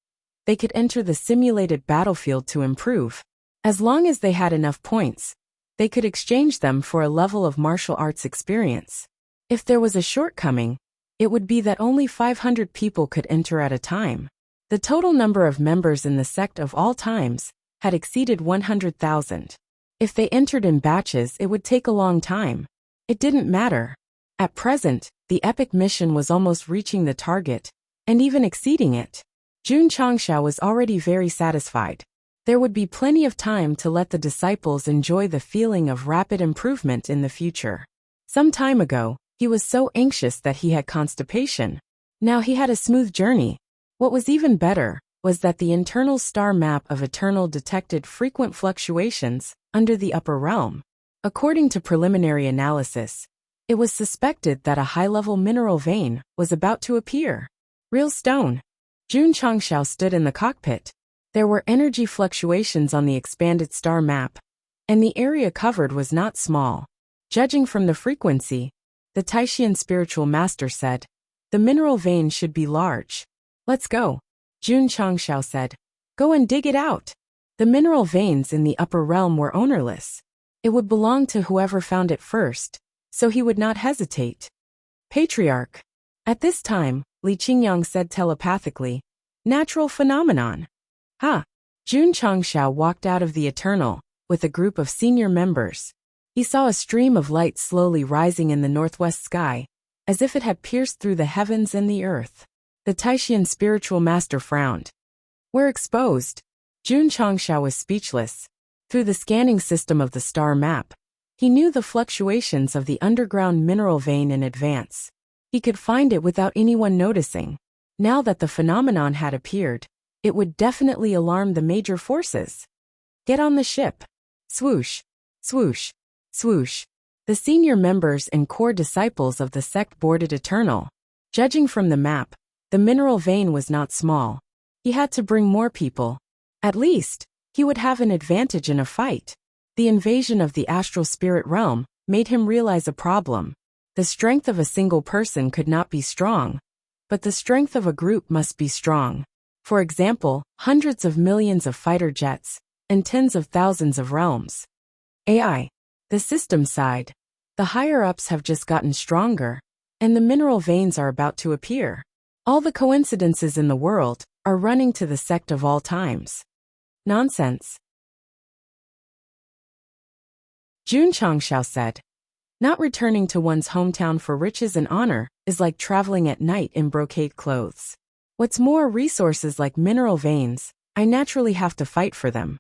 they could enter the simulated battlefield to improve. As long as they had enough points, they could exchange them for a level of martial arts experience. If there was a shortcoming, it would be that only 500 people could enter at a time. The total number of members in the sect of all times had exceeded 100,000. If they entered in batches, it would take a long time. It didn't matter. At present, the epic mission was almost reaching the target, and even exceeding it. Jun Changshao was already very satisfied. There would be plenty of time to let the disciples enjoy the feeling of rapid improvement in the future. Some time ago, he was so anxious that he had constipation. Now he had a smooth journey. What was even better was that the internal star map of Eternal detected frequent fluctuations under the upper realm. According to preliminary analysis, it was suspected that a high-level mineral vein was about to appear. Real stone. Jun Changshao stood in the cockpit. There were energy fluctuations on the expanded star map, and the area covered was not small. Judging from the frequency, the Taishian spiritual master said, the mineral vein should be large. Let's go. Jun Changshao said, go and dig it out. The mineral veins in the upper realm were ownerless. It would belong to whoever found it first, so he would not hesitate. Patriarch. At this time, Li Qingyang said telepathically, natural phenomenon. Ha! Jun Changshao walked out of the Eternal, with a group of senior members. He saw a stream of light slowly rising in the northwest sky, as if it had pierced through the heavens and the earth. The Taishian spiritual master frowned. We're exposed. Jun Changshao was speechless. Through the scanning system of the star map, he knew the fluctuations of the underground mineral vein in advance. He could find it without anyone noticing. Now that the phenomenon had appeared, it would definitely alarm the major forces. Get on the ship. Swoosh, swoosh, swoosh. The senior members and core disciples of the sect boarded Eternal. Judging from the map, the mineral vein was not small. He had to bring more people. At least, he would have an advantage in a fight. The invasion of the astral spirit realm made him realize a problem. The strength of a single person could not be strong, but the strength of a group must be strong. For example, hundreds of millions of fighter jets, and tens of thousands of realms. AI. The system side. The higher-ups have just gotten stronger, and the mineral veins are about to appear. All the coincidences in the world are running to the sect of all times. Nonsense. Jun Changshao said, not returning to one's hometown for riches and honor is like traveling at night in brocade clothes. What's more, resources like mineral veins, I naturally have to fight for them.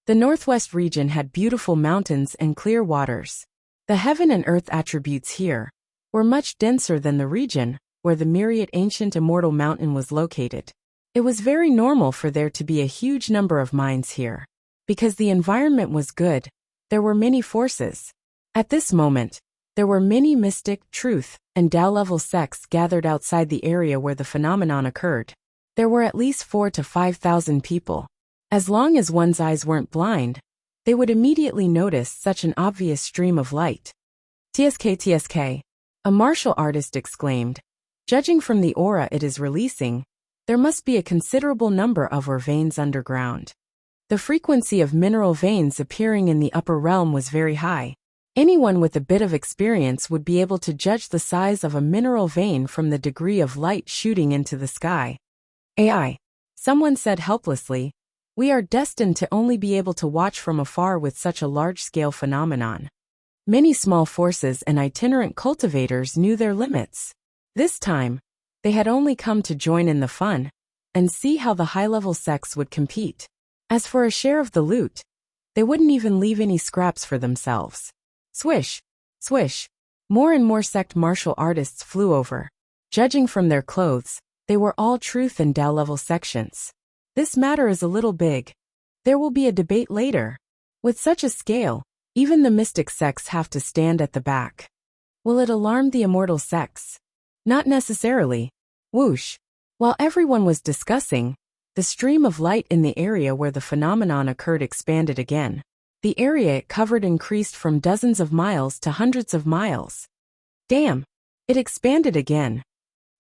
The northwest region had beautiful mountains and clear waters. The heaven and earth attributes here were much denser than the region where the myriad ancient immortal mountain was located. It was very normal for there to be a huge number of mines here. Because the environment was good, there were many forces. At this moment, there were many mystic, truth, and Tao-level sects gathered outside the area where the phenomenon occurred. There were at least 4,000 to 5,000 people. As long as one's eyes weren't blind, they would immediately notice such an obvious stream of light. TSK. A martial artist exclaimed. Judging from the aura it is releasing, there must be a considerable number of ore veins underground. The frequency of mineral veins appearing in the upper realm was very high. Anyone with a bit of experience would be able to judge the size of a mineral vein from the degree of light shooting into the sky. AI. Someone said helplessly, we are destined to only be able to watch from afar with such a large-scale phenomenon. Many small forces and itinerant cultivators knew their limits. This time, they had only come to join in the fun and see how the high-level sects would compete. As for a share of the loot, they wouldn't even leave any scraps for themselves. Swish, swish. More and more sect martial artists flew over. Judging from their clothes, they were all truth and Tao-level sections. This matter is a little big. There will be a debate later. With such a scale, even the mystic sects have to stand at the back. Will it alarm the immortal sects? Not necessarily. Whoosh. While everyone was discussing, The stream of light in the area where the phenomenon occurred expanded again. The area it covered increased from dozens of miles to hundreds of miles. Damn! It expanded again.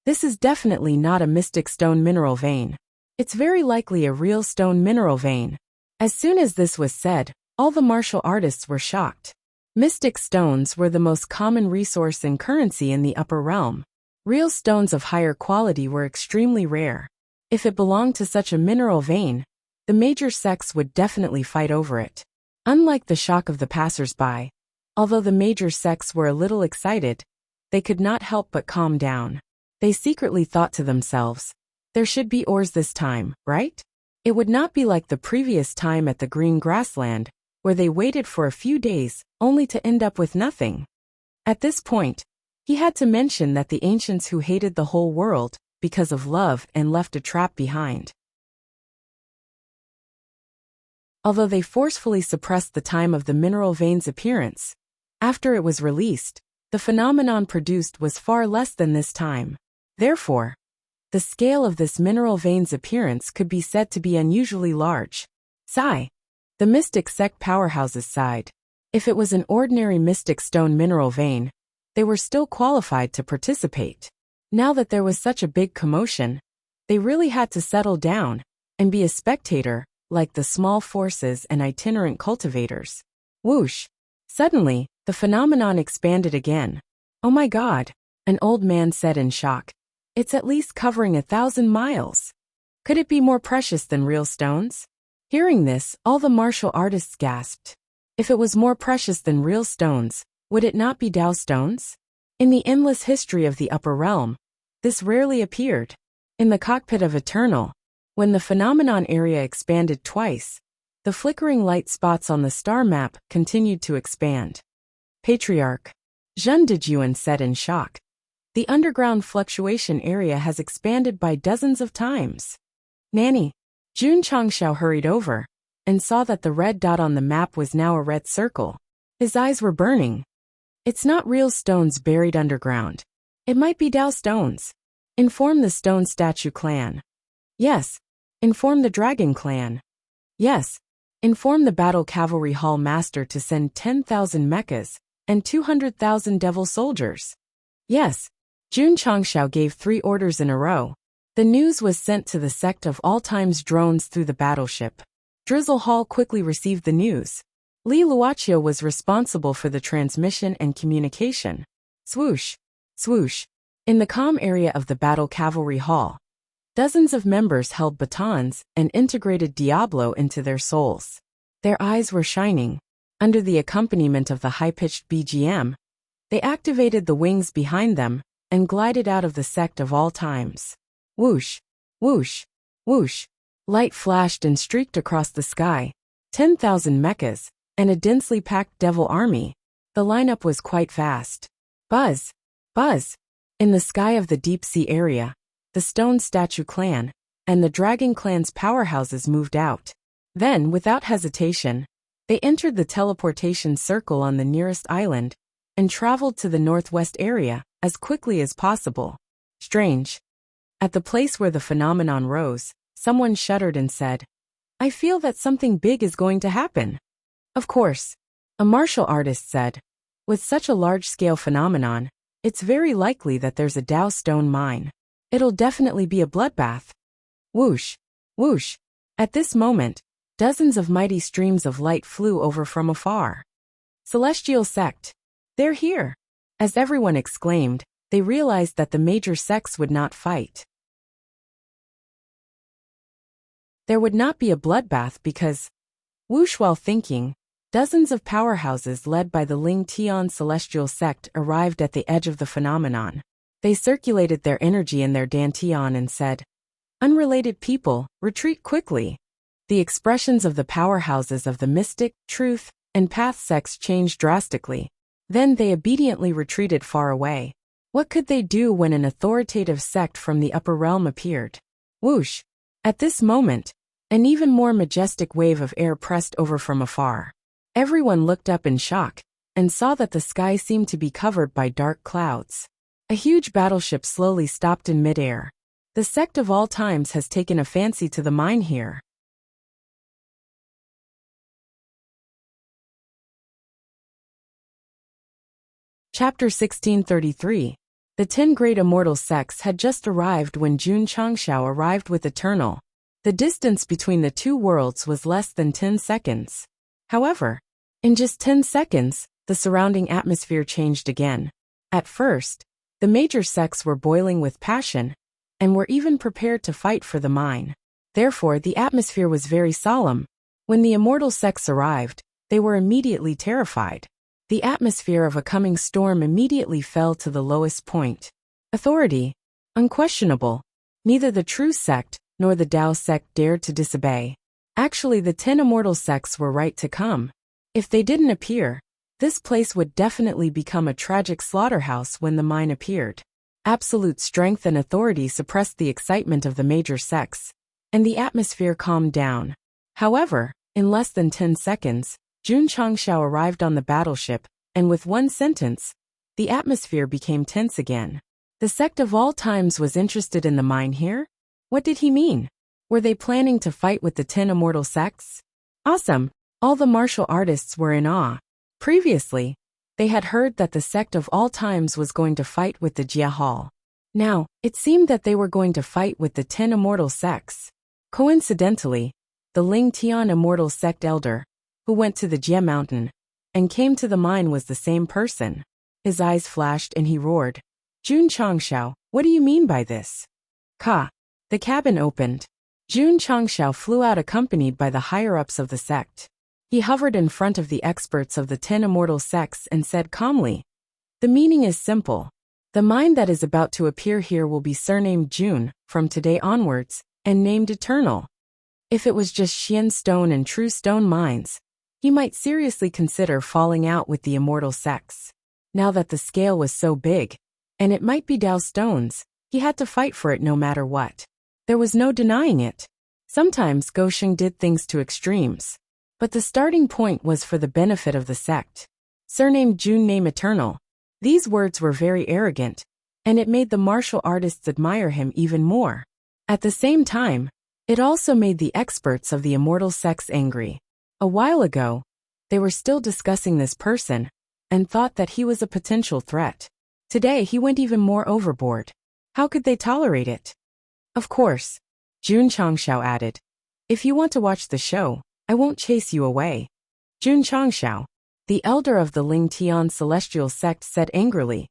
This is definitely not a mystic stone mineral vein. It's very likely a real stone mineral vein. As soon as this was said, all the martial artists were shocked. Mystic stones were the most common resource and currency in the upper realm. Real stones of higher quality were extremely rare. If it belonged to such a mineral vein, the major sects would definitely fight over it. Unlike the shock of the passers-by, although the major sects were a little excited, they could not help but calm down. They secretly thought to themselves, there should be ores this time, right? It would not be like the previous time at the green grassland, where they waited for a few days, only to end up with nothing. At this point, he had to mention that the ancients who hated the whole world, because of love and left a trap behind. Although they forcefully suppressed the time of the mineral vein's appearance, after it was released, the phenomenon produced was far less than this time. Therefore, the scale of this mineral vein's appearance could be said to be unusually large. Sigh. The mystic sect powerhouses sighed. If it was an ordinary mystic stone mineral vein, they were still qualified to participate. Now that there was such a big commotion, they really had to settle down and be a spectator, like the small forces and itinerant cultivators. Whoosh! Suddenly, the phenomenon expanded again. Oh my God, an old man said in shock. It's at least covering 1,000 miles. Could it be more precious than real stones? Hearing this, all the martial artists gasped. If it was more precious than real stones, would it not be Tao stones? In the endless history of the upper realm, this rarely appeared. In the cockpit of Eternal, when the phenomenon area expanded twice, the flickering light spots on the star map continued to expand. Patriarch Zhen Dejuan said in shock. The underground fluctuation area has expanded by dozens of times. Nanny, Jun Changshao hurried over and saw that the red dot on the map was now a red circle. His eyes were burning. It's not real stones buried underground. It might be Tao stones. Inform the Stone Statue clan. Yes. Inform the Dragon clan. Yes. Inform the Battle Cavalry Hall Master to send 10,000 mechas and 200,000 devil soldiers. Yes. Jun Changshao gave 3 orders in a row. The news was sent to the Sect of All Times drones through the battleship. Drizzle Hall quickly received the news. Li Luochio was responsible for the transmission and communication. Swoosh. Swoosh. In the calm area of the Battle Cavalry Hall, dozens of members held batons and integrated Diablo into their souls. Their eyes were shining. Under the accompaniment of the high-pitched BGM, they activated the wings behind them and glided out of the Sect of All Times. Whoosh, whoosh, whoosh. Light flashed and streaked across the sky. 10,000 mechas and a densely packed devil army. The lineup was quite fast. Buzz, buzz. In the sky of the deep sea area, the Stone Statue clan and the Dragon clan's powerhouses moved out. Then, without hesitation, they entered the teleportation circle on the nearest island and traveled to the northwest area as quickly as possible. Strange. At the place where the phenomenon rose, someone shuddered and said, I feel that something big is going to happen. Of course, a martial artist said, with such a large-scale phenomenon, it's very likely that there's a Tao stone mine. It'll definitely be a bloodbath. Whoosh, whoosh. At this moment, dozens of mighty streams of light flew over from afar. Celestial Sect. They're here. As everyone exclaimed, they realized that the major sects would not fight. There would not be a bloodbath because, whoosh, while thinking, dozens of powerhouses led by the Ling Tian Celestial Sect arrived at the edge of the phenomenon. They circulated their energy in their dantian and said, Unrelated people, retreat quickly. The expressions of the powerhouses of the Mystic, Truth, and Path sects changed drastically. Then they obediently retreated far away. What could they do when an authoritative sect from the upper realm appeared? Whoosh! At this moment, an even more majestic wave of air pressed over from afar. Everyone looked up in shock and saw that the sky seemed to be covered by dark clouds. A huge battleship slowly stopped in midair. The sect of all times has taken a fancy to the mine here. Chapter 1633. The 10 great immortal sects had just arrived when Jun Changshao arrived with Eternal. The distance between the two worlds was less than 10 seconds. However, in just 10 seconds, the surrounding atmosphere changed again. At first, the major sects were boiling with passion, and were even prepared to fight for the mine. Therefore, the atmosphere was very solemn. When the immortal sects arrived, they were immediately terrified. The atmosphere of a coming storm immediately fell to the lowest point. Authority. Unquestionable. Neither the true sect nor the Tao sect dared to disobey. Actually, the 10 immortal sects were right to come. If they didn't appear, this place would definitely become a tragic slaughterhouse when the mine appeared. Absolute strength and authority suppressed the excitement of the major sects, and the atmosphere calmed down. However, in less than 10 seconds, Jun Changshao arrived on the battleship, and with one sentence, the atmosphere became tense again. The sect of all times was interested in the mine here? What did he mean? Were they planning to fight with the 10 immortal sects? Awesome! All the martial artists were in awe. Previously, they had heard that the sect of all times was going to fight with the Jia Hall. Now, it seemed that they were going to fight with the 10 immortal sects. Coincidentally, the Ling Tian immortal sect elder, who went to the Jia mountain and came to the mine, was the same person. His eyes flashed and he roared, "Jun Changshao, what do you mean by this?" Ka. The cabin opened. Jun Changshao flew out accompanied by the higher-ups of the sect. He hovered in front of the experts of the 10 immortal sects and said calmly, "The meaning is simple. The mine that is about to appear here will be surnamed Jun from today onwards, and named Eternal. If it was just Xian stone and true stone mines, he might seriously consider falling out with the immortal sects. Now that the scale was so big, and it might be Dao stones, he had to fight for it no matter what. There was no denying it. Sometimes Gosheng did things to extremes. But the starting point was for the benefit of the sect. Surnamed Jun, name Eternal. These words were very arrogant, and it made the martial artists admire him even more. At the same time, it also made the experts of the immortal sects angry. A while ago, they were still discussing this person, and thought that he was a potential threat. Today he went even more overboard. How could they tolerate it? Of course, Jun Changshao added. If you want to watch the show, I won't chase you away. Jun Changshao, the elder of the Ling Tian celestial sect, said angrily,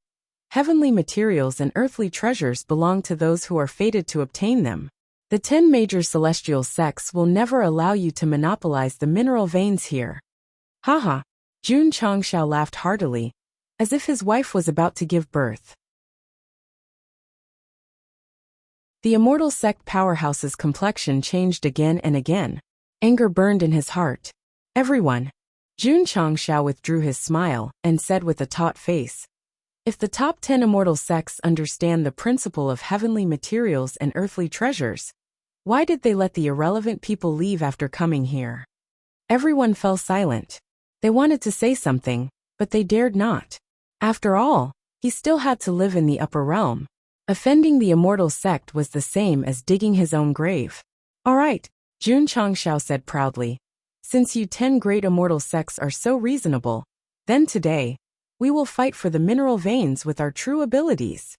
"Heavenly materials and earthly treasures belong to those who are fated to obtain them. The 10 major celestial sects will never allow you to monopolize the mineral veins here." Haha. Jun Changshao laughed heartily, as if his wife was about to give birth. The immortal sect powerhouse's complexion changed again and again. Anger burned in his heart. "Everyone." Jun Changshao withdrew his smile and said with a taut face, "If the top 10 immortal sects understand the principle of heavenly materials and earthly treasures, why did they let the irrelevant people leave after coming here?" Everyone fell silent. They wanted to say something, but they dared not. After all, he still had to live in the upper realm. Offending the immortal sect was the same as digging his own grave. "All right," Jun Changshao said proudly. "Since you 10 great immortal sects are so reasonable, then today, we will fight for the mineral veins with our true abilities.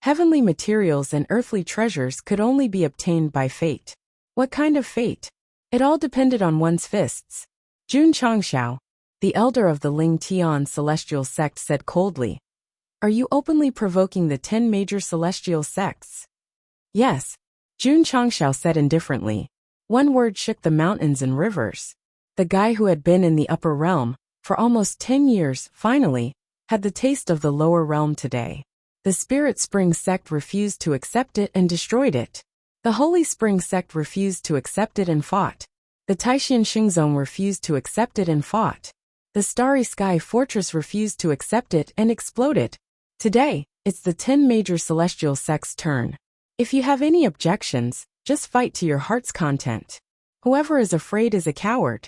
Heavenly materials and earthly treasures could only be obtained by fate. What kind of fate? It all depended on one's fists." Jun Changshao, the elder of the Ling Tian celestial sect, said coldly, "Are you openly provoking the 10 major celestial sects?" "Yes," Jun Changshao said indifferently. One word shook the mountains and rivers. The guy who had been in the upper realm for almost 10 years, finally, had the taste of the lower realm today. The Spirit Spring sect refused to accept it and destroyed it. The Holy Spring sect refused to accept it and fought. The Taishan Xingzong refused to accept it and fought. The Starry Sky Fortress refused to accept it and exploded. Today, it's the 10 major celestial sects' turn. If you have any objections, just fight to your heart's content. Whoever is afraid is a coward.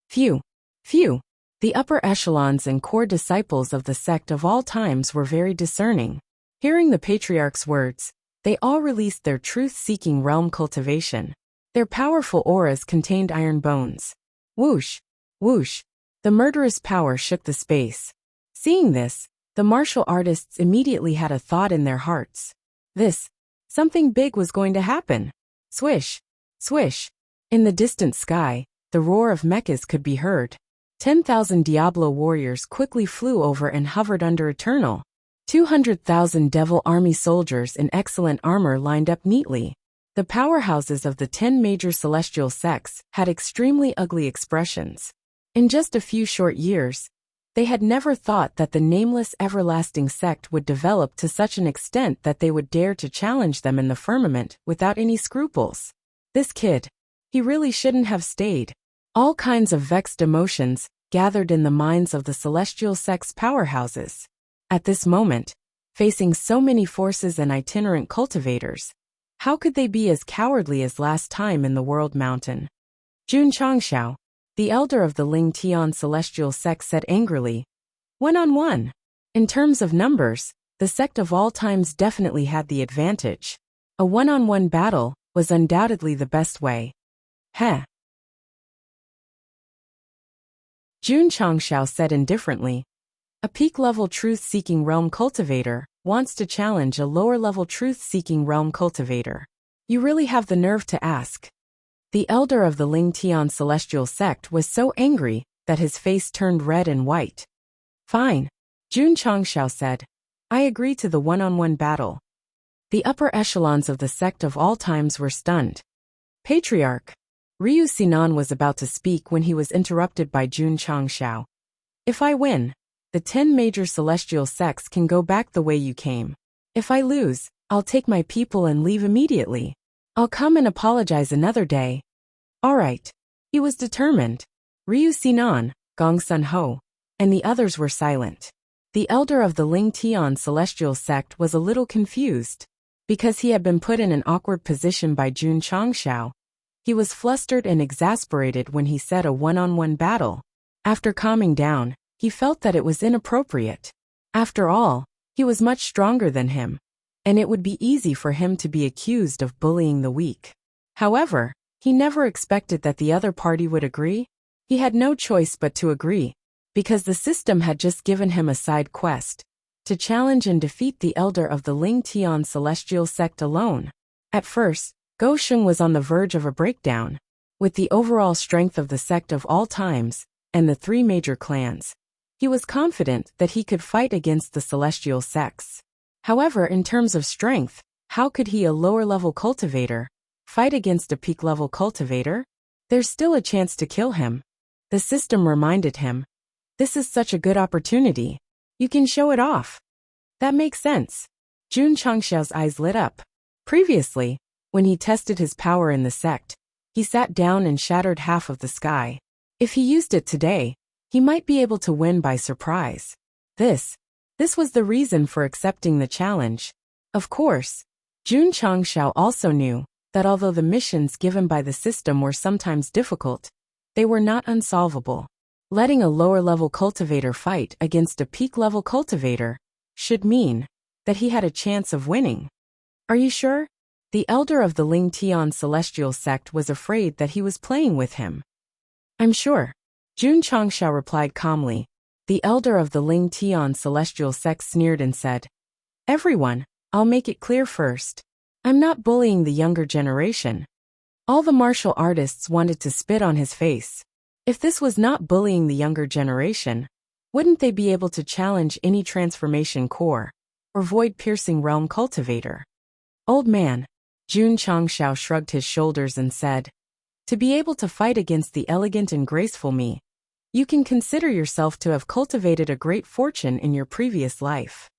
Phew. Phew. The upper echelons and core disciples of the sect of all times were very discerning. Hearing the patriarch's words, They all released their truth-seeking realm cultivation. Their powerful auras contained iron bones. Whoosh! Whoosh! The murderous power shook the space. Seeing this, the martial artists immediately had a thought in their hearts. Something big was going to happen. Swish! Swish! In the distant sky, the roar of mechas could be heard. 10,000 Diablo warriors quickly flew over and hovered under Eternal. 200,000 Devil Army soldiers in excellent armor lined up neatly. The powerhouses of the 10 major celestial sects had extremely ugly expressions. In just a few short years, they had never thought that the nameless everlasting sect would develop to such an extent that they would dare to challenge them in the firmament without any scruples. This kid, he really shouldn't have stayed. All kinds of vexed emotions gathered in the minds of the celestial sect's powerhouses. At this moment, facing so many forces and itinerant cultivators, how could they be as cowardly as last time in the World Mountain? Jun Changxiao, the elder of the Ling Tian celestial sect, said angrily, "1-on-1. In terms of numbers, the sect of all times definitely had the advantage. A one-on-one battle was undoubtedly the best way." Heh. Jun Changxiao said indifferently, "A peak-level truth-seeking realm cultivator wants to challenge a lower-level truth-seeking realm cultivator. You really have the nerve to ask." The elder of the Ling Tian celestial sect was so angry that his face turned red and white. "Fine," Jun Changxiao said. "I agree to the one-on-one battle." The upper echelons of the sect of all times were stunned. "Patriarch." Ryu Sinan was about to speak when he was interrupted by Jun Changxiao. "If I win, the 10 major celestial sects can go back the way you came. If I lose, I'll take my people and leave immediately. I'll come and apologize another day." All right. He was determined. Ryu Sinan, Gong Sun Ho, and the others were silent. The elder of the Ling Tian celestial sect was a little confused. Because he had been put in an awkward position by Jun Changxiao, he was flustered and exasperated when he said a one-on-one battle. After calming down, he felt that it was inappropriate. After all, he was much stronger than him, and it would be easy for him to be accused of bullying the weak. However, he never expected that the other party would agree. He had no choice but to agree, because the system had just given him a side quest to challenge and defeat the elder of the Ling Tian celestial sect alone. At first, Go Sheng was on the verge of a breakdown. With the overall strength of the sect of all times and the 3 major clans, he was confident that he could fight against the celestial sects. However, in terms of strength, how could he, a lower-level cultivator, fight against a peak-level cultivator? There's still a chance to kill him. The system reminded him. This is such a good opportunity. You can show it off. That makes sense. Jun Changxiao's eyes lit up. Previously, when he tested his power in the sect, he sat down and shattered half of the sky. If he used it today, he might be able to win by surprise. This was the reason for accepting the challenge. Of course, Jun Changxiao also knew that although the missions given by the system were sometimes difficult, they were not unsolvable. Letting a lower-level cultivator fight against a peak-level cultivator should mean that he had a chance of winning. Are you sure? The elder of the Ling Tian celestial sect was afraid that he was playing with him. I'm sure. Jun Changxiao replied calmly. The elder of the Ling Tian celestial sect sneered and said, "Everyone, I'll make it clear first. I'm not bullying the younger generation." All the martial artists wanted to spit on his face. If this was not bullying the younger generation, wouldn't they be able to challenge any transformation core or void-piercing realm cultivator? Old man, Jun Changxiao shrugged his shoulders and said, "To be able to fight against the elegant and graceful me, you can consider yourself to have cultivated a great fortune in your previous life."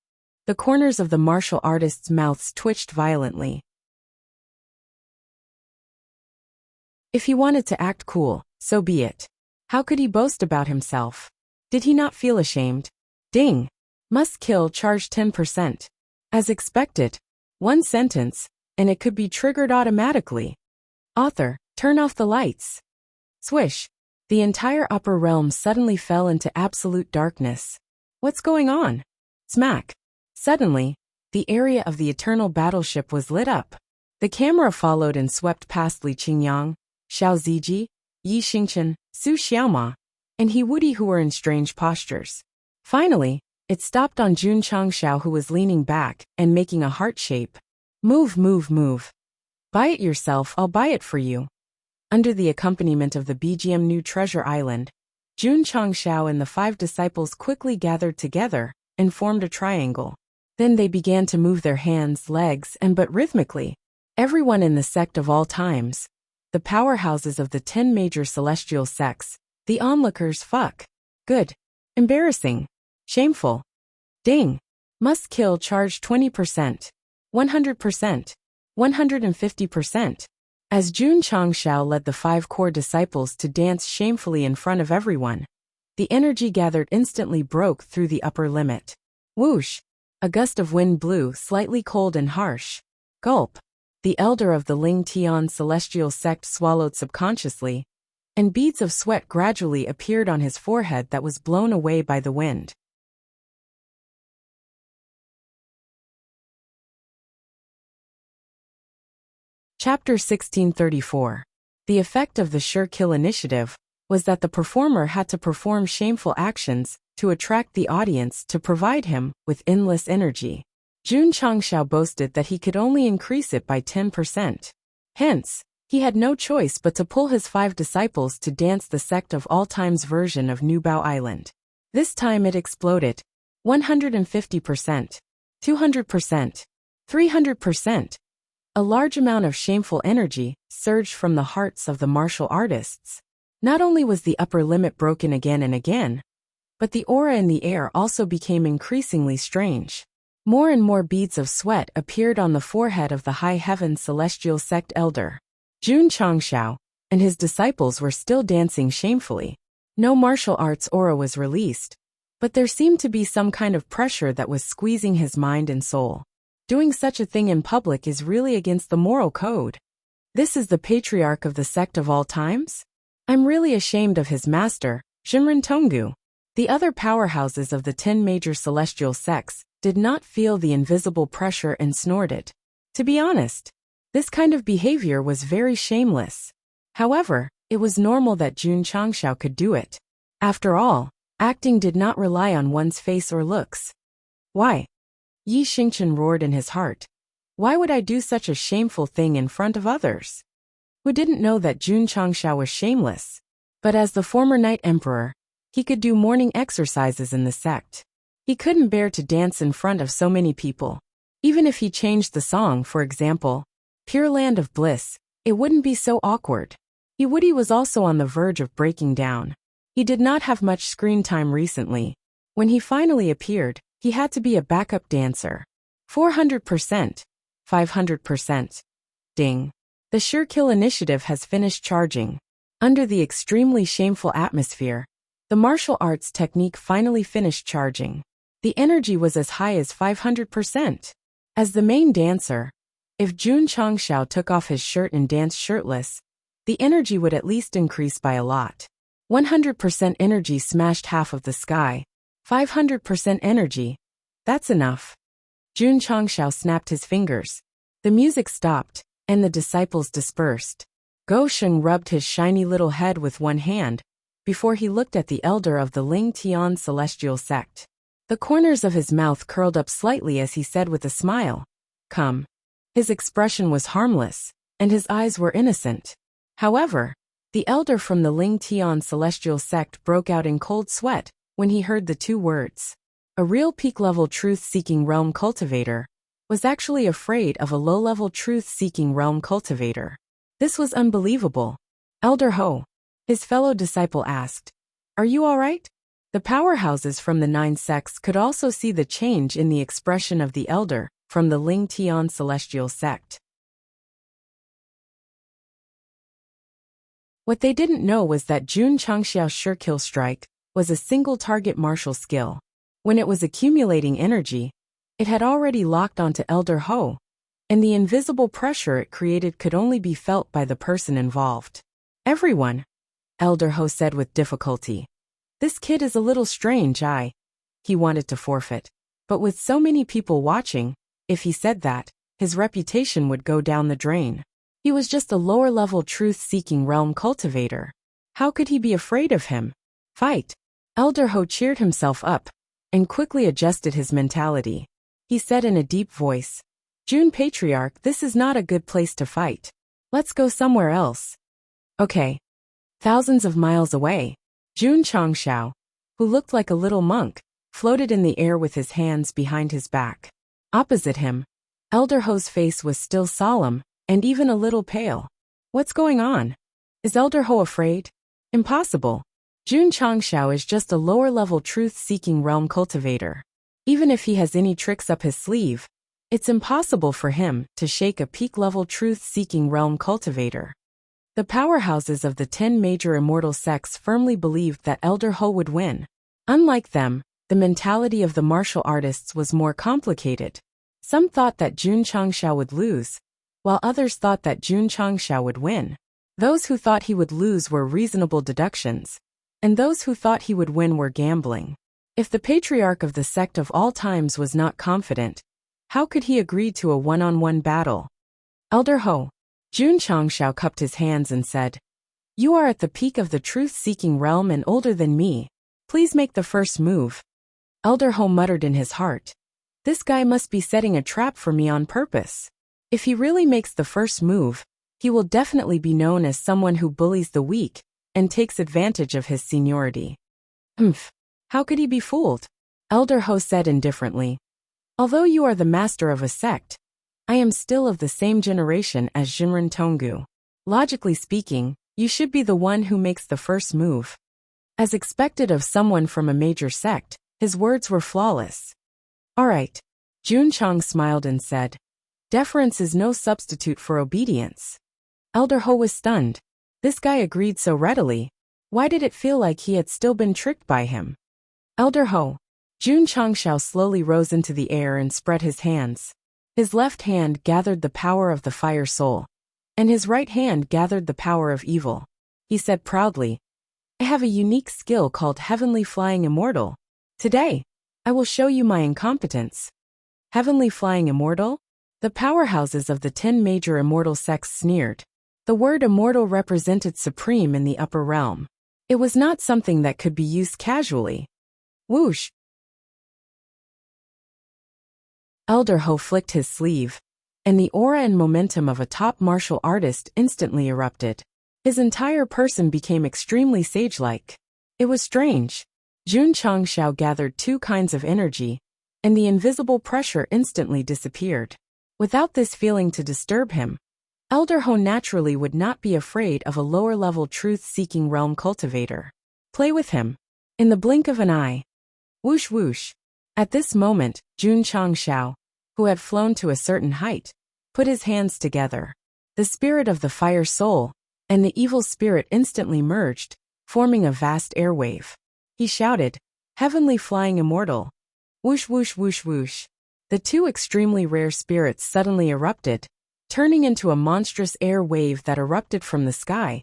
The corners of the martial artists' mouths twitched violently. If he wanted to act cool, so be it. How could he boast about himself? Did he not feel ashamed? Ding! Must kill charge 10%. As expected, 1 sentence, and it could be triggered automatically. Author, turn off the lights. Swish! The entire upper realm suddenly fell into absolute darkness. What's going on? Smack! Suddenly, the area of the eternal battleship was lit up. The camera followed and swept past Li Qingyang, Xiao Ziji, Yi Xingchen, Su Xiaoma, and He Wudi, who were in strange postures. Finally, it stopped on Jun Changxiao, who was leaning back and making a heart shape. Move, move, move. Buy it yourself, I'll buy it for you. Under the accompaniment of the BGM New Treasure Island, Jun Changxiao and the 5 disciples quickly gathered together and formed a triangle. Then they began to move their hands, legs, and but rhythmically. Everyone in the sect of all times, the powerhouses of the 10 major celestial sects, the onlookers, fuck. Good. Embarrassing. Shameful. Ding. Must kill, charge 20%. 100%. 150%. As Jun Changxiao led the 5 core disciples to dance shamefully in front of everyone, the energy gathered instantly broke through the upper limit. Whoosh! A gust of wind blew, slightly cold and harsh. Gulp! The elder of the Ling Tian celestial sect swallowed subconsciously, and beads of sweat gradually appeared on his forehead that was blown away by the wind. Chapter 1634. The effect of the Sure Kill initiative was that the performer had to perform shameful actions to attract the audience to provide him with endless energy. Jun Changxiao boasted that he could only increase it by 10%. Hence, he had no choice but to pull his 5 disciples to dance the sect of all time's version of Nubao Island. This time it exploded. 150%. 200%. 300%. A large amount of shameful energy surged from the hearts of the martial artists. Not only was the upper limit broken again and again, but the aura in the air also became increasingly strange. More and more beads of sweat appeared on the forehead of the high heaven celestial sect elder. Jun Changxiao and his disciples were still dancing shamefully. No martial arts aura was released, but there seemed to be some kind of pressure that was squeezing his mind and soul. Doing such a thing in public is really against the moral code. This is the patriarch of the sect of all times? I'm really ashamed of his master, Shinran Tonggu. The other powerhouses of the 10 major celestial sects did not feel the invisible pressure and snorted. To be honest, this kind of behavior was very shameless. However, it was normal that Jun Changxiao could do it. After all, acting did not rely on one's face or looks. Why? Yi Xingchen roared in his heart. Why would I do such a shameful thing in front of others? Who didn't know that Jun Changxiao was shameless? But as the former Night Emperor, he could do morning exercises in the sect. He couldn't bear to dance in front of so many people. Even if he changed the song, for example, Pure Land of Bliss, it wouldn't be so awkward. He Wudi was also on the verge of breaking down. He did not have much screen time recently. When he finally appeared, he had to be a backup dancer. 400%. 500%. Ding. The Sure Kill initiative has finished charging. Under the extremely shameful atmosphere, the martial arts technique finally finished charging. The energy was as high as 500%. As the main dancer, if Jun Changxiao took off his shirt and danced shirtless, the energy would at least increase by a lot. 100% energy smashed half of the sky. 500% energy. That's enough. Jun Changxiao snapped his fingers. The music stopped, and the disciples dispersed. Go Sheng rubbed his shiny little head with one hand, before he looked at the elder of the Ling Tian celestial sect. The corners of his mouth curled up slightly as he said with a smile, "Come." His expression was harmless, and his eyes were innocent. However, the elder from the Ling Tian celestial sect broke out in cold sweat when he heard the 2 words. A real peak-level truth-seeking realm cultivator was actually afraid of a low-level truth-seeking realm cultivator. This was unbelievable. Elder Ho, his fellow disciple asked, "Are you all right?" The powerhouses from the 9 sects could also see the change in the expression of the elder from the Ling Tian celestial sect. What they didn't know was that Jun Changxiao's Sure Kill strike was a single-target martial skill. When it was accumulating energy, it had already locked onto Elder Ho, and the invisible pressure it created could only be felt by the person involved. "Everyone," Elder Ho said with difficulty. "This kid is a little strange." He wanted to forfeit. But with so many people watching, if he said that, his reputation would go down the drain. He was just a lower-level truth-seeking realm cultivator. How could he be afraid of him? Fight! Elder Ho cheered himself up and quickly adjusted his mentality. He said in a deep voice, June Patriarch, this is not a good place to fight. Let's go somewhere else. Okay. Thousands of miles away, Jun Changshao, who looked like a little monk, floated in the air with his hands behind his back. Opposite him, Elder Ho's face was still solemn and even a little pale. What's going on? Is Elder Ho afraid? Impossible. Jun Changshao is just a lower-level truth-seeking realm cultivator. Even if he has any tricks up his sleeve, it's impossible for him to shake a peak-level truth-seeking realm cultivator. The powerhouses of the 10 major immortal sects firmly believed that Elder Ho would win. Unlike them, the mentality of the martial artists was more complicated. Some thought that Jun Changshao would lose, while others thought that Jun Changshao would win. Those who thought he would lose were reasonable deductions, and those who thought he would win were gambling. If the patriarch of the sect of all times was not confident, how could he agree to a one-on-one battle? Elder Ho. Jun Changshao cupped his hands and said, You are at the peak of the truth-seeking realm and older than me. Please make the first move. Elder Ho muttered in his heart, This guy must be setting a trap for me on purpose. If he really makes the first move, he will definitely be known as someone who bullies the weak and takes advantage of his seniority. How could he be fooled? Elder Ho said indifferently, Although you are the master of a sect, I am still of the same generation as Jinren Tonggu. Logically speaking, you should be the one who makes the first move. As expected of someone from a major sect, his words were flawless. All right. Jun Chang smiled and said, Deference is no substitute for obedience. Elder Ho was stunned. This guy agreed so readily. Why did it feel like he had still been tricked by him? Elder Ho. Jun Changshao slowly rose into the air and spread his hands. His left hand gathered the power of the fire soul, and his right hand gathered the power of evil. He said proudly, I have a unique skill called Heavenly Flying Immortal. Today, I will show you my incompetence. Heavenly Flying Immortal? The powerhouses of the 10 major immortal sects sneered. The word immortal represented supreme in the upper realm. It was not something that could be used casually. Whoosh! Elder Ho flicked his sleeve, and the aura and momentum of a top martial artist instantly erupted. His entire person became extremely sage-like. It was strange. Jun Changshao gathered 2 kinds of energy, and the invisible pressure instantly disappeared. Without this feeling to disturb him, Elder Ho naturally would not be afraid of a lower-level truth-seeking realm cultivator. Play with him. In the blink of an eye. Whoosh whoosh. At this moment, Jun Changshao, who had flown to a certain height, put his hands together. The spirit of the fire soul and the evil spirit instantly merged, forming a vast airwave. He shouted, Heavenly Flying Immortal. Whoosh whoosh whoosh whoosh. The 2 extremely rare spirits suddenly erupted, turning into a monstrous air wave that erupted from the sky,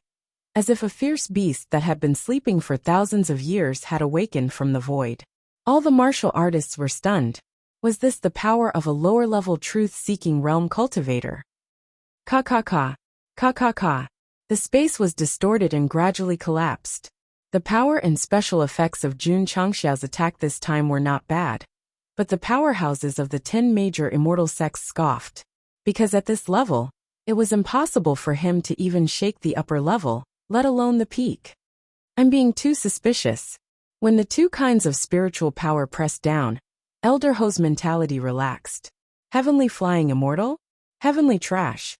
as if a fierce beast that had been sleeping for thousands of years had awakened from the void. All the martial artists were stunned. Was this the power of a lower-level truth-seeking realm cultivator? Ka-ka-ka. Ka-ka-ka. The space was distorted and gradually collapsed. The power and special effects of Jun Changshao's attack this time were not bad, but the powerhouses of the 10 major immortal sects scoffed. Because at this level, it was impossible for him to even shake the upper level, let alone the peak. I'm being too suspicious. When the 2 kinds of spiritual power pressed down, Elder Ho's mentality relaxed. Heavenly Flying Immortal? Heavenly Trash.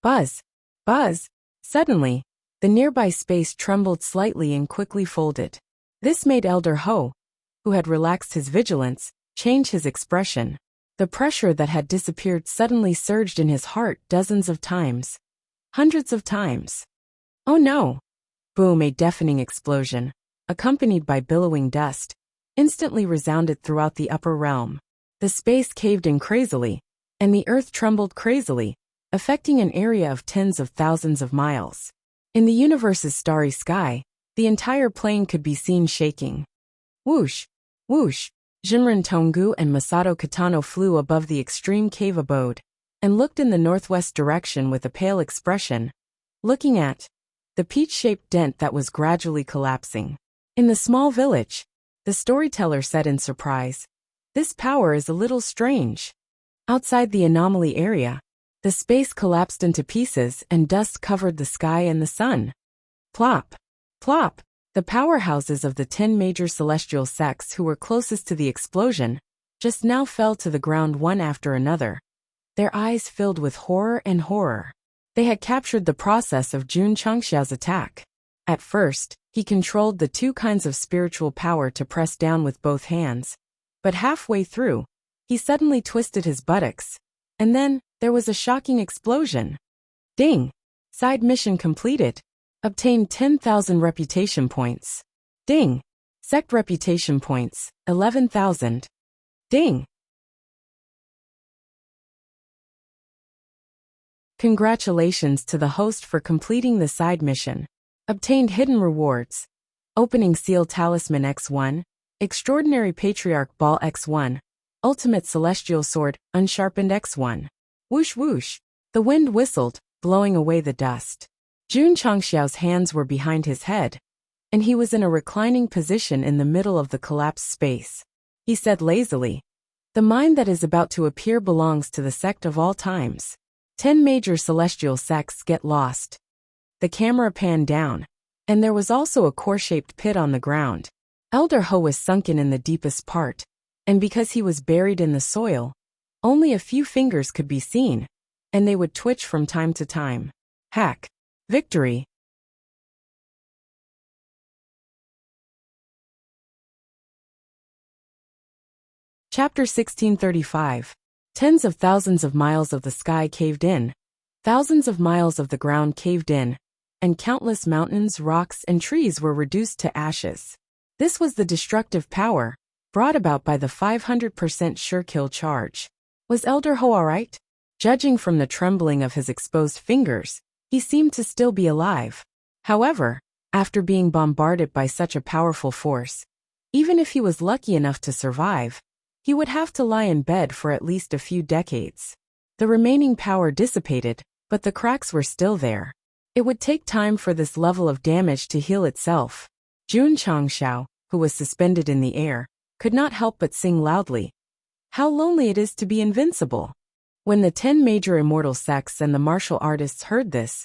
Buzz. Buzz. Suddenly, the nearby space trembled slightly and quickly folded. This made Elder Ho, who had relaxed his vigilance, change his expression. The pressure that had disappeared suddenly surged in his heart dozens of times. Hundreds of times. Oh no! Boom! A deafening explosion, accompanied by billowing dust, instantly resounded throughout the upper realm. The space caved in crazily, and the earth trembled crazily, affecting an area of tens of thousands of miles. In the universe's starry sky, the entire plane could be seen shaking. Whoosh! Whoosh! Jinren Tonggu and Masato Kitano flew above the extreme cave abode and looked in the northwest direction with a pale expression, looking at the peach-shaped dent that was gradually collapsing. In the small village, the storyteller said in surprise, "This power is a little strange." Outside the anomaly area, the space collapsed into pieces and dust covered the sky and the sun. Plop! Plop! The powerhouses of the 10 major celestial sects who were closest to the explosion just now fell to the ground one after another, their eyes filled with horror and horror. They had captured the process of Jun Changxiao's attack. At first, he controlled the two kinds of spiritual power to press down with both hands, but halfway through, he suddenly twisted his buttocks, and then there was a shocking explosion. Ding! Side mission completed. Obtained 10,000 reputation points. Ding! Sect reputation points, 11,000. Ding! Congratulations to the host for completing the side mission. Obtained hidden rewards. Opening Seal Talisman X1, Extraordinary Patriarch Ball X1, Ultimate Celestial Sword, Unsharpened X1. Whoosh whoosh. The wind whistled, blowing away the dust. Jun Changxiao's hands were behind his head, and he was in a reclining position in the middle of the collapsed space. He said lazily, "The mind that is about to appear belongs to the sect of all times. 10 major celestial sects get lost." The camera panned down, and there was also a core-shaped pit on the ground. Elder Ho was sunken in the deepest part, and because he was buried in the soil, only a few fingers could be seen, and they would twitch from time to time. Hack. Victory. Chapter 1635. Tens of thousands of miles of the sky caved in, thousands of miles of the ground caved in, and countless mountains, rocks, and trees were reduced to ashes. This was the destructive power brought about by the 500% sure kill charge. Was Elder Ho alright? Judging from the trembling of his exposed fingers, he seemed to still be alive. However, after being bombarded by such a powerful force, even if he was lucky enough to survive, he would have to lie in bed for at least a few decades. The remaining power dissipated, but the cracks were still there. It would take time for this level of damage to heal itself. Jun Changxiao, who was suspended in the air, could not help but sing loudly, "How lonely it is to be invincible." When the 10 major immortal sects and the martial artists heard this,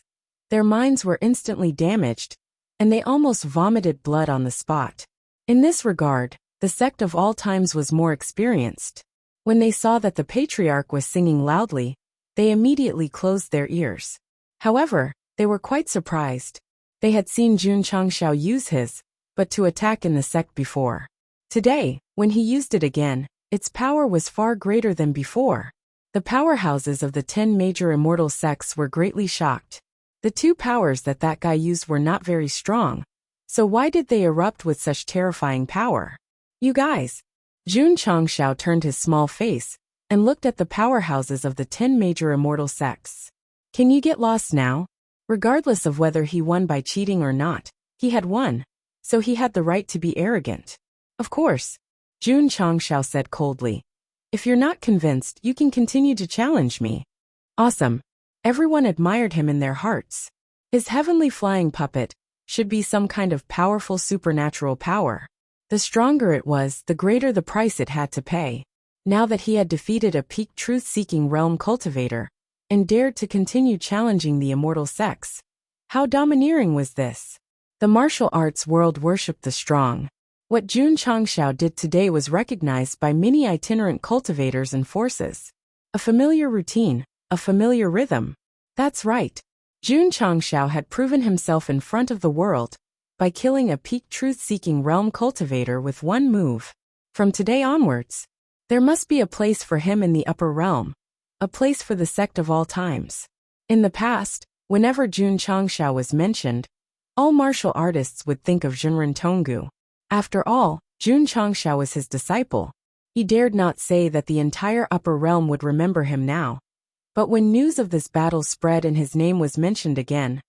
their minds were instantly damaged, and they almost vomited blood on the spot. In this regard, the sect of all times was more experienced. When they saw that the patriarch was singing loudly, they immediately closed their ears. However, they were quite surprised. They had seen Jun Changxiao use his, but to attack in the sect before. Today, when he used it again, its power was far greater than before. The powerhouses of the 10 major immortal sects were greatly shocked. The two powers that guy used were not very strong, so why did they erupt with such terrifying power? "You guys." Jun Changxiao turned his small face and looked at the powerhouses of the 10 major immortal sects. "Can you get lost now?" Regardless of whether he won by cheating or not, he had won, so he had the right to be arrogant. "Of course," Jun Changxiao said coldly. "If you're not convinced, you can continue to challenge me." Awesome. Everyone admired him in their hearts. His heavenly flying puppet should be some kind of powerful supernatural power. The stronger it was, the greater the price it had to pay. Now that he had defeated a peak truth-seeking realm cultivator and dared to continue challenging the immortal sects, how domineering was this? The martial arts world worshipped the strong. What Jun Changxiao did today was recognized by many itinerant cultivators and forces. A familiar routine, a familiar rhythm. That's right. Jun Changxiao had proven himself in front of the world by killing a peak truth-seeking realm cultivator with one move. From today onwards, there must be a place for him in the upper realm, a place for the sect of all times. In the past, whenever Jun Changxiao was mentioned, all martial artists would think of Jinren Tonggu. After all, Jun Changxiao was his disciple. He dared not say that the entire upper realm would remember him now. But when news of this battle spread and his name was mentioned again,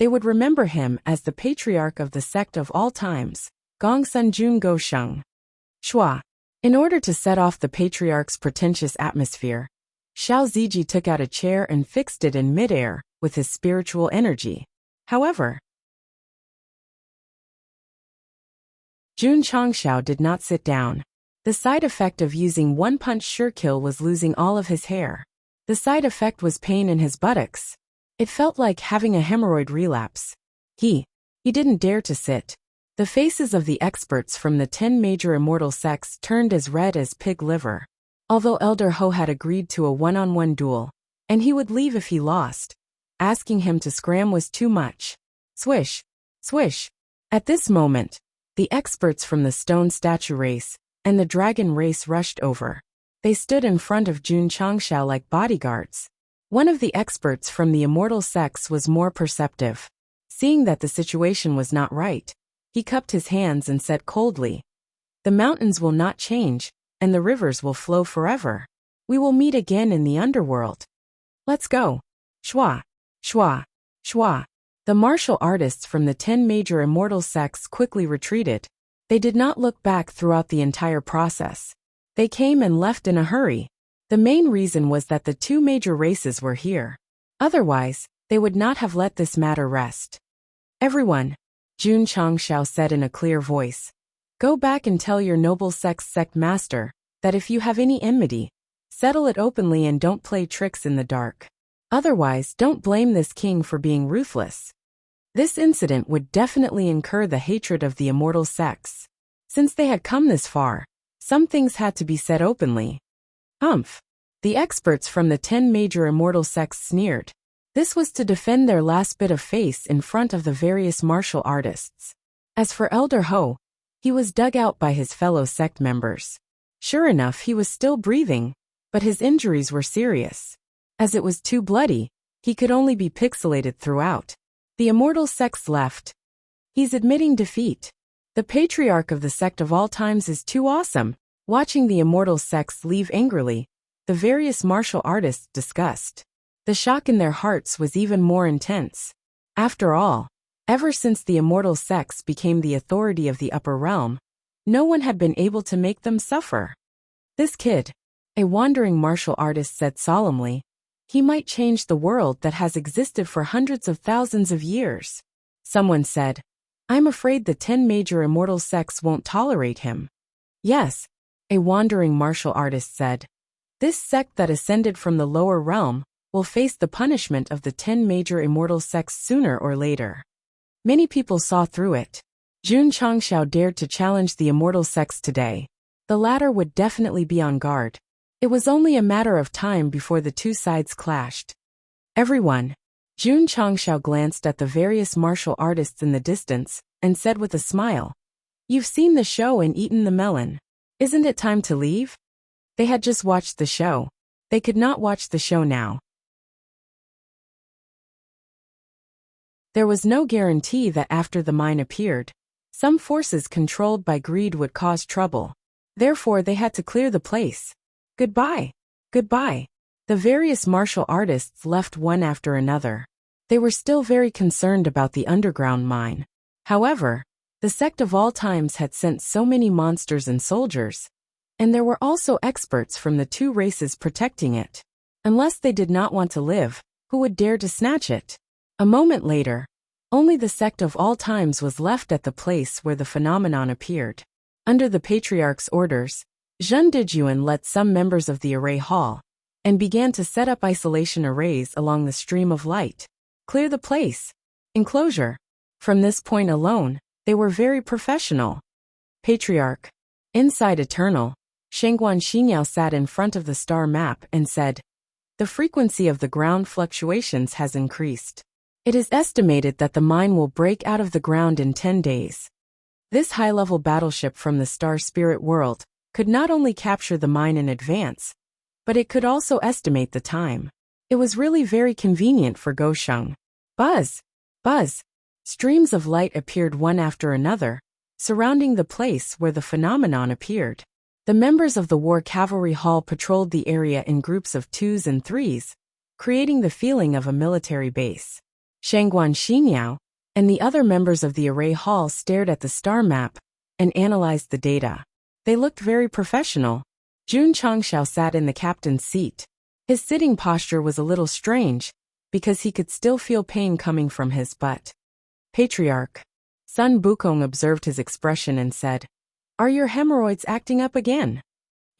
they would remember him as the patriarch of the sect of all times, Gongsun Jun Gosheng. Shua. In order to set off the patriarch's pretentious atmosphere, Xiao Ziji took out a chair and fixed it in midair with his spiritual energy. However, Jun Changshao did not sit down. The side effect of using one-punch sure kill was losing all of his hair. The side effect was pain in his buttocks. It felt like having a hemorrhoid relapse. He didn't dare to sit. The faces of the experts from the 10 major immortal sects turned as red as pig liver. Although Elder Ho had agreed to a one-on-one duel, and he would leave if he lost, asking him to scram was too much. Swish, swish. At this moment, the experts from the stone statue race and the dragon race rushed over. They stood in front of Jun Changshao like bodyguards. One of the experts from the immortal sects was more perceptive. Seeing that the situation was not right, he cupped his hands and said coldly, "The mountains will not change, and the rivers will flow forever. We will meet again in the underworld. Let's go." Shwa, shwa, shwa. The martial artists from the 10 major immortal sects quickly retreated. They did not look back throughout the entire process. They came and left in a hurry. The main reason was that the 2 major races were here. Otherwise, they would not have let this matter rest. "Everyone," Jun Changshao said in a clear voice, "go back and tell your noble sect master that if you have any enmity, settle it openly and don't play tricks in the dark. Otherwise, don't blame this king for being ruthless." This incident would definitely incur the hatred of the immortal sects. Since they had come this far, some things had to be said openly. Umph. The experts from the 10 major immortal sects sneered. This was to defend their last bit of face in front of the various martial artists. As for Elder Ho, he was dug out by his fellow sect members. Sure enough, he was still breathing, but his injuries were serious. As it was too bloody, he could only be pixelated throughout. The immortal sects left. He's admitting defeat. The patriarch of the sect of all times is too awesome. Watching the immortal sects leave angrily, the various martial artists discussed. The shock in their hearts was even more intense. After all, ever since the immortal sects became the authority of the upper realm, no one had been able to make them suffer. This kid, a wandering martial artist said solemnly, he might change the world that has existed for hundreds of thousands of years. Someone said, "I'm afraid the 10 major immortal sects won't tolerate him." Yes, a wandering martial artist said, "This sect that ascended from the lower realm will face the punishment of the 10 major immortal sects sooner or later." Many people saw through it. Jun Changshao dared to challenge the immortal sects today. The latter would definitely be on guard. It was only a matter of time before the 2 sides clashed. "Everyone." Jun Changshao glanced at the various martial artists in the distance and said with a smile, "You've seen the show and eaten the melon. Isn't it time to leave?" They had just watched the show. They could not watch the show now. There was no guarantee that after the mine appeared, some forces controlled by greed would cause trouble. Therefore, they had to clear the place. Goodbye. Goodbye. The various martial artists left one after another. They were still very concerned about the underground mine. However, the sect of all times had sent so many monsters and soldiers, and there were also experts from the 2 races protecting it. Unless they did not want to live, who would dare to snatch it? A moment later, only the sect of all times was left at the place where the phenomenon appeared. Under the patriarch's orders, Zhen Dijuan led some members of the array hall and began to set up isolation arrays along the stream of light. Clear the place. Enclosure. From this point alone, they were very professional. Patriarch. Inside Eternal, Shengguan Xingyao sat in front of the star map and said, "The frequency of the ground fluctuations has increased. It is estimated that the mine will break out of the ground in 10 days. This high-level battleship from the star spirit world could not only capture the mine in advance, but it could also estimate the time. It was really very convenient for Gosheng." Buzz! Buzz! Streams of light appeared one after another, surrounding the place where the phenomenon appeared. The members of the War Cavalry Hall patrolled the area in groups of 2s and 3s, creating the feeling of a military base. Shengguan Xingyao and the other members of the Array Hall stared at the star map and analyzed the data. They looked very professional. Jun Changshao sat in the captain's seat. His sitting posture was a little strange, because he could still feel pain coming from his butt. Patriarch. Sun Bukong observed his expression and said, "Are your hemorrhoids acting up again?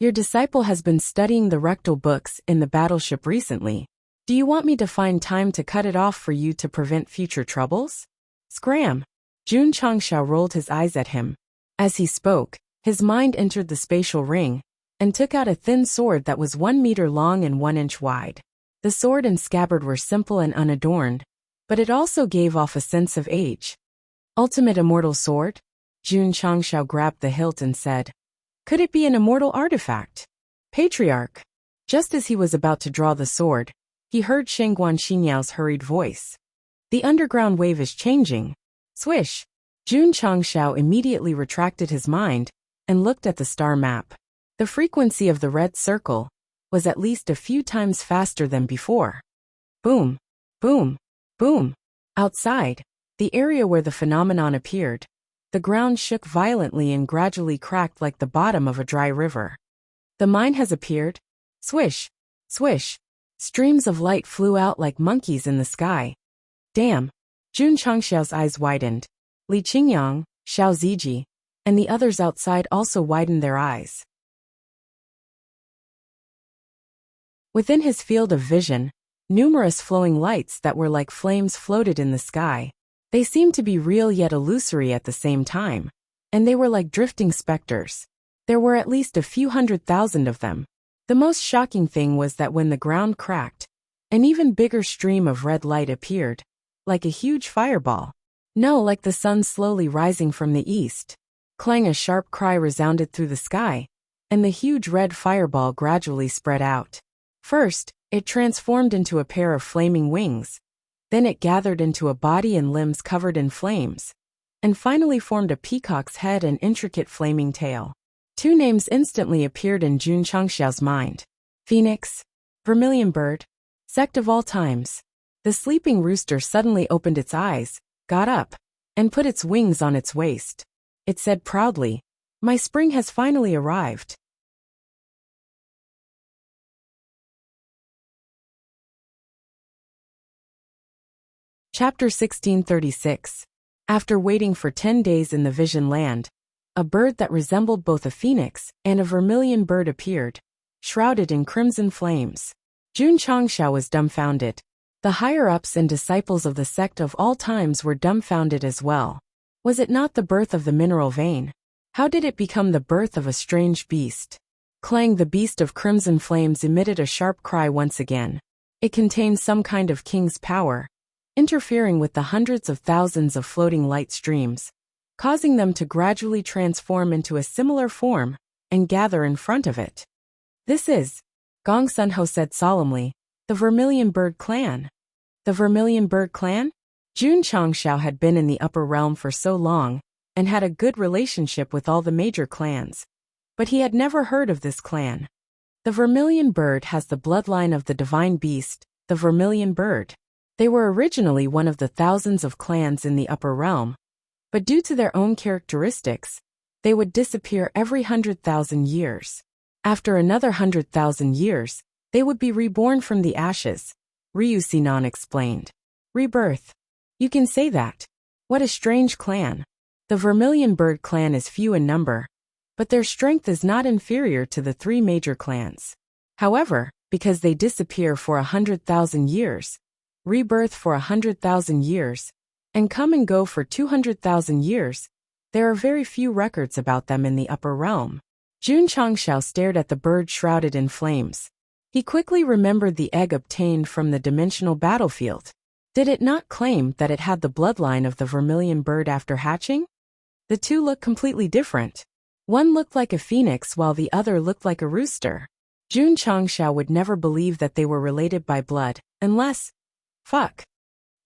Your disciple has been studying the rectal books in the battleship recently. Do you want me to find time to cut it off for you to prevent future troubles?" Scram! Jun Changshao rolled his eyes at him. As he spoke, his mind entered the spatial ring, and took out a thin sword that was 1 meter long and 1 inch wide. The sword and scabbard were simple and unadorned, but it also gave off a sense of age. Ultimate immortal sword? Jun Changshao grabbed the hilt and said, "Could it be an immortal artifact?" Patriarch. Just as he was about to draw the sword, he heard Shengguan Xinyao's hurried voice. "The underground wave is changing." Swish! Jun Changshao immediately retracted his mind and looked at the star map. The frequency of the red circle was at least a few times faster than before. Boom! Boom! Boom! Outside, the area where the phenomenon appeared, the ground shook violently and gradually cracked like the bottom of a dry river. "The mine has appeared." Swish! Swish! Streams of light flew out like monkeys in the sky. Damn! Jun Changshao's eyes widened. Li Qingyang, Xiao Ziji, and the others outside also widened their eyes. Within his field of vision, numerous flowing lights that were like flames floated in the sky. They seemed to be real yet illusory at the same time, and they were like drifting specters. There were at least a few 100,000 of them. The most shocking thing was that when the ground cracked, an even bigger stream of red light appeared, like a huge fireball. No, like the sun slowly rising from the east. Clang! A sharp cry resounded through the sky, and the huge red fireball gradually spread out. First, it transformed into a pair of flaming wings. Then it gathered into a body and limbs covered in flames, and finally formed a peacock's head and intricate flaming tail. Two names instantly appeared in Jun Changshao's mind. Phoenix, Vermilion Bird, Sect of all times. The sleeping rooster suddenly opened its eyes, got up, and put its wings on its waist. It said proudly, "My spring has finally arrived." Chapter 1636. After waiting for 10 days in the Vision Land, a bird that resembled both a phoenix and a vermilion bird appeared, shrouded in crimson flames. Jun Changshao was dumbfounded. The higher-ups and disciples of the sect of all times were dumbfounded as well. Was it not the birth of the mineral vein? How did it become the birth of a strange beast? Clang! The beast of crimson flames emitted a sharp cry once again. It contained some kind of king's power, interfering with the hundreds of thousands of floating light streams, causing them to gradually transform into a similar form and gather in front of it. "This is," Gong Sunho said solemnly, "the Vermilion Bird Clan." The Vermilion Bird Clan? Jun Changshao had been in the upper realm for so long, and had a good relationship with all the major clans. But he had never heard of this clan. The Vermilion Bird has the bloodline of the divine beast, the Vermilion Bird. They were originally one of the thousands of clans in the upper realm, but due to their own characteristics, they would disappear every 100,000 years. After another 100,000 years, they would be reborn from the ashes, Ryu Sinan explained. Rebirth. You can say that. What a strange clan. The Vermilion Bird clan is few in number, but their strength is not inferior to the 3 major clans. However, because they disappear for 100,000 years, rebirth for 100,000 years, and come and go for 200,000 years, there are very few records about them in the upper realm. Jun Changshao stared at the bird shrouded in flames. He quickly remembered the egg obtained from the dimensional battlefield. Did it not claim that it had the bloodline of the Vermilion Bird after hatching? The two looked completely different. One looked like a phoenix while the other looked like a rooster. Jun Changshao would never believe that they were related by blood, unless... Fuck.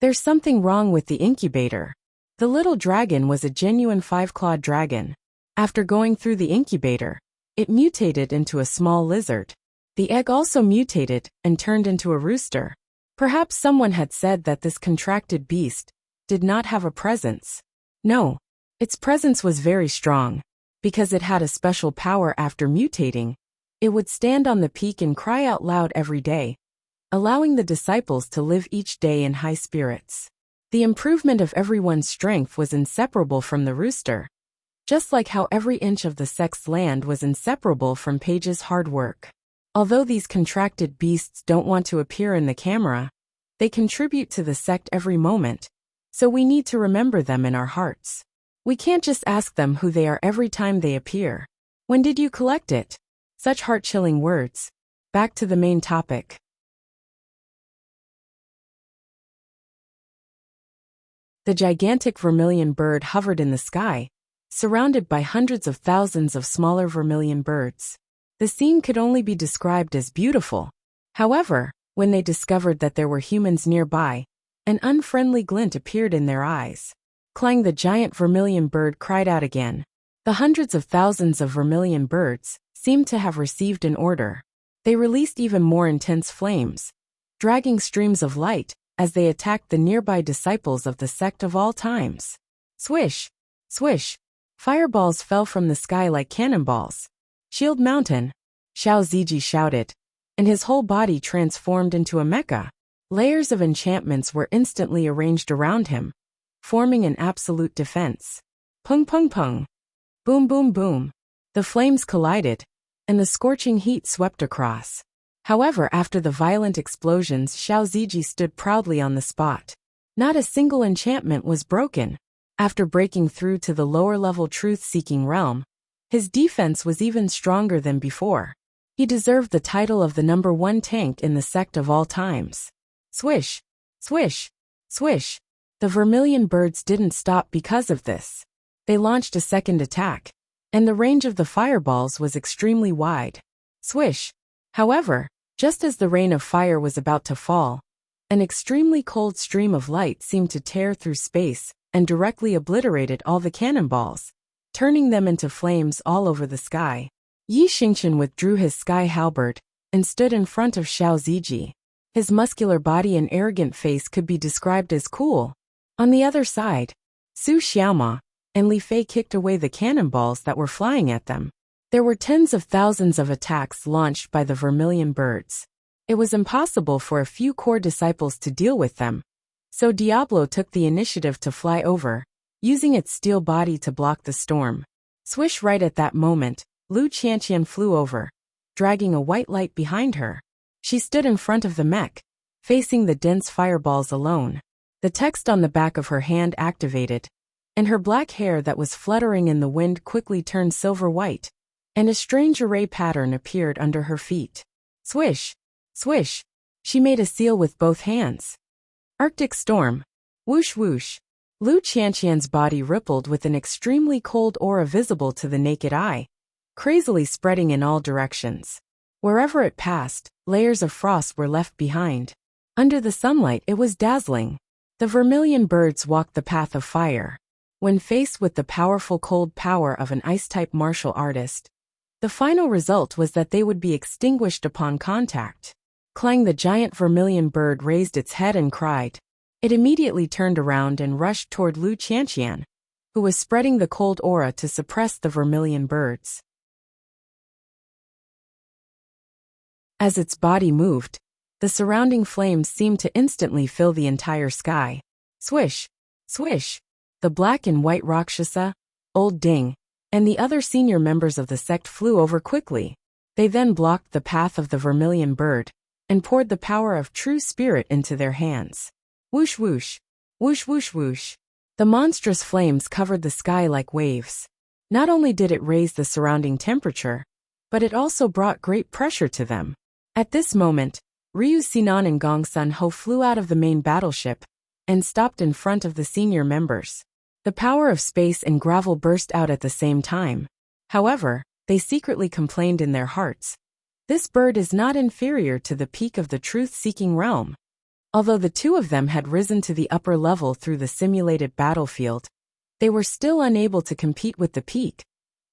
There's something wrong with the incubator. The little dragon was a genuine 5-clawed dragon. After going through the incubator, it mutated into a small lizard. The egg also mutated and turned into a rooster. Perhaps someone had said that this contracted beast did not have a presence. No, its presence was very strong. Because it had a special power after mutating, it would stand on the peak and cry out loud every day, allowing the disciples to live each day in high spirits. The improvement of everyone's strength was inseparable from the rooster, just like how every inch of the sect's land was inseparable from Paige's hard work. Although these contracted beasts don't want to appear in the camera, they contribute to the sect every moment, so we need to remember them in our hearts. We can't just ask them who they are every time they appear. When did you collect it? Such heart-chilling words. Back to the main topic. The gigantic vermilion bird hovered in the sky, surrounded by hundreds of thousands of smaller vermilion birds. The scene could only be described as beautiful. However, when they discovered that there were humans nearby, an unfriendly glint appeared in their eyes. Clang! The giant vermilion bird cried out again. The hundreds of thousands of vermilion birds seemed to have received an order. They released even more intense flames, dragging streams of light, as they attacked the nearby disciples of the sect of all times. Swish! Swish! Fireballs fell from the sky like cannonballs. Shield Mountain! Xiao Ziji shouted, and his whole body transformed into a mecha. Layers of enchantments were instantly arranged around him, forming an absolute defense. Pung pung pung! Boom boom boom! The flames collided, and the scorching heat swept across. However, after the violent explosions, Xiao Ziji stood proudly on the spot. Not a single enchantment was broken. After breaking through to the lower-level truth-seeking realm, his defense was even stronger than before. He deserved the title of the #1 tank in the sect of all times. Swish! Swish! Swish! The vermilion birds didn't stop because of this. They launched a second attack, and the range of the fireballs was extremely wide. Swish! However, just as the rain of fire was about to fall, an extremely cold stream of light seemed to tear through space and directly obliterated all the cannonballs, turning them into flames all over the sky. Yi Xingqian withdrew his sky halberd and stood in front of Xiao Ziji. His muscular body and arrogant face could be described as cool. On the other side, Su Xiaoma and Li Fei kicked away the cannonballs that were flying at them. There were tens of thousands of attacks launched by the vermilion birds. It was impossible for a few core disciples to deal with them, so Diablo took the initiative to fly over, using its steel body to block the storm. Swish! Right at that moment, Lu Qianqian flew over, dragging a white light behind her. She stood in front of the mech, facing the dense fireballs alone. The text on the back of her hand activated, and her black hair that was fluttering in the wind quickly turned silver-white, and a strange array pattern appeared under her feet. Swish! Swish! She made a seal with both hands. Arctic storm. Whoosh whoosh. Lu Qianqian's body rippled with an extremely cold aura visible to the naked eye, crazily spreading in all directions. Wherever it passed, layers of frost were left behind. Under the sunlight it was dazzling. The vermilion birds walked the path of fire. When faced with the powerful cold power of an ice-type martial artist, the final result was that they would be extinguished upon contact. Clang! The giant vermilion bird raised its head and cried. It immediately turned around and rushed toward Lu Qianqian, who was spreading the cold aura to suppress the vermilion birds. As its body moved, the surrounding flames seemed to instantly fill the entire sky. Swish! Swish! The black and white Rakshasa, Old Ding, and the other senior members of the sect flew over quickly. They then blocked the path of the vermilion bird, and poured the power of true spirit into their hands. Whoosh whoosh! Whoosh whoosh whoosh! The monstrous flames covered the sky like waves. Not only did it raise the surrounding temperature, but it also brought great pressure to them. At this moment, Ryu Sinan and Gong Sun Ho flew out of the main battleship and stopped in front of the senior members. The power of space and gravel burst out at the same time. However, they secretly complained in their hearts. This bird is not inferior to the peak of the truth-seeking realm. Although the two of them had risen to the upper level through the simulated battlefield, they were still unable to compete with the peak,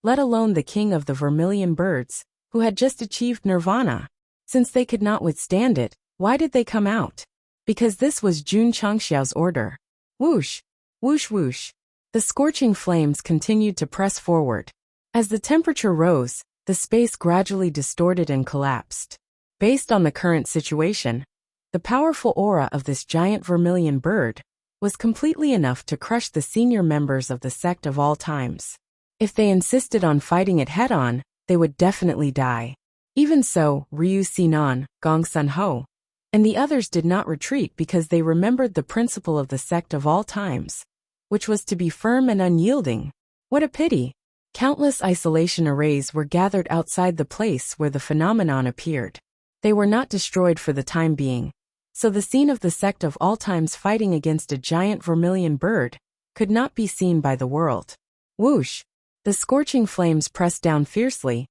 let alone the king of the vermilion birds, who had just achieved nirvana. Since they could not withstand it, why did they come out? Because this was Jun Changxiao's order. Whoosh! Whoosh whoosh! The scorching flames continued to press forward. As the temperature rose, the space gradually distorted and collapsed. Based on the current situation, the powerful aura of this giant vermilion bird was completely enough to crush the senior members of the sect of all times. If they insisted on fighting it head-on, they would definitely die. Even so, Ryu Sinan, Gong Sun Ho, and the others did not retreat because they remembered the principle of the sect of all times, which was to be firm and unyielding. What a pity! Countless isolation arrays were gathered outside the place where the phenomenon appeared. They were not destroyed for the time being, so the scene of the sect of all times fighting against a giant vermilion bird could not be seen by the world. Whoosh! The scorching flames pressed down fiercely,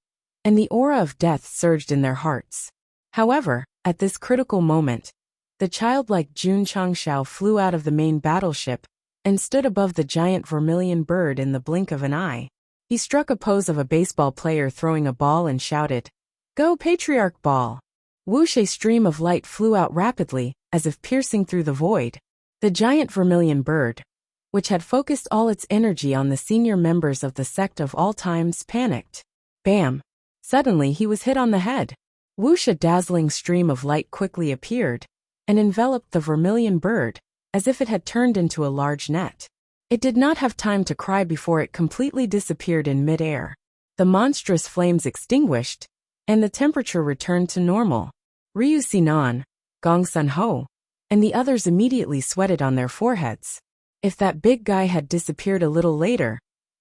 and the aura of death surged in their hearts. However, at this critical moment, the childlike Jun Changshao flew out of the main battleship and stood above the giant vermilion bird in the blink of an eye. He struck a pose of a baseball player throwing a ball and shouted, "Go Patriarch Ball!" Whoosh! A stream of light flew out rapidly, as if piercing through the void. The giant vermilion bird, which had focused all its energy on the senior members of the sect of all times, panicked. Bam! Suddenly he was hit on the head. Whoosh! A dazzling stream of light quickly appeared and enveloped the vermilion bird, as if it had turned into a large net. It did not have time to cry before it completely disappeared in mid-air. The monstrous flames extinguished, and the temperature returned to normal. Ryu Sinan, Gong Sun Ho, and the others immediately sweated on their foreheads. If that big guy had disappeared a little later,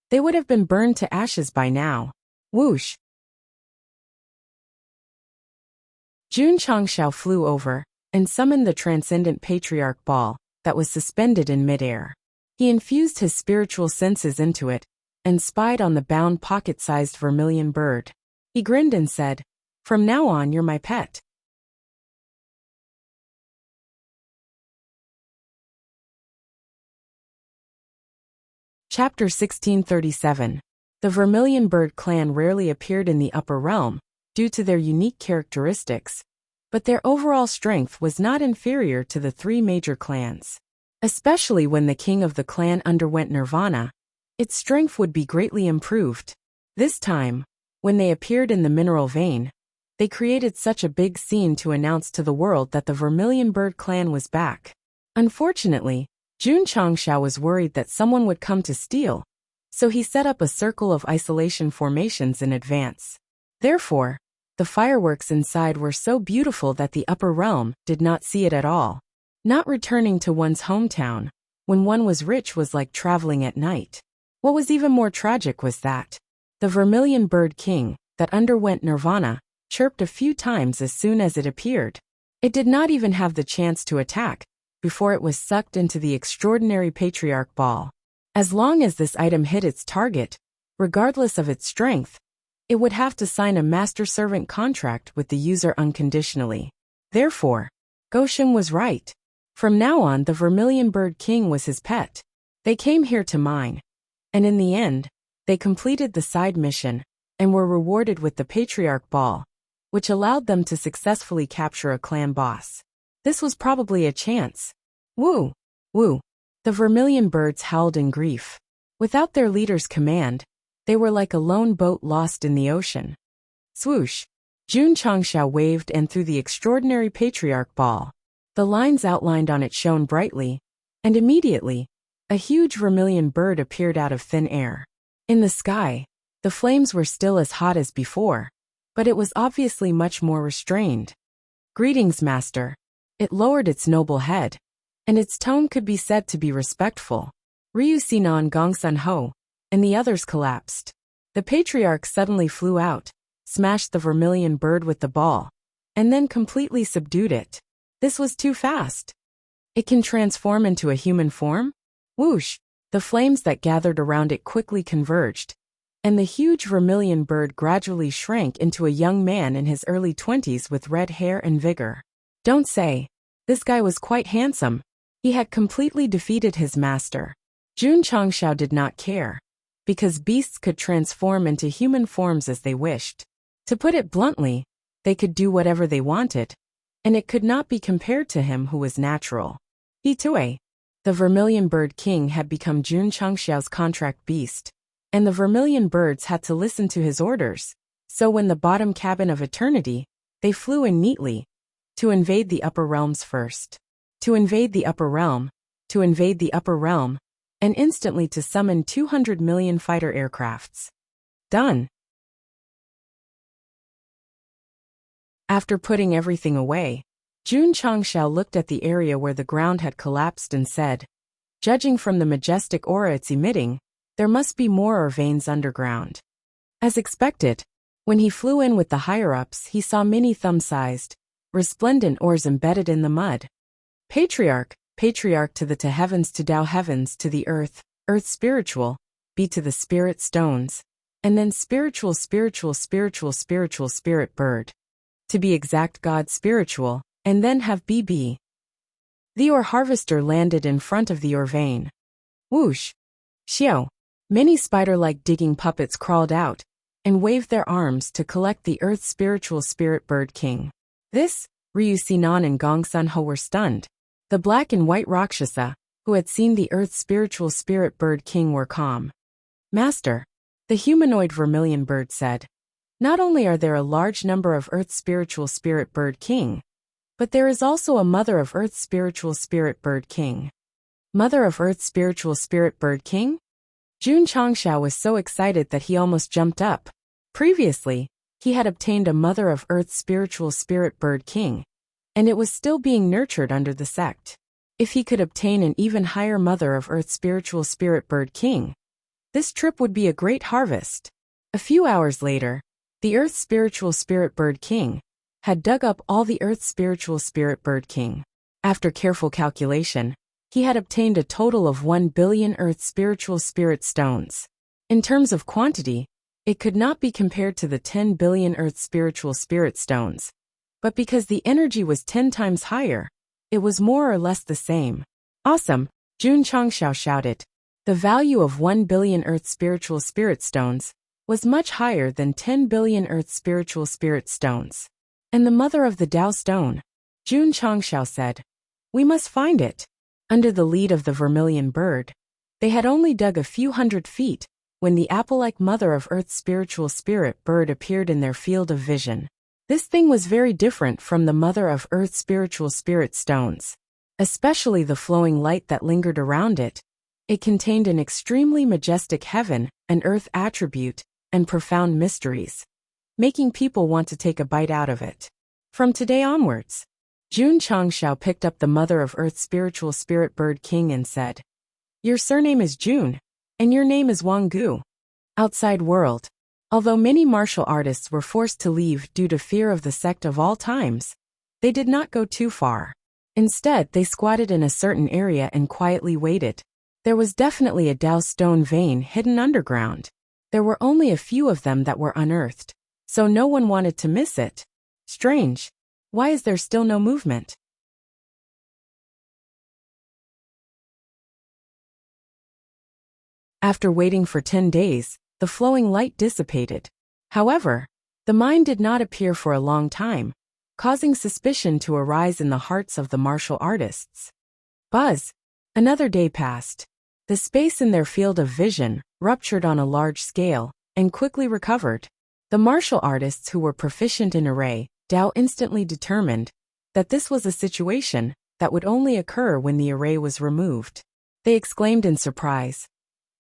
they would have been burned to ashes by now. Whoosh! Jun Changshao flew over and summoned the transcendent patriarch ball that was suspended in midair. He infused his spiritual senses into it and spied on the bound pocket-sized vermilion bird. He grinned and said, "From now on you're my pet." Chapter 1637. The Vermilion Bird clan rarely appeared in the upper realm due to their unique characteristics, but their overall strength was not inferior to the three major clans. Especially when the king of the clan underwent nirvana, its strength would be greatly improved. This time, when they appeared in the mineral vein, they created such a big scene to announce to the world that the Vermilion Bird clan was back. Unfortunately, Jun Changshao was worried that someone would come to steal, so he set up a circle of isolation formations in advance. Therefore, the fireworks inside were so beautiful that the upper realm did not see it at all. Not returning to one's hometown when one was rich was like traveling at night. What was even more tragic was that the Vermilion Bird King, that underwent nirvana, chirped a few times as soon as it appeared. It did not even have the chance to attack before it was sucked into the extraordinary patriarch ball. As long as this item hit its target, regardless of its strength, it would have to sign a master-servant contract with the user unconditionally. Therefore, Goshen was right. From now on, the Vermilion Bird King was his pet. They came here to mine, and in the end, they completed the side mission and were rewarded with the Patriarch Ball, which allowed them to successfully capture a clan boss. This was probably a chance. Woo! Woo! The Vermilion Birds howled in grief. Without their leader's command, they were like a lone boat lost in the ocean. Swoosh! Jun Changshao waved and threw the extraordinary Patriarch Ball. The lines outlined on it shone brightly, and immediately, a huge vermilion bird appeared out of thin air. In the sky, the flames were still as hot as before, but it was obviously much more restrained. "Greetings, Master." It lowered its noble head, and its tone could be said to be respectful. Ryu Sinan, Gong Sun Ho, and the others collapsed. The patriarch suddenly flew out, smashed the vermilion bird with the ball, and then completely subdued it. This was too fast. It can transform into a human form? Whoosh! The flames that gathered around it quickly converged, and the huge vermilion bird gradually shrank into a young man in his early 20s with red hair and vigor. Don't say. This guy was quite handsome. He had completely defeated his master. Jun Changshao did not care, because beasts could transform into human forms as they wished. To put it bluntly, they could do whatever they wanted, and it could not be compared to him who was natural. Itue, the Vermilion Bird King, had become Jun Changshao's contract beast, and the vermilion birds had to listen to his orders. So when the bottom cabin of eternity, they flew in neatly, to invade the upper realms first. To invade the upper realm, to invade the upper realm, and instantly to summon 200 million fighter aircrafts. Done. After putting everything away, Jun Changshao looked at the area where the ground had collapsed and said, "Judging from the majestic aura it's emitting, there must be more veins underground." As expected, when he flew in with the higher-ups, he saw many thumb-sized, resplendent ores embedded in the mud. Patriarch, patriarch to the to heavens to Tao heavens to the earth, earth spiritual, be to the spirit stones, and then spiritual spiritual spiritual spiritual spirit bird. To be exact God spiritual, and then have BB. The ore harvester landed in front of the ore vein. Whoosh! Xiao! Many spider-like digging puppets crawled out, and waved their arms to collect the earth spiritual spirit bird king. This, Ryu Sinan and Gong Sun Ho were stunned. The black and white Rakshasa, who had seen the earth spiritual spirit bird king, were calm. Master, the humanoid vermilion bird said, not only are there a large number of earth spiritual spirit bird king, but there is also a mother of earth spiritual spirit bird king. Mother of earth spiritual spirit bird king? Jun Changshao was so excited that he almost jumped up. Previously, he had obtained a mother of earth spiritual spirit bird king, and it was still being nurtured under the sect. If he could obtain an even higher mother of earth spiritual spirit bird king, this trip would be a great harvest. A few hours later, the earth spiritual spirit bird king had dug up all the earth spiritual spirit bird king. After careful calculation, he had obtained a total of 1 billion earth spiritual spirit stones. In terms of quantity, it could not be compared to the 10 billion earth spiritual spirit stones, but because the energy was 10 times higher, it was more or less the same. Awesome, Jun Changshao shouted. The value of 1 billion earth spiritual spirit stones was much higher than 10 billion earth spiritual spirit stones. And the mother of the Tao stone, Jun Changshao said, we must find it. Under the lead of the vermilion bird, they had only dug a few hundred feet when the apple-like mother of earth's spiritual spirit bird appeared in their field of vision. This thing was very different from the mother of earth's spiritual spirit stones, especially the flowing light that lingered around it. It contained an extremely majestic heaven and earth attribute and profound mysteries, making people want to take a bite out of it. From today onwards, Jun Changshao picked up the mother of earth's spiritual spirit bird king and said, your surname is Jun, and your name is Wang Gu. Outside world. Although many martial artists were forced to leave due to fear of the sect of all times, they did not go too far. Instead, they squatted in a certain area and quietly waited. There was definitely a Tao stone vein hidden underground. There were only a few of them that were unearthed, so no one wanted to miss it. Strange. Why is there still no movement? After waiting for 10 days, the flowing light dissipated. However, the mine did not appear for a long time, causing suspicion to arise in the hearts of the martial artists. Buzz. Another day passed. The space in their field of vision ruptured on a large scale and quickly recovered. The martial artists who were proficient in array, Tao instantly determined that this was a situation that would only occur when the array was removed. They exclaimed in surprise.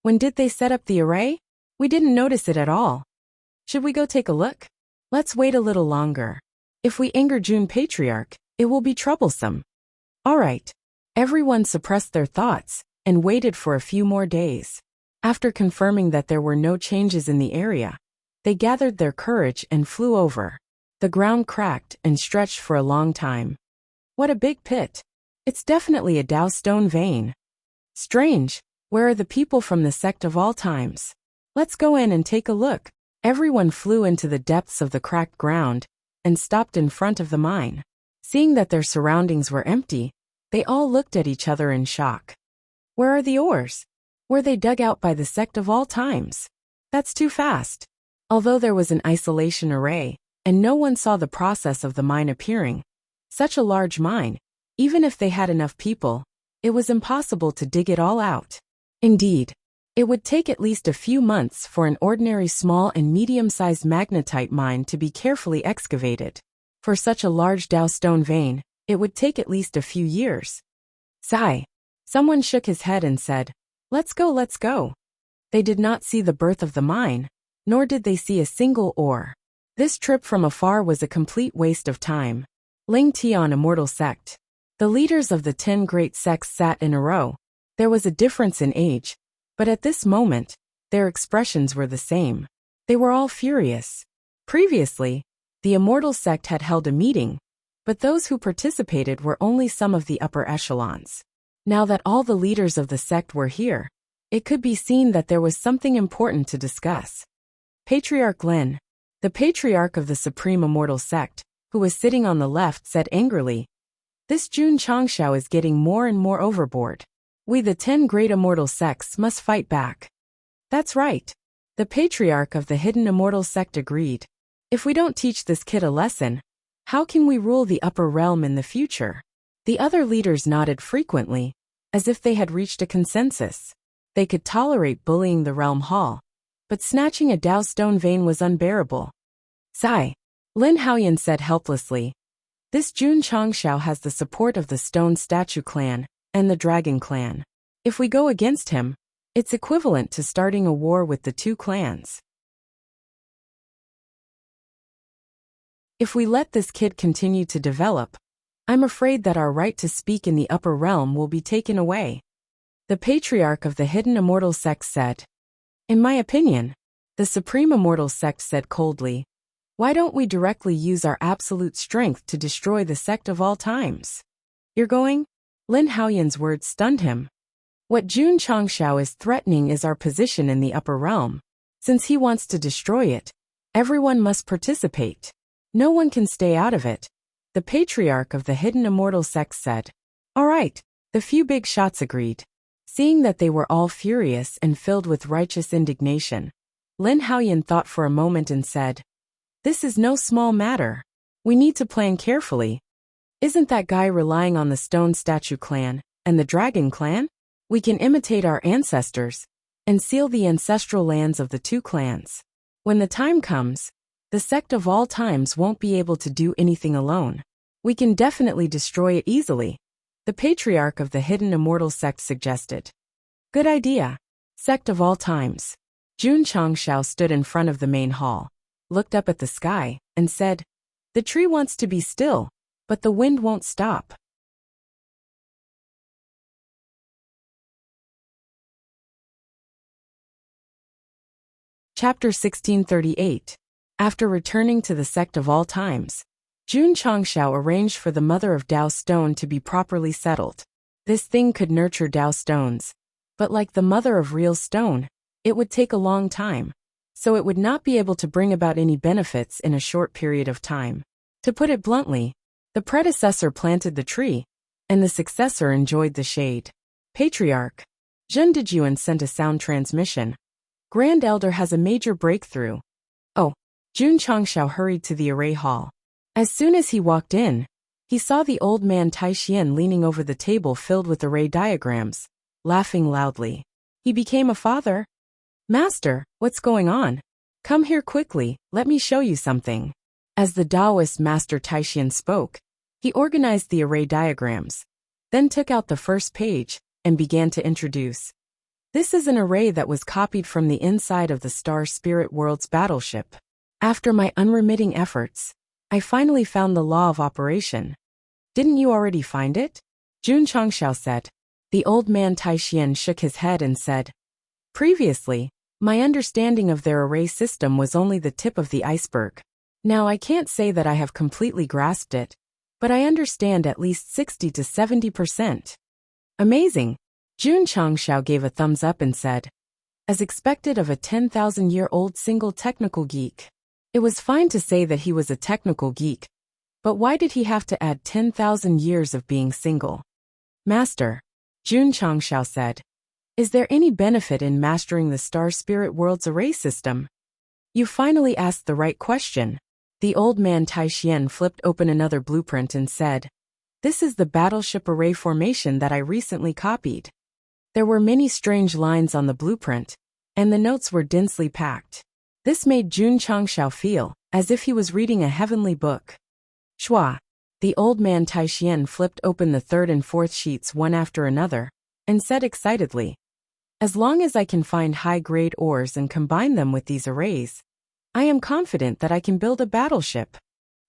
When did they set up the array? We didn't notice it at all. Should we go take a look? Let's wait a little longer. If we anger Jun Patriarch, it will be troublesome. All right. Everyone suppressed their thoughts and waited for a few more days. After confirming that there were no changes in the area, they gathered their courage and flew over. The ground cracked and stretched for a long time. What a big pit. It's definitely a Tao stone vein. Strange. Where are the people from the sect of all times? Let's go in and take a look. Everyone flew into the depths of the cracked ground and stopped in front of the mine. Seeing that their surroundings were empty, they all looked at each other in shock. Where are the ores? Were they dug out by the sect of all times? That's too fast. Although there was an isolation array, and no one saw the process of the mine appearing, such a large mine, even if they had enough people, it was impossible to dig it all out. Indeed, It would take at least a few months for an ordinary small and medium-sized magnetite mine to be carefully excavated. For such a large Dao stone vein, it would take at least a few years. Sigh. Someone shook his head and said, "Let's go, let's go." They did not see the birth of the mine, nor did they see a single ore. This trip from afar was a complete waste of time. Ling Tian Immortal Sect. The leaders of the 10 great sects sat in a row. There was a difference in age, but at this moment, their expressions were the same. They were all furious. Previously, the Immortal Sect had held a meeting, but those who participated were only some of the upper echelons. Now that all the leaders of the sect were here, it could be seen that there was something important to discuss. Patriarch Lin, the patriarch of the Supreme Immortal Sect, who was sitting on the left, said angrily, "This Jun Changshao is getting more and more overboard. We the 10 great immortal sects must fight back." "That's right." The patriarch of the hidden immortal sect agreed. "If we don't teach this kid a lesson, how can we rule the upper realm in the future?" The other leaders nodded frequently, as if they had reached a consensus. They could tolerate bullying the realm hall, but snatching a Dao stone vein was unbearable. "Sigh," Lin Haoyan said helplessly. "This Jun Changshao has the support of the Stone Statue clan and the Dragon clan. If we go against him, it's equivalent to starting a war with the two clans. If we let this kid continue to develop, I'm afraid that our right to speak in the upper realm will be taken away." The patriarch of the hidden immortal sect said. "In my opinion," the supreme immortal sect said coldly, "why don't we directly use our absolute strength to destroy the sect of all times?" "You're going?" Lin Haoyan's words stunned him. "What Jun Changshao is threatening is our position in the upper realm. Since he wants to destroy it, everyone must participate. No one can stay out of it," the patriarch of the hidden immortal sect said. "All right," the few big shots agreed. Seeing that they were all furious and filled with righteous indignation, Lin Haoyan thought for a moment and said, "This is no small matter. We need to plan carefully. Isn't that guy relying on the Stone Statue clan and the Dragon clan? We can imitate our ancestors and seal the ancestral lands of the two clans. When the time comes, the sect of all times won't be able to do anything alone. We can definitely destroy it easily," the patriarch of the hidden immortal sect suggested. "Good idea. Sect of all times." Jun Changshao stood in front of the main hall, looked up at the sky, and said, "The tree wants to be still, but the wind won't stop." Chapter 1638. After returning to the sect of all times, Jun Changshao arranged for the mother of Dao Stone to be properly settled. This thing could nurture Dao Stones, but like the mother of real stone, it would take a long time, so it would not be able to bring about any benefits in a short period of time. To put it bluntly, the predecessor planted the tree, and the successor enjoyed the shade. Patriarch Zhen Dejuan sent a sound transmission. Grand Elder has a major breakthrough. Oh, Jun Changshao hurried to the array hall. As soon as he walked in, he saw the old man Taixian leaning over the table filled with array diagrams, laughing loudly. He became a father. "Master, what's going on? Come here quickly, let me show you something." As the Taoist Master Taixian spoke, he organized the array diagrams, then took out the first page and began to introduce. "This is an array that was copied from the inside of the Star Spirit World's battleship. After my unremitting efforts, I finally found the law of operation." "Didn't you already find it?" Jun Changshao said. The old man Taixian shook his head and said, "Previously, my understanding of their array system was only the tip of the iceberg. Now I can't say that I have completely grasped it, but I understand at least 60 to 70%. "Amazing." Jun Changshao gave a thumbs up and said, "As expected of a 10,000-year-old single technical geek." It was fine to say that he was a technical geek, but why did he have to add 10,000 years of being single? "Master," Jun Changshao said, "is there any benefit in mastering the Star Spirit World's array system?" "You finally asked the right question." The old man Taixian flipped open another blueprint and said, "This is the battleship array formation that I recently copied." There were many strange lines on the blueprint, and the notes were densely packed. This made Jun Changxiao feel as if he was reading a heavenly book. Shua. The old man Taixien flipped open the third and fourth sheets one after another, and said excitedly, "As long as I can find high-grade ores and combine them with these arrays, I am confident that I can build a battleship."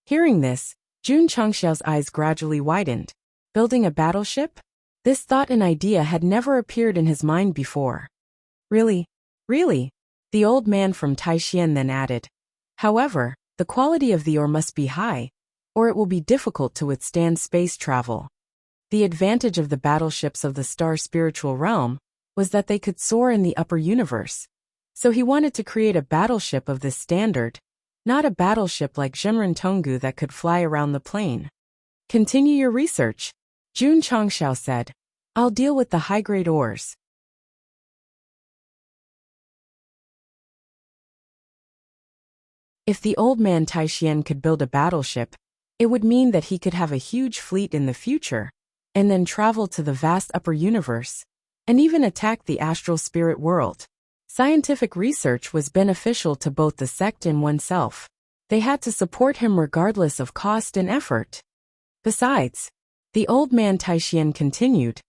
Hearing this, Jun Changxiao's eyes gradually widened. Building a battleship? This thought and idea had never appeared in his mind before. Really? Really? The old man from Taixien then added. However, the quality of the ore must be high, or it will be difficult to withstand space travel. The advantage of the battleships of the star spiritual realm was that they could soar in the upper universe. So he wanted to create a battleship of this standard, not a battleship like Zhenren Tonggu that could fly around the plane. Continue your research, Jun Changxiao said. I'll deal with the high-grade ores. If the old man Taixien could build a battleship, it would mean that he could have a huge fleet in the future, and then travel to the vast upper universe, and even attack the astral spirit world. Scientific research was beneficial to both the sect and oneself. They had to support him regardless of cost and effort. Besides, the old man Taixien continued,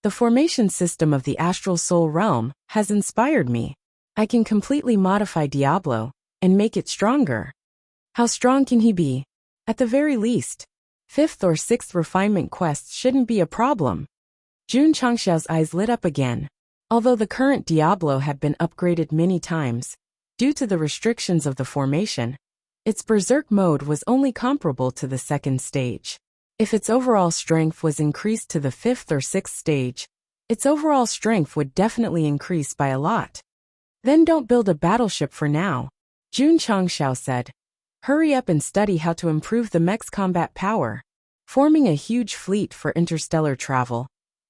the formation system of the astral soul realm has inspired me. I can completely modify Diablo and make it stronger. How strong can he be? At the very least, 5th or 6th refinement quests shouldn't be a problem. Jun Changxiao's eyes lit up again. Although the current Diablo had been upgraded many times, due to the restrictions of the formation, its berserk mode was only comparable to the 2nd stage. If its overall strength was increased to the 5th or 6th stage, its overall strength would definitely increase by a lot. Then don't build a battleship for now, Jun Changxiao said. Hurry up and study how to improve the mech's combat power. Forming a huge fleet for interstellar travel,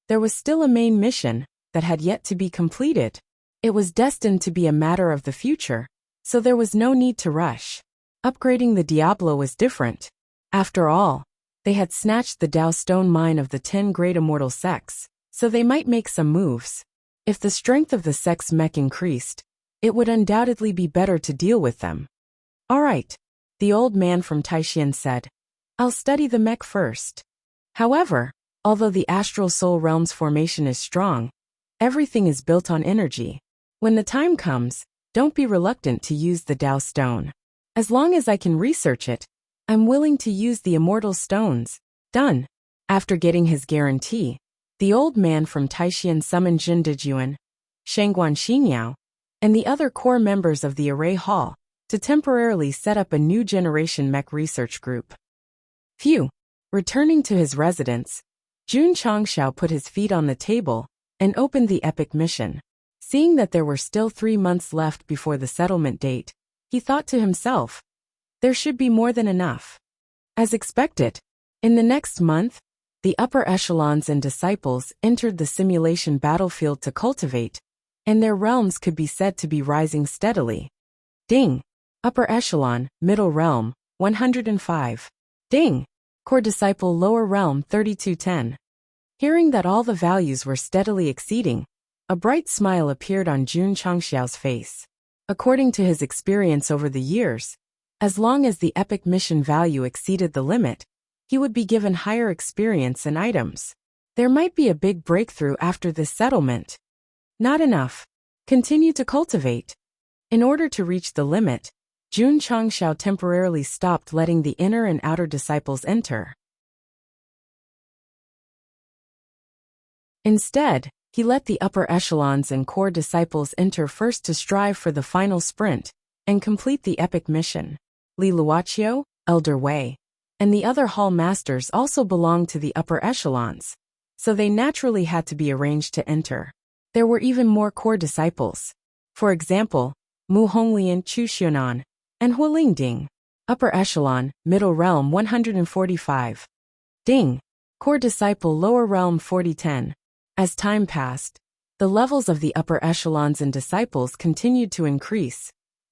there was still a main mission that had yet to be completed. It was destined to be a matter of the future, so there was no need to rush. Upgrading the Diablo was different. After all, they had snatched the Dao Stone mine of the 10 great immortal sects, so they might make some moves. If the strength of the sect's mech increased, it would undoubtedly be better to deal with them. All right, the old man from Taixien said. I'll study the mech first. However, although the astral soul realm's formation is strong, everything is built on energy. When the time comes, don't be reluctant to use the Dao Stone. As long as I can research it, I'm willing to use the immortal stones. Done. After getting his guarantee, the old man from Taixien summoned Jin Dejuan, Shangguan Xingyao, and the other core members of the Array Hall to temporarily set up a new generation mech research group. Phew. Returning to his residence, Jun Changxiao put his feet on the table and opened the epic mission. Seeing that there were still 3 months left before the settlement date, he thought to himself, there should be more than enough. As expected, in the next month, the upper echelons and disciples entered the simulation battlefield to cultivate, and their realms could be said to be rising steadily. Ding! Upper echelon, middle realm, 105. Ding! Core disciple lower realm 3210. Hearing that all the values were steadily exceeding, a bright smile appeared on Jun Changxiao's face. According to his experience over the years, as long as the epic mission value exceeded the limit, he would be given higher experience and items. There might be a big breakthrough after this settlement. Not enough. Continue to cultivate. In order to reach the limit, Jun Changxiao temporarily stopped letting the inner and outer disciples enter. Instead, he let the upper echelons and core disciples enter first to strive for the final sprint and complete the epic mission. Li Luoqiu, Elder Wei, and the other hall masters also belonged to the upper echelons, so they naturally had to be arranged to enter. There were even more core disciples. For example, Mu Honglian Chu Xuanan and Hualing Ding. Upper echelon, middle realm 145. Ding. Core disciple lower realm 4010. As time passed, the levels of the upper echelons and disciples continued to increase,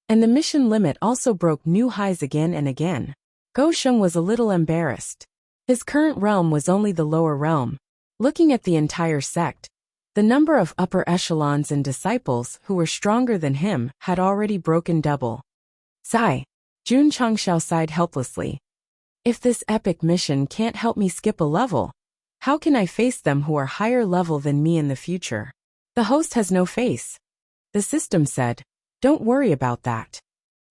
and the mission limit also broke new highs again and again. Go Sheng was a little embarrassed. His current realm was only the lower realm. Looking at the entire sect, The number of upper echelons and disciples who were stronger than him had already broken double. Sigh. Jun Changshao sighed helplessly. If this epic mission can't help me skip a level, how can I face them who are higher level than me in the future? The host has no face. The system said, don't worry about that.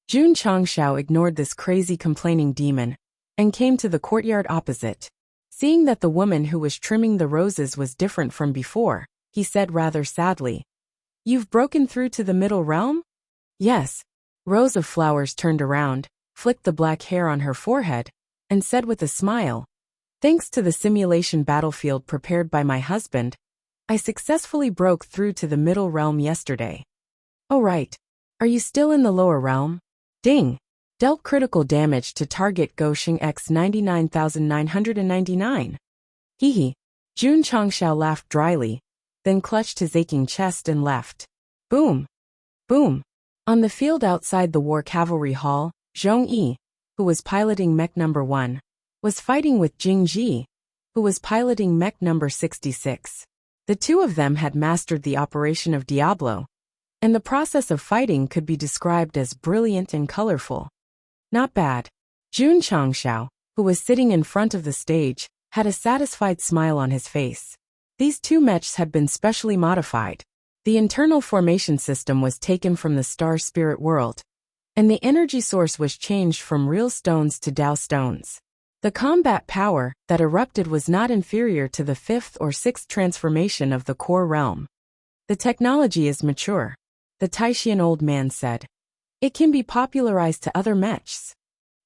Jun Changshao ignored this crazy complaining demon and came to the courtyard opposite. Seeing that the woman who was trimming the roses was different from before, he said rather sadly, "You've broken through to the middle realm?" "Yes." Rose of Flowers turned around, flicked the black hair on her forehead, and said with a smile, "Thanks to the simulation battlefield prepared by my husband, I successfully broke through to the middle realm yesterday." "Oh right. Are you still in the lower realm?" Ding! Dealt critical damage to target Goshing X 99,999. Hee hee. Jun Changshao laughed dryly, then clutched his aching chest and left. Boom! Boom! On the field outside the War Cavalry Hall, Zhong Yi, who was piloting mech number 1, was fighting with Jing Ji, who was piloting mech number 66. The two of them had mastered the operation of Diablo, and the process of fighting could be described as brilliant and colorful. Not bad. Jun Changshao, who was sitting in front of the stage, had a satisfied smile on his face. These two mechs had been specially modified. The internal formation system was taken from the star spirit world, and the energy source was changed from real stones to Dao stones. The combat power that erupted was not inferior to the 5th or 6th transformation of the core realm. The technology is mature, the Taishian old man said. It can be popularized to other mechs.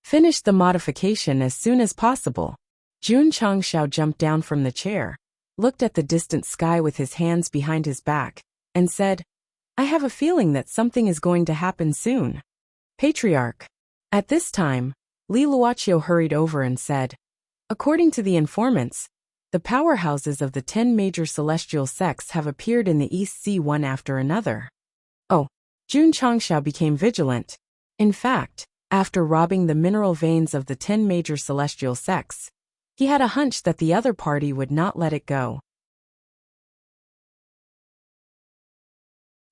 Finish the modification as soon as possible. Jun Changshao jumped down from the chair, looked at the distant sky with his hands behind his back, and said, "I have a feeling that something is going to happen soon." Patriarch. At this time, Li Luoqiu hurried over and said, "According to the informants, the powerhouses of the 10 major celestial sects have appeared in the East Sea one after another." Oh. Jun Changshao became vigilant. In fact, after robbing the mineral veins of the 10 major celestial sects, he had a hunch that the other party would not let it go.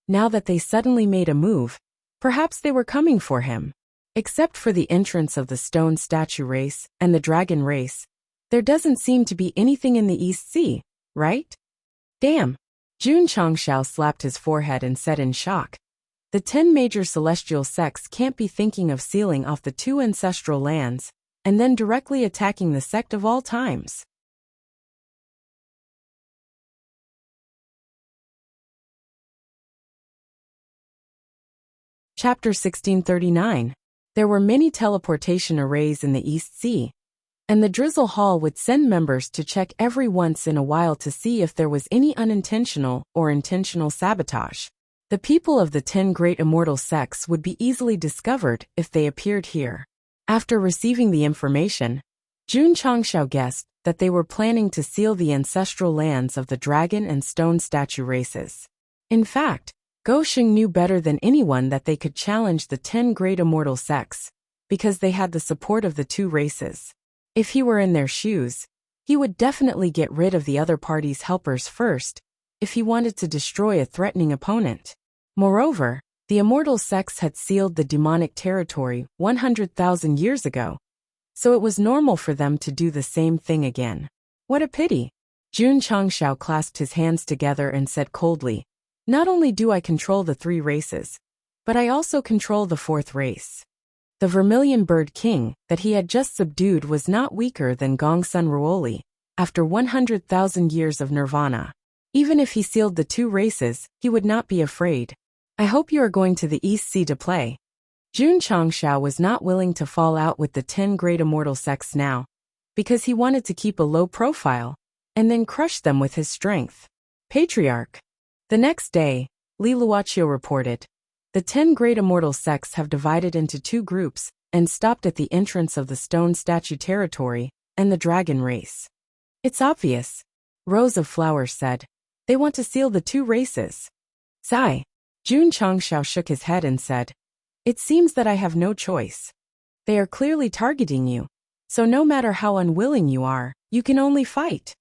Now that they suddenly made a move, perhaps they were coming for him. Except for the entrance of the stone statue race and the dragon race, there doesn't seem to be anything in the East Sea, right? Damn! Jun Changshao slapped his forehead and said in shock, "The 10 major celestial sects can't be thinking of sealing off the 2 ancestral lands and then directly attacking the sect of all times." Chapter 1639. There were many teleportation arrays in the East Sea, and the Drizzle Hall would send members to check every once in a while to see if there was any unintentional or intentional sabotage. The people of the 10 great immortal sects would be easily discovered if they appeared here. After receiving the information, Jun Changshao guessed that they were planning to seal the ancestral lands of the dragon and stone statue races. In fact, Goshing knew better than anyone that they could challenge the 10 great immortal sects, because they had the support of the 2 races. If he were in their shoes, he would definitely get rid of the other party's helpers first, if he wanted to destroy a threatening opponent. Moreover, the immortal sects had sealed the demonic territory 100,000 years ago, so it was normal for them to do the same thing again. What a pity! Jun Changshao clasped his hands together and said coldly, "Not only do I control the 3 races, but I also control the 4th race." The Vermilion Bird King that he had just subdued was not weaker than Gongsun Ruoli, after 100,000 years of nirvana. Even if he sealed the 2 races, he would not be afraid. "I hope you are going to the East Sea to play." Jun Changshao was not willing to fall out with the 10 great immortal sects now, because he wanted to keep a low profile, and then crush them with his strength. Patriarch. The next day, Li Luoqiu reported, "The 10 great immortal sects have divided into 2 groups and stopped at the entrance of the stone statue territory and the dragon race." "It's obvious," Rose of Flowers said. "They want to seal the 2 races." Sigh. Jun Changshao shook his head and said, "It seems that I have no choice. They are clearly targeting you, so no matter how unwilling you are, you can only fight."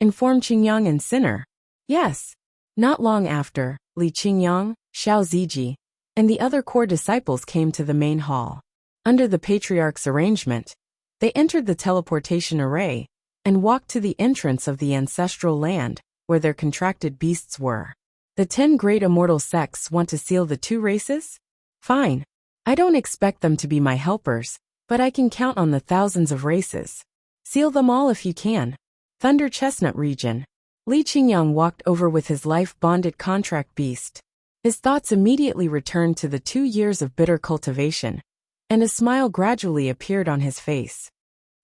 Inform Qingyang and Sinner. "Yes." Not long after, Li Qingyang, Xiao Ziji, and the other core disciples came to the main hall. Under the patriarch's arrangement, they entered the teleportation array and walked to the entrance of the ancestral land, where their contracted beasts were. The 10 great immortal sects want to seal the 2 races? Fine. I don't expect them to be my helpers, but I can count on the thousands of races. Seal them all if you can. Thunder Chestnut Region. Li Qingyang walked over with his life-bonded contract beast. His thoughts immediately returned to the 2 years of bitter cultivation, and a smile gradually appeared on his face.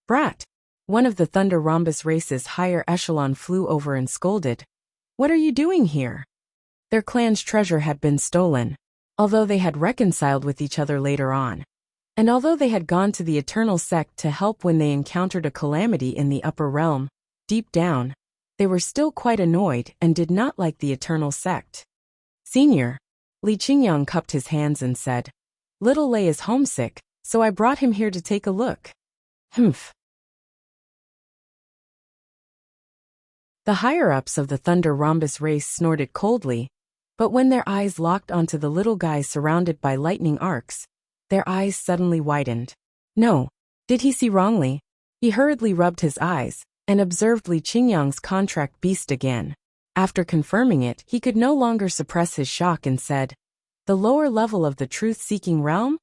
Brat! One of the Thunder Rhombus race's higher echelon flew over and scolded. What are you doing here? Their clan's treasure had been stolen, although they had reconciled with each other later on. And although they had gone to the Eternal Sect to help when they encountered a calamity in the upper realm, deep down, they were still quite annoyed and did not like the Eternal Sect. Senior, Li Qingyang cupped his hands and said, Little Lei is homesick, so I brought him here to take a look. Humph. The higher-ups of the Thunder Rhombus race snorted coldly, but when their eyes locked onto the little guy surrounded by lightning arcs, their eyes suddenly widened. No, did he see wrongly? He hurriedly rubbed his eyes and observed Li Qingyang's contract beast again. After confirming it, he could no longer suppress his shock and said, The lower level of the truth-seeking realm?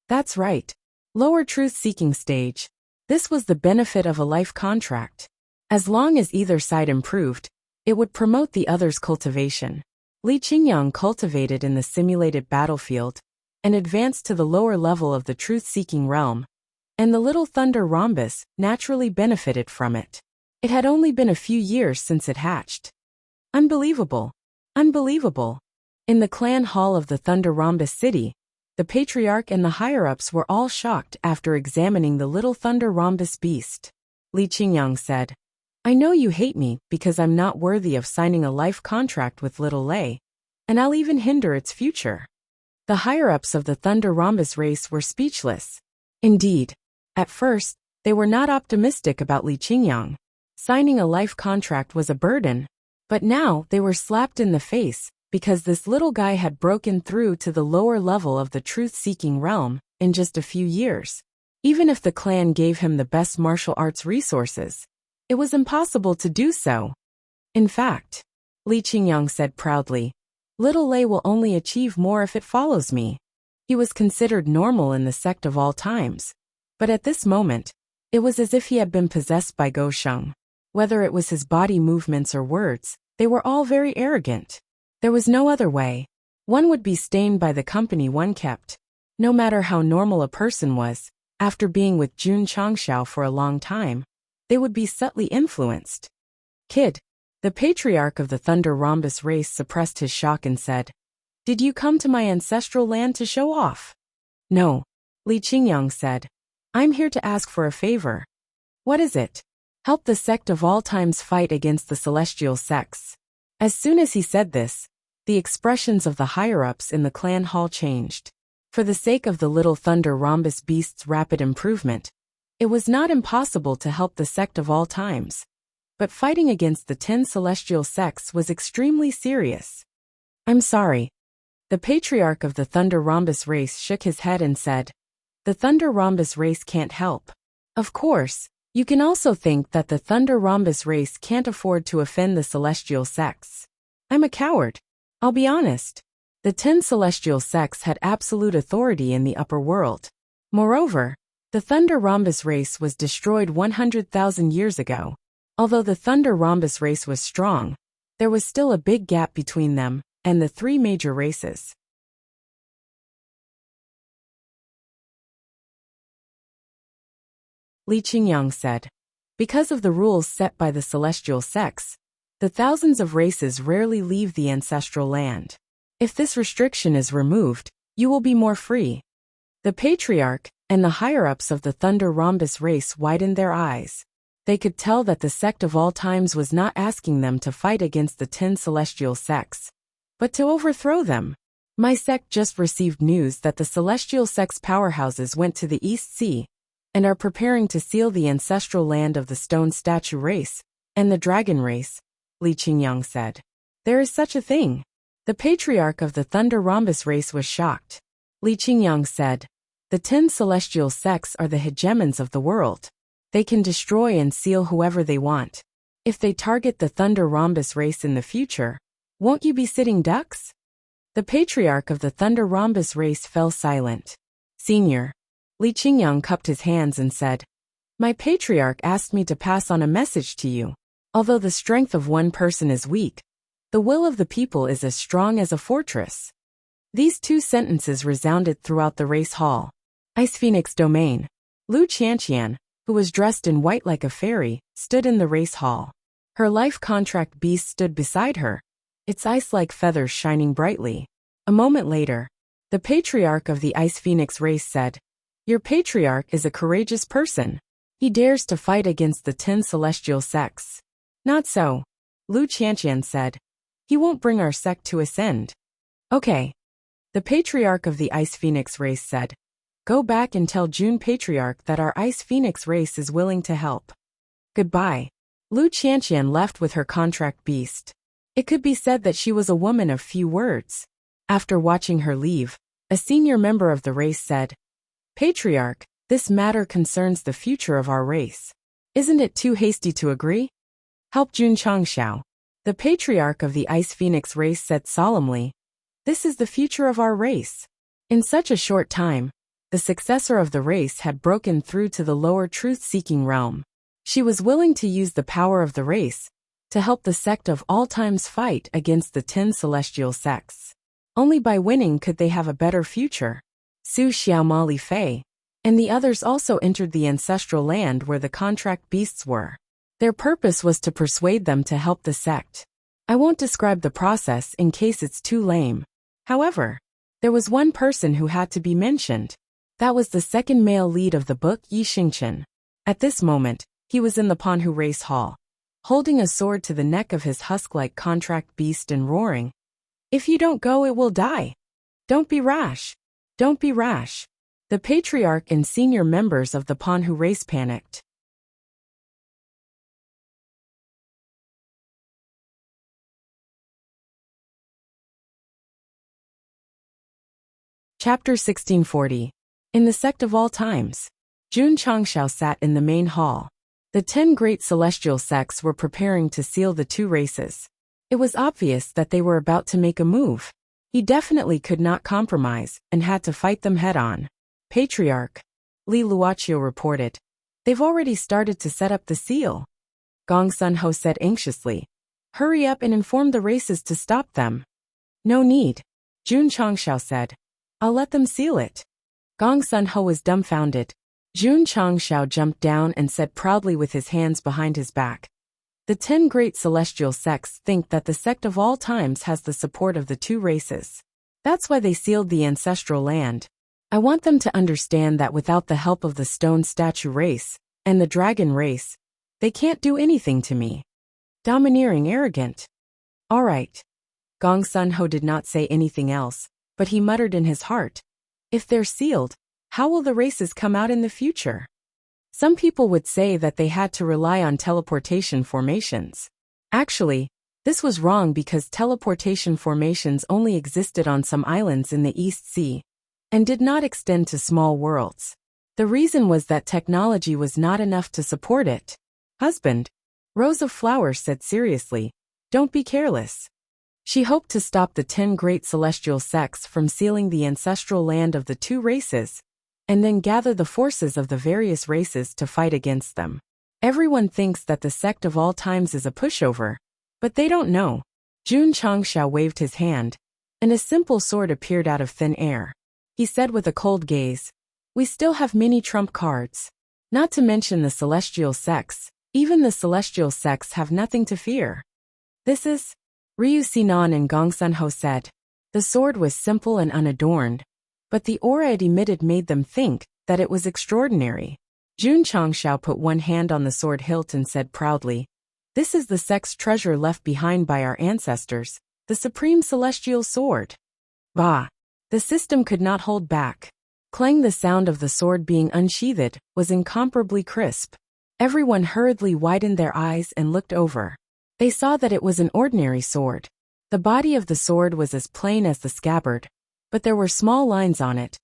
That's right. Lower truth-seeking stage. This was the benefit of a life contract. As long as either side improved, it would promote the other's cultivation. Li Qingyang cultivated in the simulated battlefield and advanced to the lower level of the truth-seeking realm, and the little Thunder Rhombus naturally benefited from it. It had only been a few years since it hatched. Unbelievable. Unbelievable. In the clan hall of the Thunder Rhombus city, the patriarch and the higher-ups were all shocked after examining the little Thunder Rhombus beast. Li Qingyang said, I know you hate me because I'm not worthy of signing a life contract with Little Lei, and I'll even hinder its future. The higher-ups of the Thunder Rhombus race were speechless. Indeed, at first, they were not optimistic about Li Qingyang. Signing a life contract was a burden, but now they were slapped in the face because this little guy had broken through to the lower level of the truth-seeking realm in just a few years. Even if the clan gave him the best martial arts resources, it was impossible to do so. In fact, Li Qingyang said proudly, Little Lei will only achieve more if it follows me. He was considered normal in the sect of all times, but at this moment, it was as if he had been possessed by Go Sheng. Whether it was his body movements or words, they were all very arrogant. There was no other way. One would be stained by the company one kept. No matter how normal a person was, after being with Jun Changxiao for a long time, they would be subtly influenced. Kid, the patriarch of the Thunder Rhombus race suppressed his shock and said, Did you come to my ancestral land to show off? No, Li Qingyang said. I'm here to ask for a favor. What is it? Help the sect of all times fight against the celestial sects. As soon as he said this, the expressions of the higher-ups in the clan hall changed. For the sake of the little Thunder Rhombus beast's rapid improvement, it was not impossible to help the sect of all times. But fighting against the 10 celestial sects was extremely serious. I'm sorry. The patriarch of the Thunder Rhombus race shook his head and said, The Thunder Rhombus race can't help. Of course, you can also think that the Thunder Rhombus race can't afford to offend the celestial sects. I'm a coward. I'll be honest. The 10 celestial sects had absolute authority in the upper world. Moreover, the Thunder Rhombus race was destroyed 100,000 years ago. Although the Thunder Rhombus race was strong, there was still a big gap between them and the 3 major races. Li Qingyang said, Because of the rules set by the celestial sects, the thousands of races rarely leave the ancestral land. If this restriction is removed, you will be more free. The patriarch and the higher-ups of the Thunder Rhombus race widened their eyes. They could tell that the sect of all times was not asking them to fight against the 10 celestial sects, but to overthrow them. My sect just received news that the celestial sects' powerhouses went to the East Sea and are preparing to seal the ancestral land of the Stone Statue race and the Dragon race, Li Qingyang said. There is such a thing. The patriarch of the Thunder Rhombus race was shocked. Li Qingyang said, the 10 celestial sects are the hegemons of the world. They can destroy and seal whoever they want. If they target the Thunder Rhombus race in the future, won't you be sitting ducks? The patriarch of the Thunder Rhombus race fell silent. Senior. Li Qingyang cupped his hands and said, my patriarch asked me to pass on a message to you. Although the strength of one person is weak, the will of the people is as strong as a fortress. These 2 sentences resounded throughout the race hall. Ice Phoenix Domain. Lu Qianqian, who was dressed in white like a fairy, stood in the race hall. Her life contract beast stood beside her, its ice-like feathers shining brightly. A moment later, the patriarch of the Ice Phoenix race said, your patriarch is a courageous person. He dares to fight against the 10 celestial sects. Not so, Lu Qianqian said. He won't bring our sect to ascend. Okay. The patriarch of the Ice Phoenix race said, go back and tell June Patriarch that our Ice Phoenix race is willing to help. Goodbye. Lu Qianqian left with her contract beast. It could be said that she was a woman of few words. After watching her leave, a senior member of the race said, Patriarch, this matter concerns the future of our race. Isn't it too hasty to agree? Help Jun Changxiao. The patriarch of the Ice Phoenix race said solemnly, this is the future of our race. In such a short time, the successor of the race had broken through to the lower truth-seeking realm. She was willing to use the power of the race to help the sect of all times fight against the 10 celestial sects. Only by winning could they have a better future. Su Xiaoma Li Fei and the others also entered the ancestral land where the contract beasts were. Their purpose was to persuade them to help the sect. I won't describe the process in case it's too lame. However, there was one person who had to be mentioned. That was the second male lead of the book, Yi Xingchen. At this moment, he was in the Panhu race hall, holding a sword to the neck of his husk-like contract beast and roaring, if you don't go it will die. Don't be rash. Don't be rash. The patriarch and senior members of the Panhu race panicked. Chapter 1640. In the Sect of All Times. Jun Changxiao sat in the main hall. The 10 great celestial sects were preparing to seal the 2 races. It was obvious that they were about to make a move. He definitely could not compromise and had to fight them head-on. Patriarch. Li Luoqiu reported. They've already started to set up the seal. Gong Sunho said anxiously. Hurry up and inform the races to stop them. No need. Jun Changxiao said. I'll let them seal it. Gong Sunho was dumbfounded. Jun Changxiao jumped down and said proudly with his hands behind his back. The 10 great celestial sects think that the sect of all times has the support of the 2 races. That's why they sealed the ancestral land. I want them to understand that without the help of the stone statue race and the dragon race, they can't do anything to me. Domineering, arrogant. All right. Gong Sunho did not say anything else, but he muttered in his heart, if they're sealed, how will the races come out in the future? Some people would say that they had to rely on teleportation formations. Actually, this was wrong because teleportation formations only existed on some islands in the East Sea and did not extend to small worlds. The reason was that technology was not enough to support it. Husband, Rose of Flowers said seriously, don't be careless. She hoped to stop the 10 great celestial sects from sealing the ancestral land of the 2 races, and then gather the forces of the various races to fight against them. Everyone thinks that the sect of all times is a pushover, but they don't know. Jun Changxiao waved his hand, and a simple sword appeared out of thin air. He said with a cold gaze, we still have many trump cards. Not to mention the celestial sects, even the celestial sects have nothing to fear. This is, Ryu Sinan and Gong Sunho said. The sword was simple and unadorned, but the aura it emitted made them think that it was extraordinary. Jun Changxiao put one hand on the sword hilt and said proudly, this is the sect's treasure left behind by our ancestors, the supreme celestial sword. Bah! The system could not hold back. Clang, the sound of the sword being unsheathed was incomparably crisp. Everyone hurriedly widened their eyes and looked over. They saw that it was an ordinary sword. The body of the sword was as plain as the scabbard, but there were small lines on it,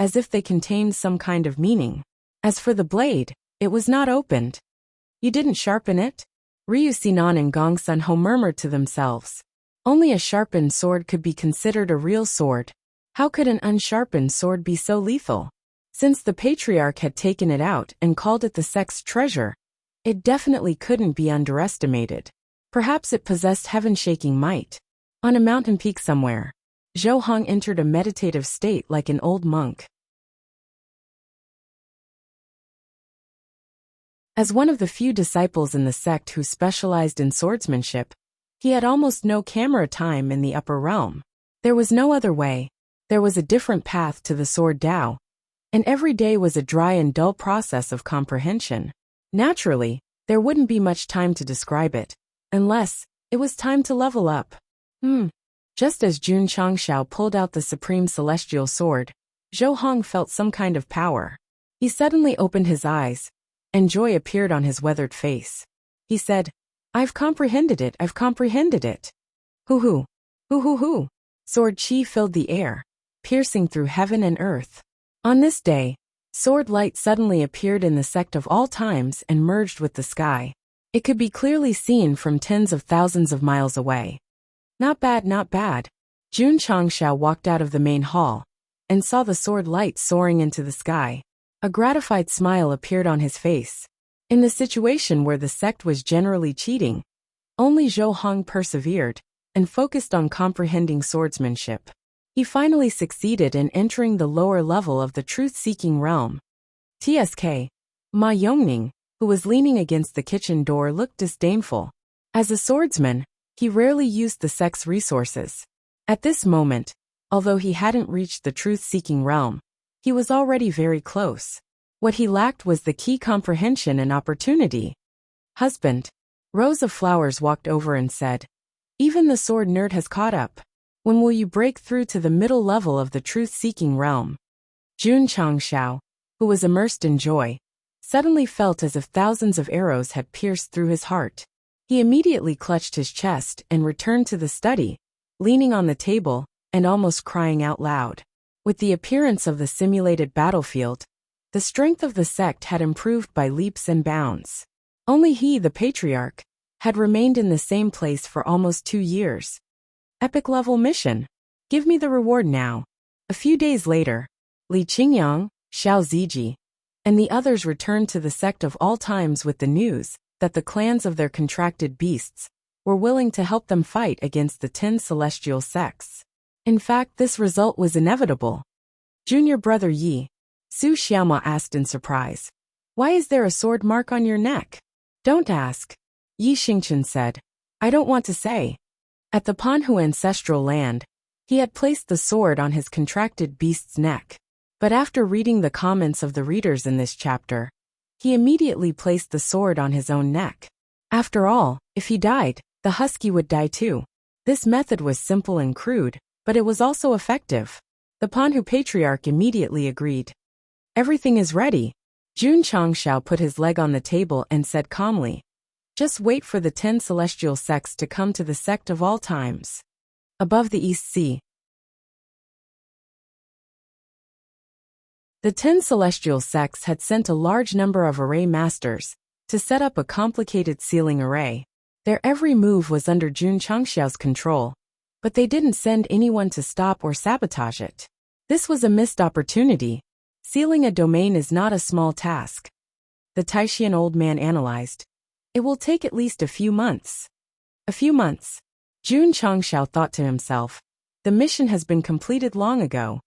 as if they contained some kind of meaning. As for the blade, it was not opened. You didn't sharpen it? Ryu Sinan and Gong Sunho murmured to themselves. Only a sharpened sword could be considered a real sword. How could an unsharpened sword be so lethal? Since the patriarch had taken it out and called it the Sect's treasure, it definitely couldn't be underestimated. Perhaps it possessed heaven-shaking might. On a mountain peak somewhere, Zhou Hong entered a meditative state like an old monk. As one of the few disciples in the sect who specialized in swordsmanship, he had almost no camera time in the upper realm. There was no other way. There was a different path to the sword Dao, and every day was a dry and dull process of comprehension. Naturally, there wouldn't be much time to describe it, unless it was time to level up. Just as Jun Changshao pulled out the supreme celestial sword, Zhou Hong felt some kind of power. He suddenly opened his eyes, and joy appeared on his weathered face. He said, I've comprehended it. Hoo hoo. Sword chi filled the air, piercing through heaven and earth. On this day, sword light suddenly appeared in the sect of all times and merged with the sky. It could be clearly seen from tens of thousands of miles away. Not bad. Jun Changshao walked out of the main hall and saw the sword light soaring into the sky. A gratified smile appeared on his face. In the situation where the sect was generally cheating, only Zhou Hong persevered and focused on comprehending swordsmanship. He finally succeeded in entering the lower level of the truth-seeking realm. TSK. Ma Yongning, who was leaning against the kitchen door, looked disdainful. As a swordsman, he rarely used the sect's resources. At this moment, although he hadn't reached the truth-seeking realm, he was already very close. What he lacked was the key comprehension and opportunity. Husband. Rose of Flowers walked over and said, Even the sword nerd has caught up. When will you break through to the middle level of the truth-seeking realm? Jun Changshao, who was immersed in joy, suddenly felt as if thousands of arrows had pierced through his heart. He immediately clutched his chest and returned to the study, leaning on the table and almost crying out loud. With the appearance of the simulated battlefield, the strength of the sect had improved by leaps and bounds. Only he, the patriarch, had remained in the same place for almost 2 years. Epic level mission. Give me the reward now. A few days later, Li Qingyang, Xiao Ziji, and the others returned to the sect of all times with the news that the clans of their contracted beasts were willing to help them fight against the 10 celestial sects. In fact, this result was inevitable. Junior brother Yi, Su Xiaoma asked in surprise, Why is there a sword mark on your neck? Don't ask. Yi Xingchen said, I don't want to say. At the Panhu ancestral land, he had placed the sword on his contracted beast's neck. But after reading the comments of the readers in this chapter, he immediately placed the sword on his own neck. After all, if he died, the husky would die too. This method was simple and crude, but it was also effective. The Panhu patriarch immediately agreed. Everything is ready. Jun Changshao put his leg on the table and said calmly, Just wait for the 10 celestial sects to come to the sect of all times. Above the East Sea. The 10 celestial sects had sent a large number of array masters to set up a complicated sealing array. Their every move was under Jun Changshao's control, but they didn't send anyone to stop or sabotage it. This was a missed opportunity. Sealing a domain is not a small task. The Taishian old man analyzed. It will take at least a few months. A few months. Jun Changshao thought to himself. The mission has been completed long ago.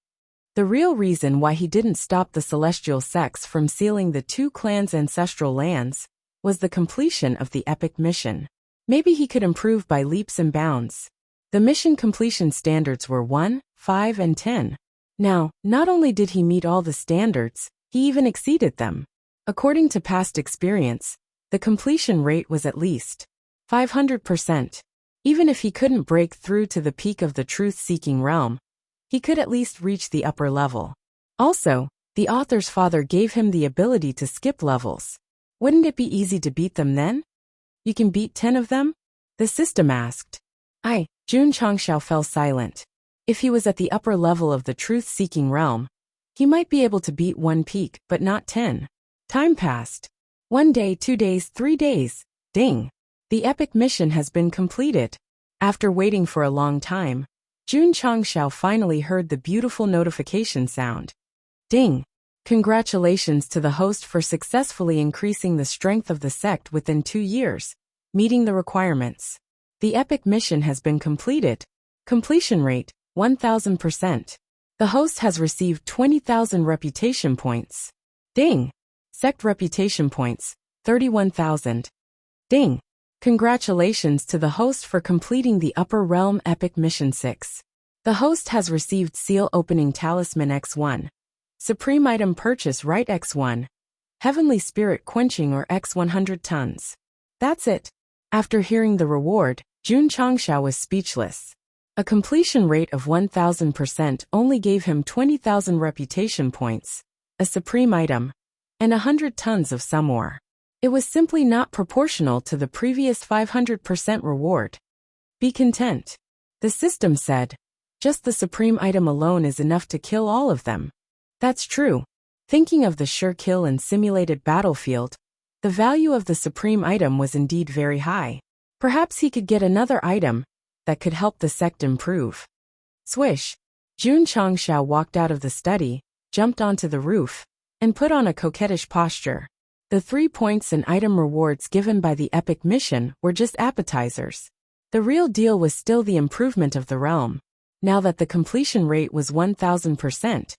The real reason why he didn't stop the celestial sects from sealing the 2 clans' ancestral lands was the completion of the epic mission. Maybe he could improve by leaps and bounds. The mission completion standards were 1, 5, and 10. Now, not only did he meet all the standards, he even exceeded them. According to past experience, the completion rate was at least 500%. Even if he couldn't break through to the peak of the truth-seeking realm, he could at least reach the upper level. Also, the author's father gave him the ability to skip levels. Wouldn't it be easy to beat them then? You can beat 10 of them? The system asked. Jun Changshao fell silent. If he was at the upper level of the truth-seeking realm, he might be able to beat one peak, but not 10. Time passed. 1 day, 2 days, 3 days. Ding! The epic mission has been completed. After waiting for a long time, Jun Changshao finally heard the beautiful notification sound. Ding! Congratulations to the host for successfully increasing the strength of the sect within 2 years, meeting the requirements. The epic mission has been completed. Completion rate, 1000%. The host has received 20,000 reputation points. Ding! Sect reputation points, 31,000. Ding! Congratulations to the host for completing the Upper Realm Epic Mission 6. The host has received Seal Opening Talisman X1. Supreme Item Purchase Right X1. Heavenly Spirit Quenching or X 100 tons. That's it. After hearing the reward, Jun Changshao was speechless. A completion rate of 1000% only gave him 20,000 reputation points, a supreme item, and 100 tons of some ore. It was simply not proportional to the previous 500% reward. Be content. The system said. Just the supreme item alone is enough to kill all of them. That's true. Thinking of the sure kill and simulated battlefield, the value of the supreme item was indeed very high. Perhaps he could get another item that could help the sect improve. Swish! Jun Changshao walked out of the study, jumped onto the roof, and put on a coquettish posture. The 3 points and item rewards given by the epic mission were just appetizers. The real deal was still the improvement of the realm. Now that the completion rate was 1000%,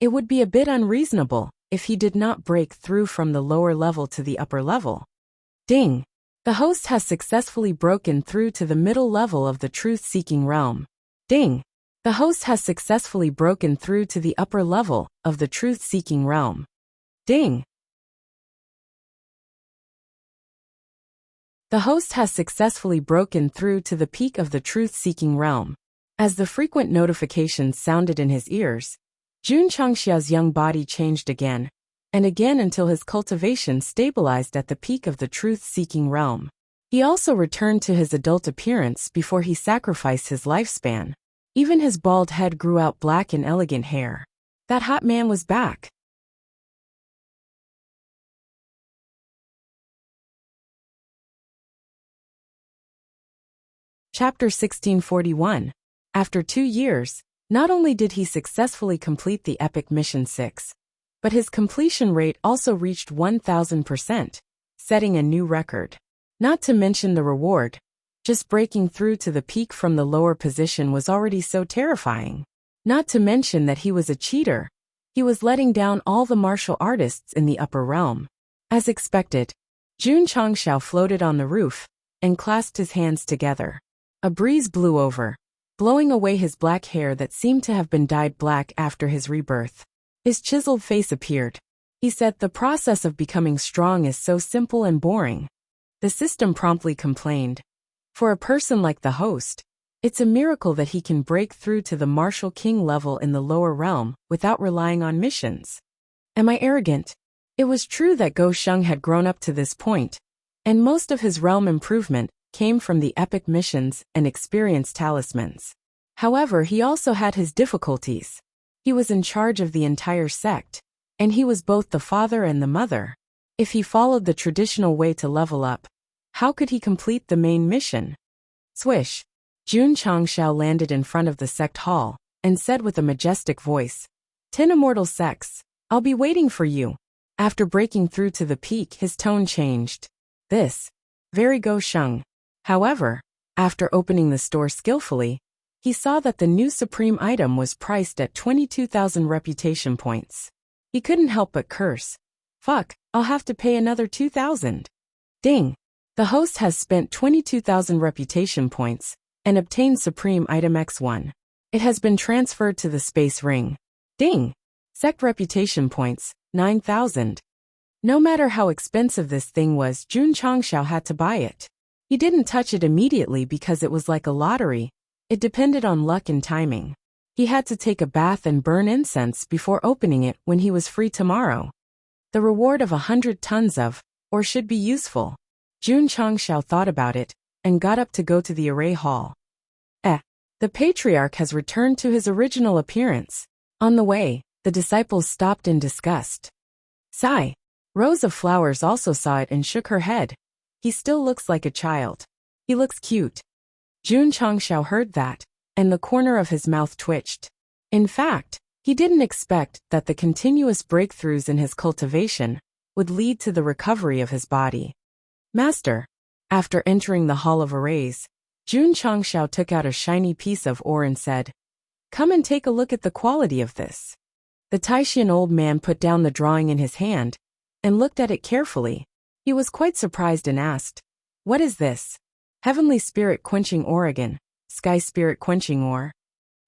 it would be a bit unreasonable if he did not break through from the lower level to the upper level. Ding! The host has successfully broken through to the middle level of the truth-seeking realm. Ding! The host has successfully broken through to the upper level of the truth-seeking realm. Ding! The host has successfully broken through to the peak of the truth-seeking realm. As the frequent notifications sounded in his ears, Jun Changxia's young body changed again, and again until his cultivation stabilized at the peak of the truth-seeking realm. He also returned to his adult appearance before he sacrificed his lifespan. Even his bald head grew out black and elegant hair. That hot man was back. Chapter 1641. After 2 years, not only did he successfully complete the Epic Mission 6, but his completion rate also reached 1000%, setting a new record. Not to mention the reward, just breaking through to the peak from the lower position was already so terrifying. Not to mention that he was a cheater. He was letting down all the martial artists in the upper realm. As expected, Jun Changxiao floated on the roof and clasped his hands together. A breeze blew over, blowing away his black hair that seemed to have been dyed black after his rebirth. His chiseled face appeared. He said, "The process of becoming strong is so simple and boring." The system promptly complained. For a person like the host, it's a miracle that he can break through to the martial king level in the lower realm without relying on missions. Am I arrogant? It was true that Go Sheng had grown up to this point, and most of his realm improvement came from the epic missions and experience talismans. However, he also had his difficulties. He was in charge of the entire sect, and he was both the father and the mother. If he followed the traditional way to level up, how could he complete the main mission? Swish! Jun Changxiao landed in front of the sect hall and said with a majestic voice, 10 immortal sects, I'll be waiting for you." After breaking through to the peak, his tone changed. This, very Go Sheng. However, after opening the store skillfully, he saw that the new supreme item was priced at 22,000 reputation points. He couldn't help but curse. Fuck, I'll have to pay another 2,000. Ding! The host has spent 22,000 reputation points and obtained supreme item X1. It has been transferred to the space ring. Ding! Sect reputation points, 9,000. No matter how expensive this thing was, Jun Changxiao had to buy it. He didn't touch it immediately because it was like a lottery. It depended on luck and timing. He had to take a bath and burn incense before opening it when he was free tomorrow. The reward of 100 tons of, or should be useful. Jun Changxiao thought about it, and got up to go to the array hall. The patriarch has returned to his original appearance. On the way, the disciples stopped in disgust. Sigh. Rose of Flowers also saw it and shook her head. He still looks like a child. He looks cute. Jun Changshao heard that, and the corner of his mouth twitched. In fact, he didn't expect that the continuous breakthroughs in his cultivation would lead to the recovery of his body. Master. After entering the Hall of Arrays, Jun Changshao took out a shiny piece of ore and said, "Come and take a look at the quality of this." The Taishan old man put down the drawing in his hand and looked at it carefully. He was quite surprised and asked, "What is this?" "Heavenly Spirit Quenching Oregon, Sky Spirit Quenching Ore."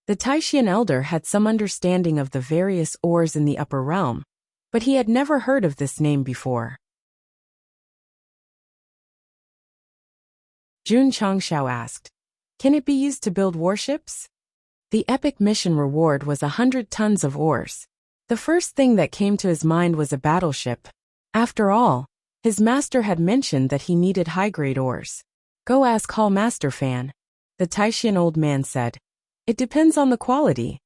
The Taishan elder had some understanding of the various ores in the upper realm, but he had never heard of this name before. Jun Changshao asked, "Can it be used to build warships?" The epic mission reward was 100 tons of ores. The first thing that came to his mind was a battleship. After all, his master had mentioned that he needed high-grade ores. "Go ask Hall Master Fan," the Taishan old man said. "It depends on the quality."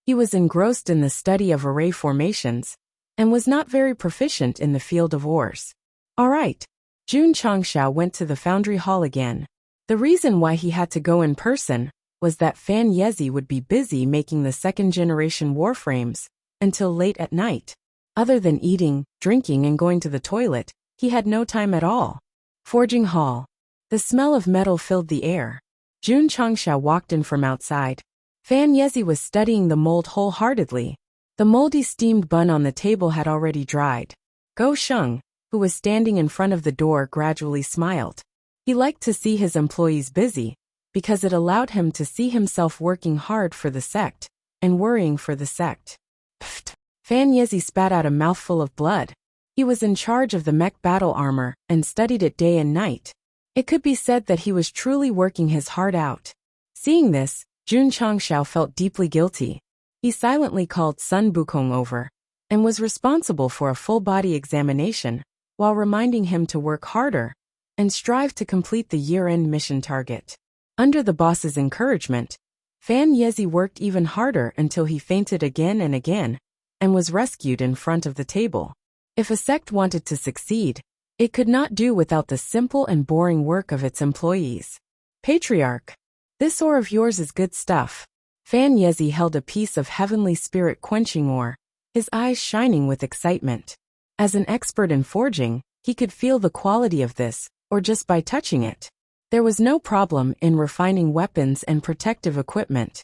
He was engrossed in the study of array formations and was not very proficient in the field of ores. All right. Jun Changshao went to the foundry hall again. The reason why he had to go in person was that Fan Yezi would be busy making the second-generation warframes until late at night. Other than eating, drinking, and going to the toilet, he had no time at all. Forging hall. The smell of metal filled the air. Jun Changshao walked in from outside. Fan Yezi was studying the mold wholeheartedly. The moldy steamed bun on the table had already dried. Go Sheng, who was standing in front of the door, gradually smiled. He liked to see his employees busy, because it allowed him to see himself working hard for the sect and worrying for the sect. Pfft! Fan Yezi spat out a mouthful of blood. He was in charge of the mech battle armor and studied it day and night. It could be said that he was truly working his heart out. Seeing this, Jun Changshao felt deeply guilty. He silently called Sun Bukong over and was responsible for a full-body examination, while reminding him to work harder and strive to complete the year-end mission target. Under the boss's encouragement, Fan Yezi worked even harder until he fainted again and again and was rescued in front of the table. If a sect wanted to succeed, it could not do without the simple and boring work of its employees. Patriarch, this ore of yours is good stuff. Fan Yezi held a piece of heavenly spirit quenching ore, his eyes shining with excitement. As an expert in forging, he could feel the quality of this, or just by touching it. There was no problem in refining weapons and protective equipment.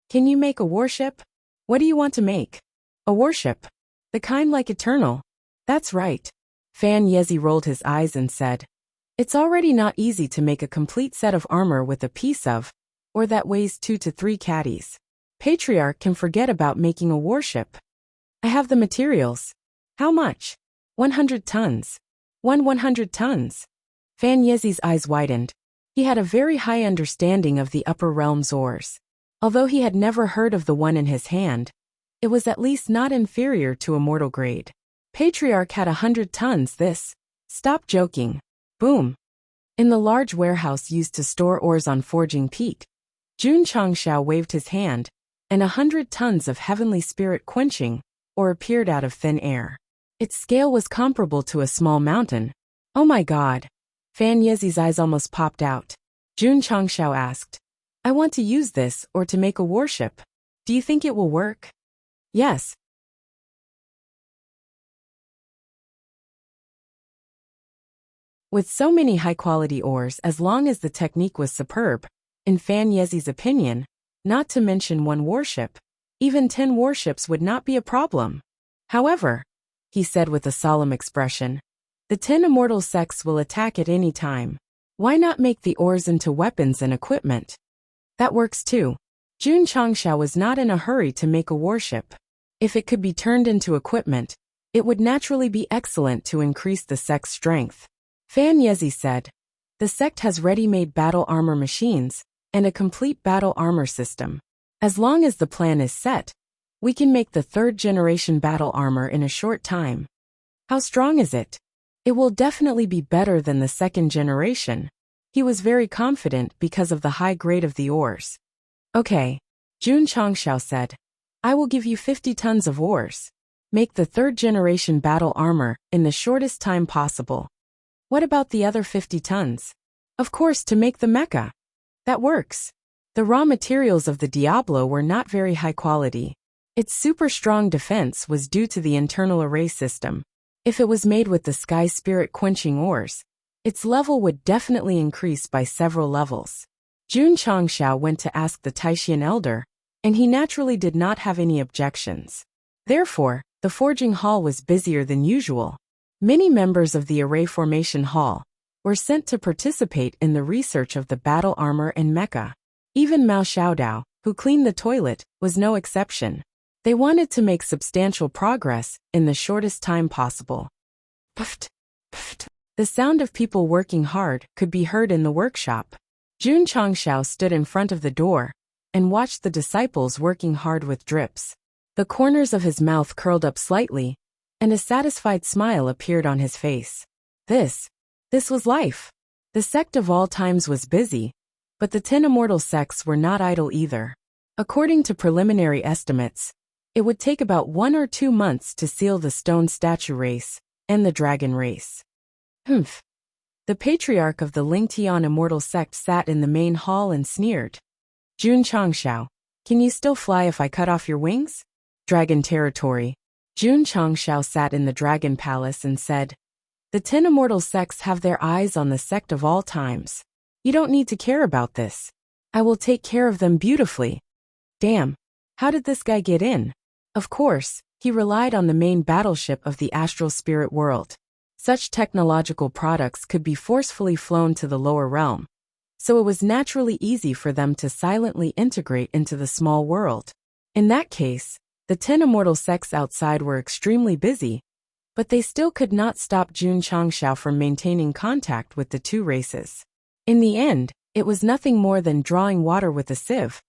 Can you make a warship? What do you want to make? A warship. The kind like Eternal. That's right. Fan Yezi rolled his eyes and said, "It's already not easy to make a complete set of armor with a piece of, or that weighs 2 to 3 caddies. Patriarch can forget about making a warship. I have the materials. How much? 100 tons. 100 tons. Fan Yezi's eyes widened. He had a very high understanding of the upper realm's ores. Although he had never heard of the one in his hand, it was at least not inferior to a mortal grade. Patriarch had 100 tons this. Stop joking. Boom. In the large warehouse used to store ores on Forging Peak, Jun Changshao waved his hand, and 100 tons of heavenly spirit quenching ore appeared out of thin air. Its scale was comparable to a small mountain. Oh my god. Fan Yezi's eyes almost popped out. Jun Changshao asked, "I want to use this or to make a warship. Do you think it will work?" "Yes." With so many high-quality ores, as long as the technique was superb, in Fan Yezi's opinion, not to mention one warship, even 10 warships would not be a problem. However, he said with a solemn expression, the 10 immortal sects will attack at any time. Why not make the ores into weapons and equipment? That works too. Jun Changshao was not in a hurry to make a warship. If it could be turned into equipment, it would naturally be excellent to increase the sect's strength. Fan Yezi said, the sect has ready-made battle armor machines and a complete battle armor system. As long as the plan is set, we can make the 3rd-generation battle armor in a short time. How strong is it? It will definitely be better than the 2nd generation. He was very confident because of the high grade of the ores. Okay, Jun Changshao said. I will give you 50 tons of ores. Make the third-generation battle armor in the shortest time possible. What about the other 50 tons? Of course, to make the mecha. That works. The raw materials of the Diablo were not very high quality. Its super strong defense was due to the internal array system. If it was made with the Sky Spirit quenching ores, its level would definitely increase by several levels. Jun Changshao went to ask the Taishian elder, and he naturally did not have any objections. Therefore, the forging hall was busier than usual. Many members of the array formation hall were sent to participate in the research of the battle armor and mecha. Even Mao Xiaodao, who cleaned the toilet, was no exception. They wanted to make substantial progress in the shortest time possible. Puft, puft. The sound of people working hard could be heard in the workshop. Jun Changshao stood in front of the door and watched the disciples working hard with drips. The corners of his mouth curled up slightly, and a satisfied smile appeared on his face. This was life. The sect of all times was busy, but the 10 immortal sects were not idle either. According to preliminary estimates, it would take about 1 or 2 months to seal the stone statue race and the dragon race. Humph. The patriarch of the Lingtian immortal sect sat in the main hall and sneered. Jun Changshao, can you still fly if I cut off your wings? Dragon territory. Jun Changshao sat in the dragon palace and said, the 10 immortal sects have their eyes on the sect of all times. You don't need to care about this. I will take care of them beautifully. Damn, how did this guy get in? Of course, he relied on the main battleship of the astral spirit world. Such technological products could be forcefully flown to the lower realm, so it was naturally easy for them to silently integrate into the small world. In that case, the 10 immortal sects outside were extremely busy, but they still could not stop Jun Changshao from maintaining contact with the two races. In the end, it was nothing more than drawing water with a sieve.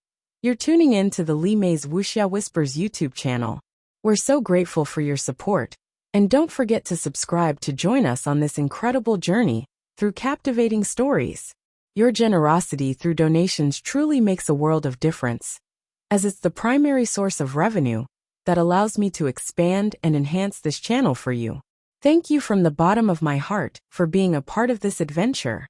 You're tuning in to the Li Mei's Wuxia Whispers YouTube channel. We're so grateful for your support, and don't forget to subscribe to join us on this incredible journey through captivating stories. Your generosity through donations truly makes a world of difference, as it's the primary source of revenue that allows me to expand and enhance this channel for you. Thank you from the bottom of my heart for being a part of this adventure.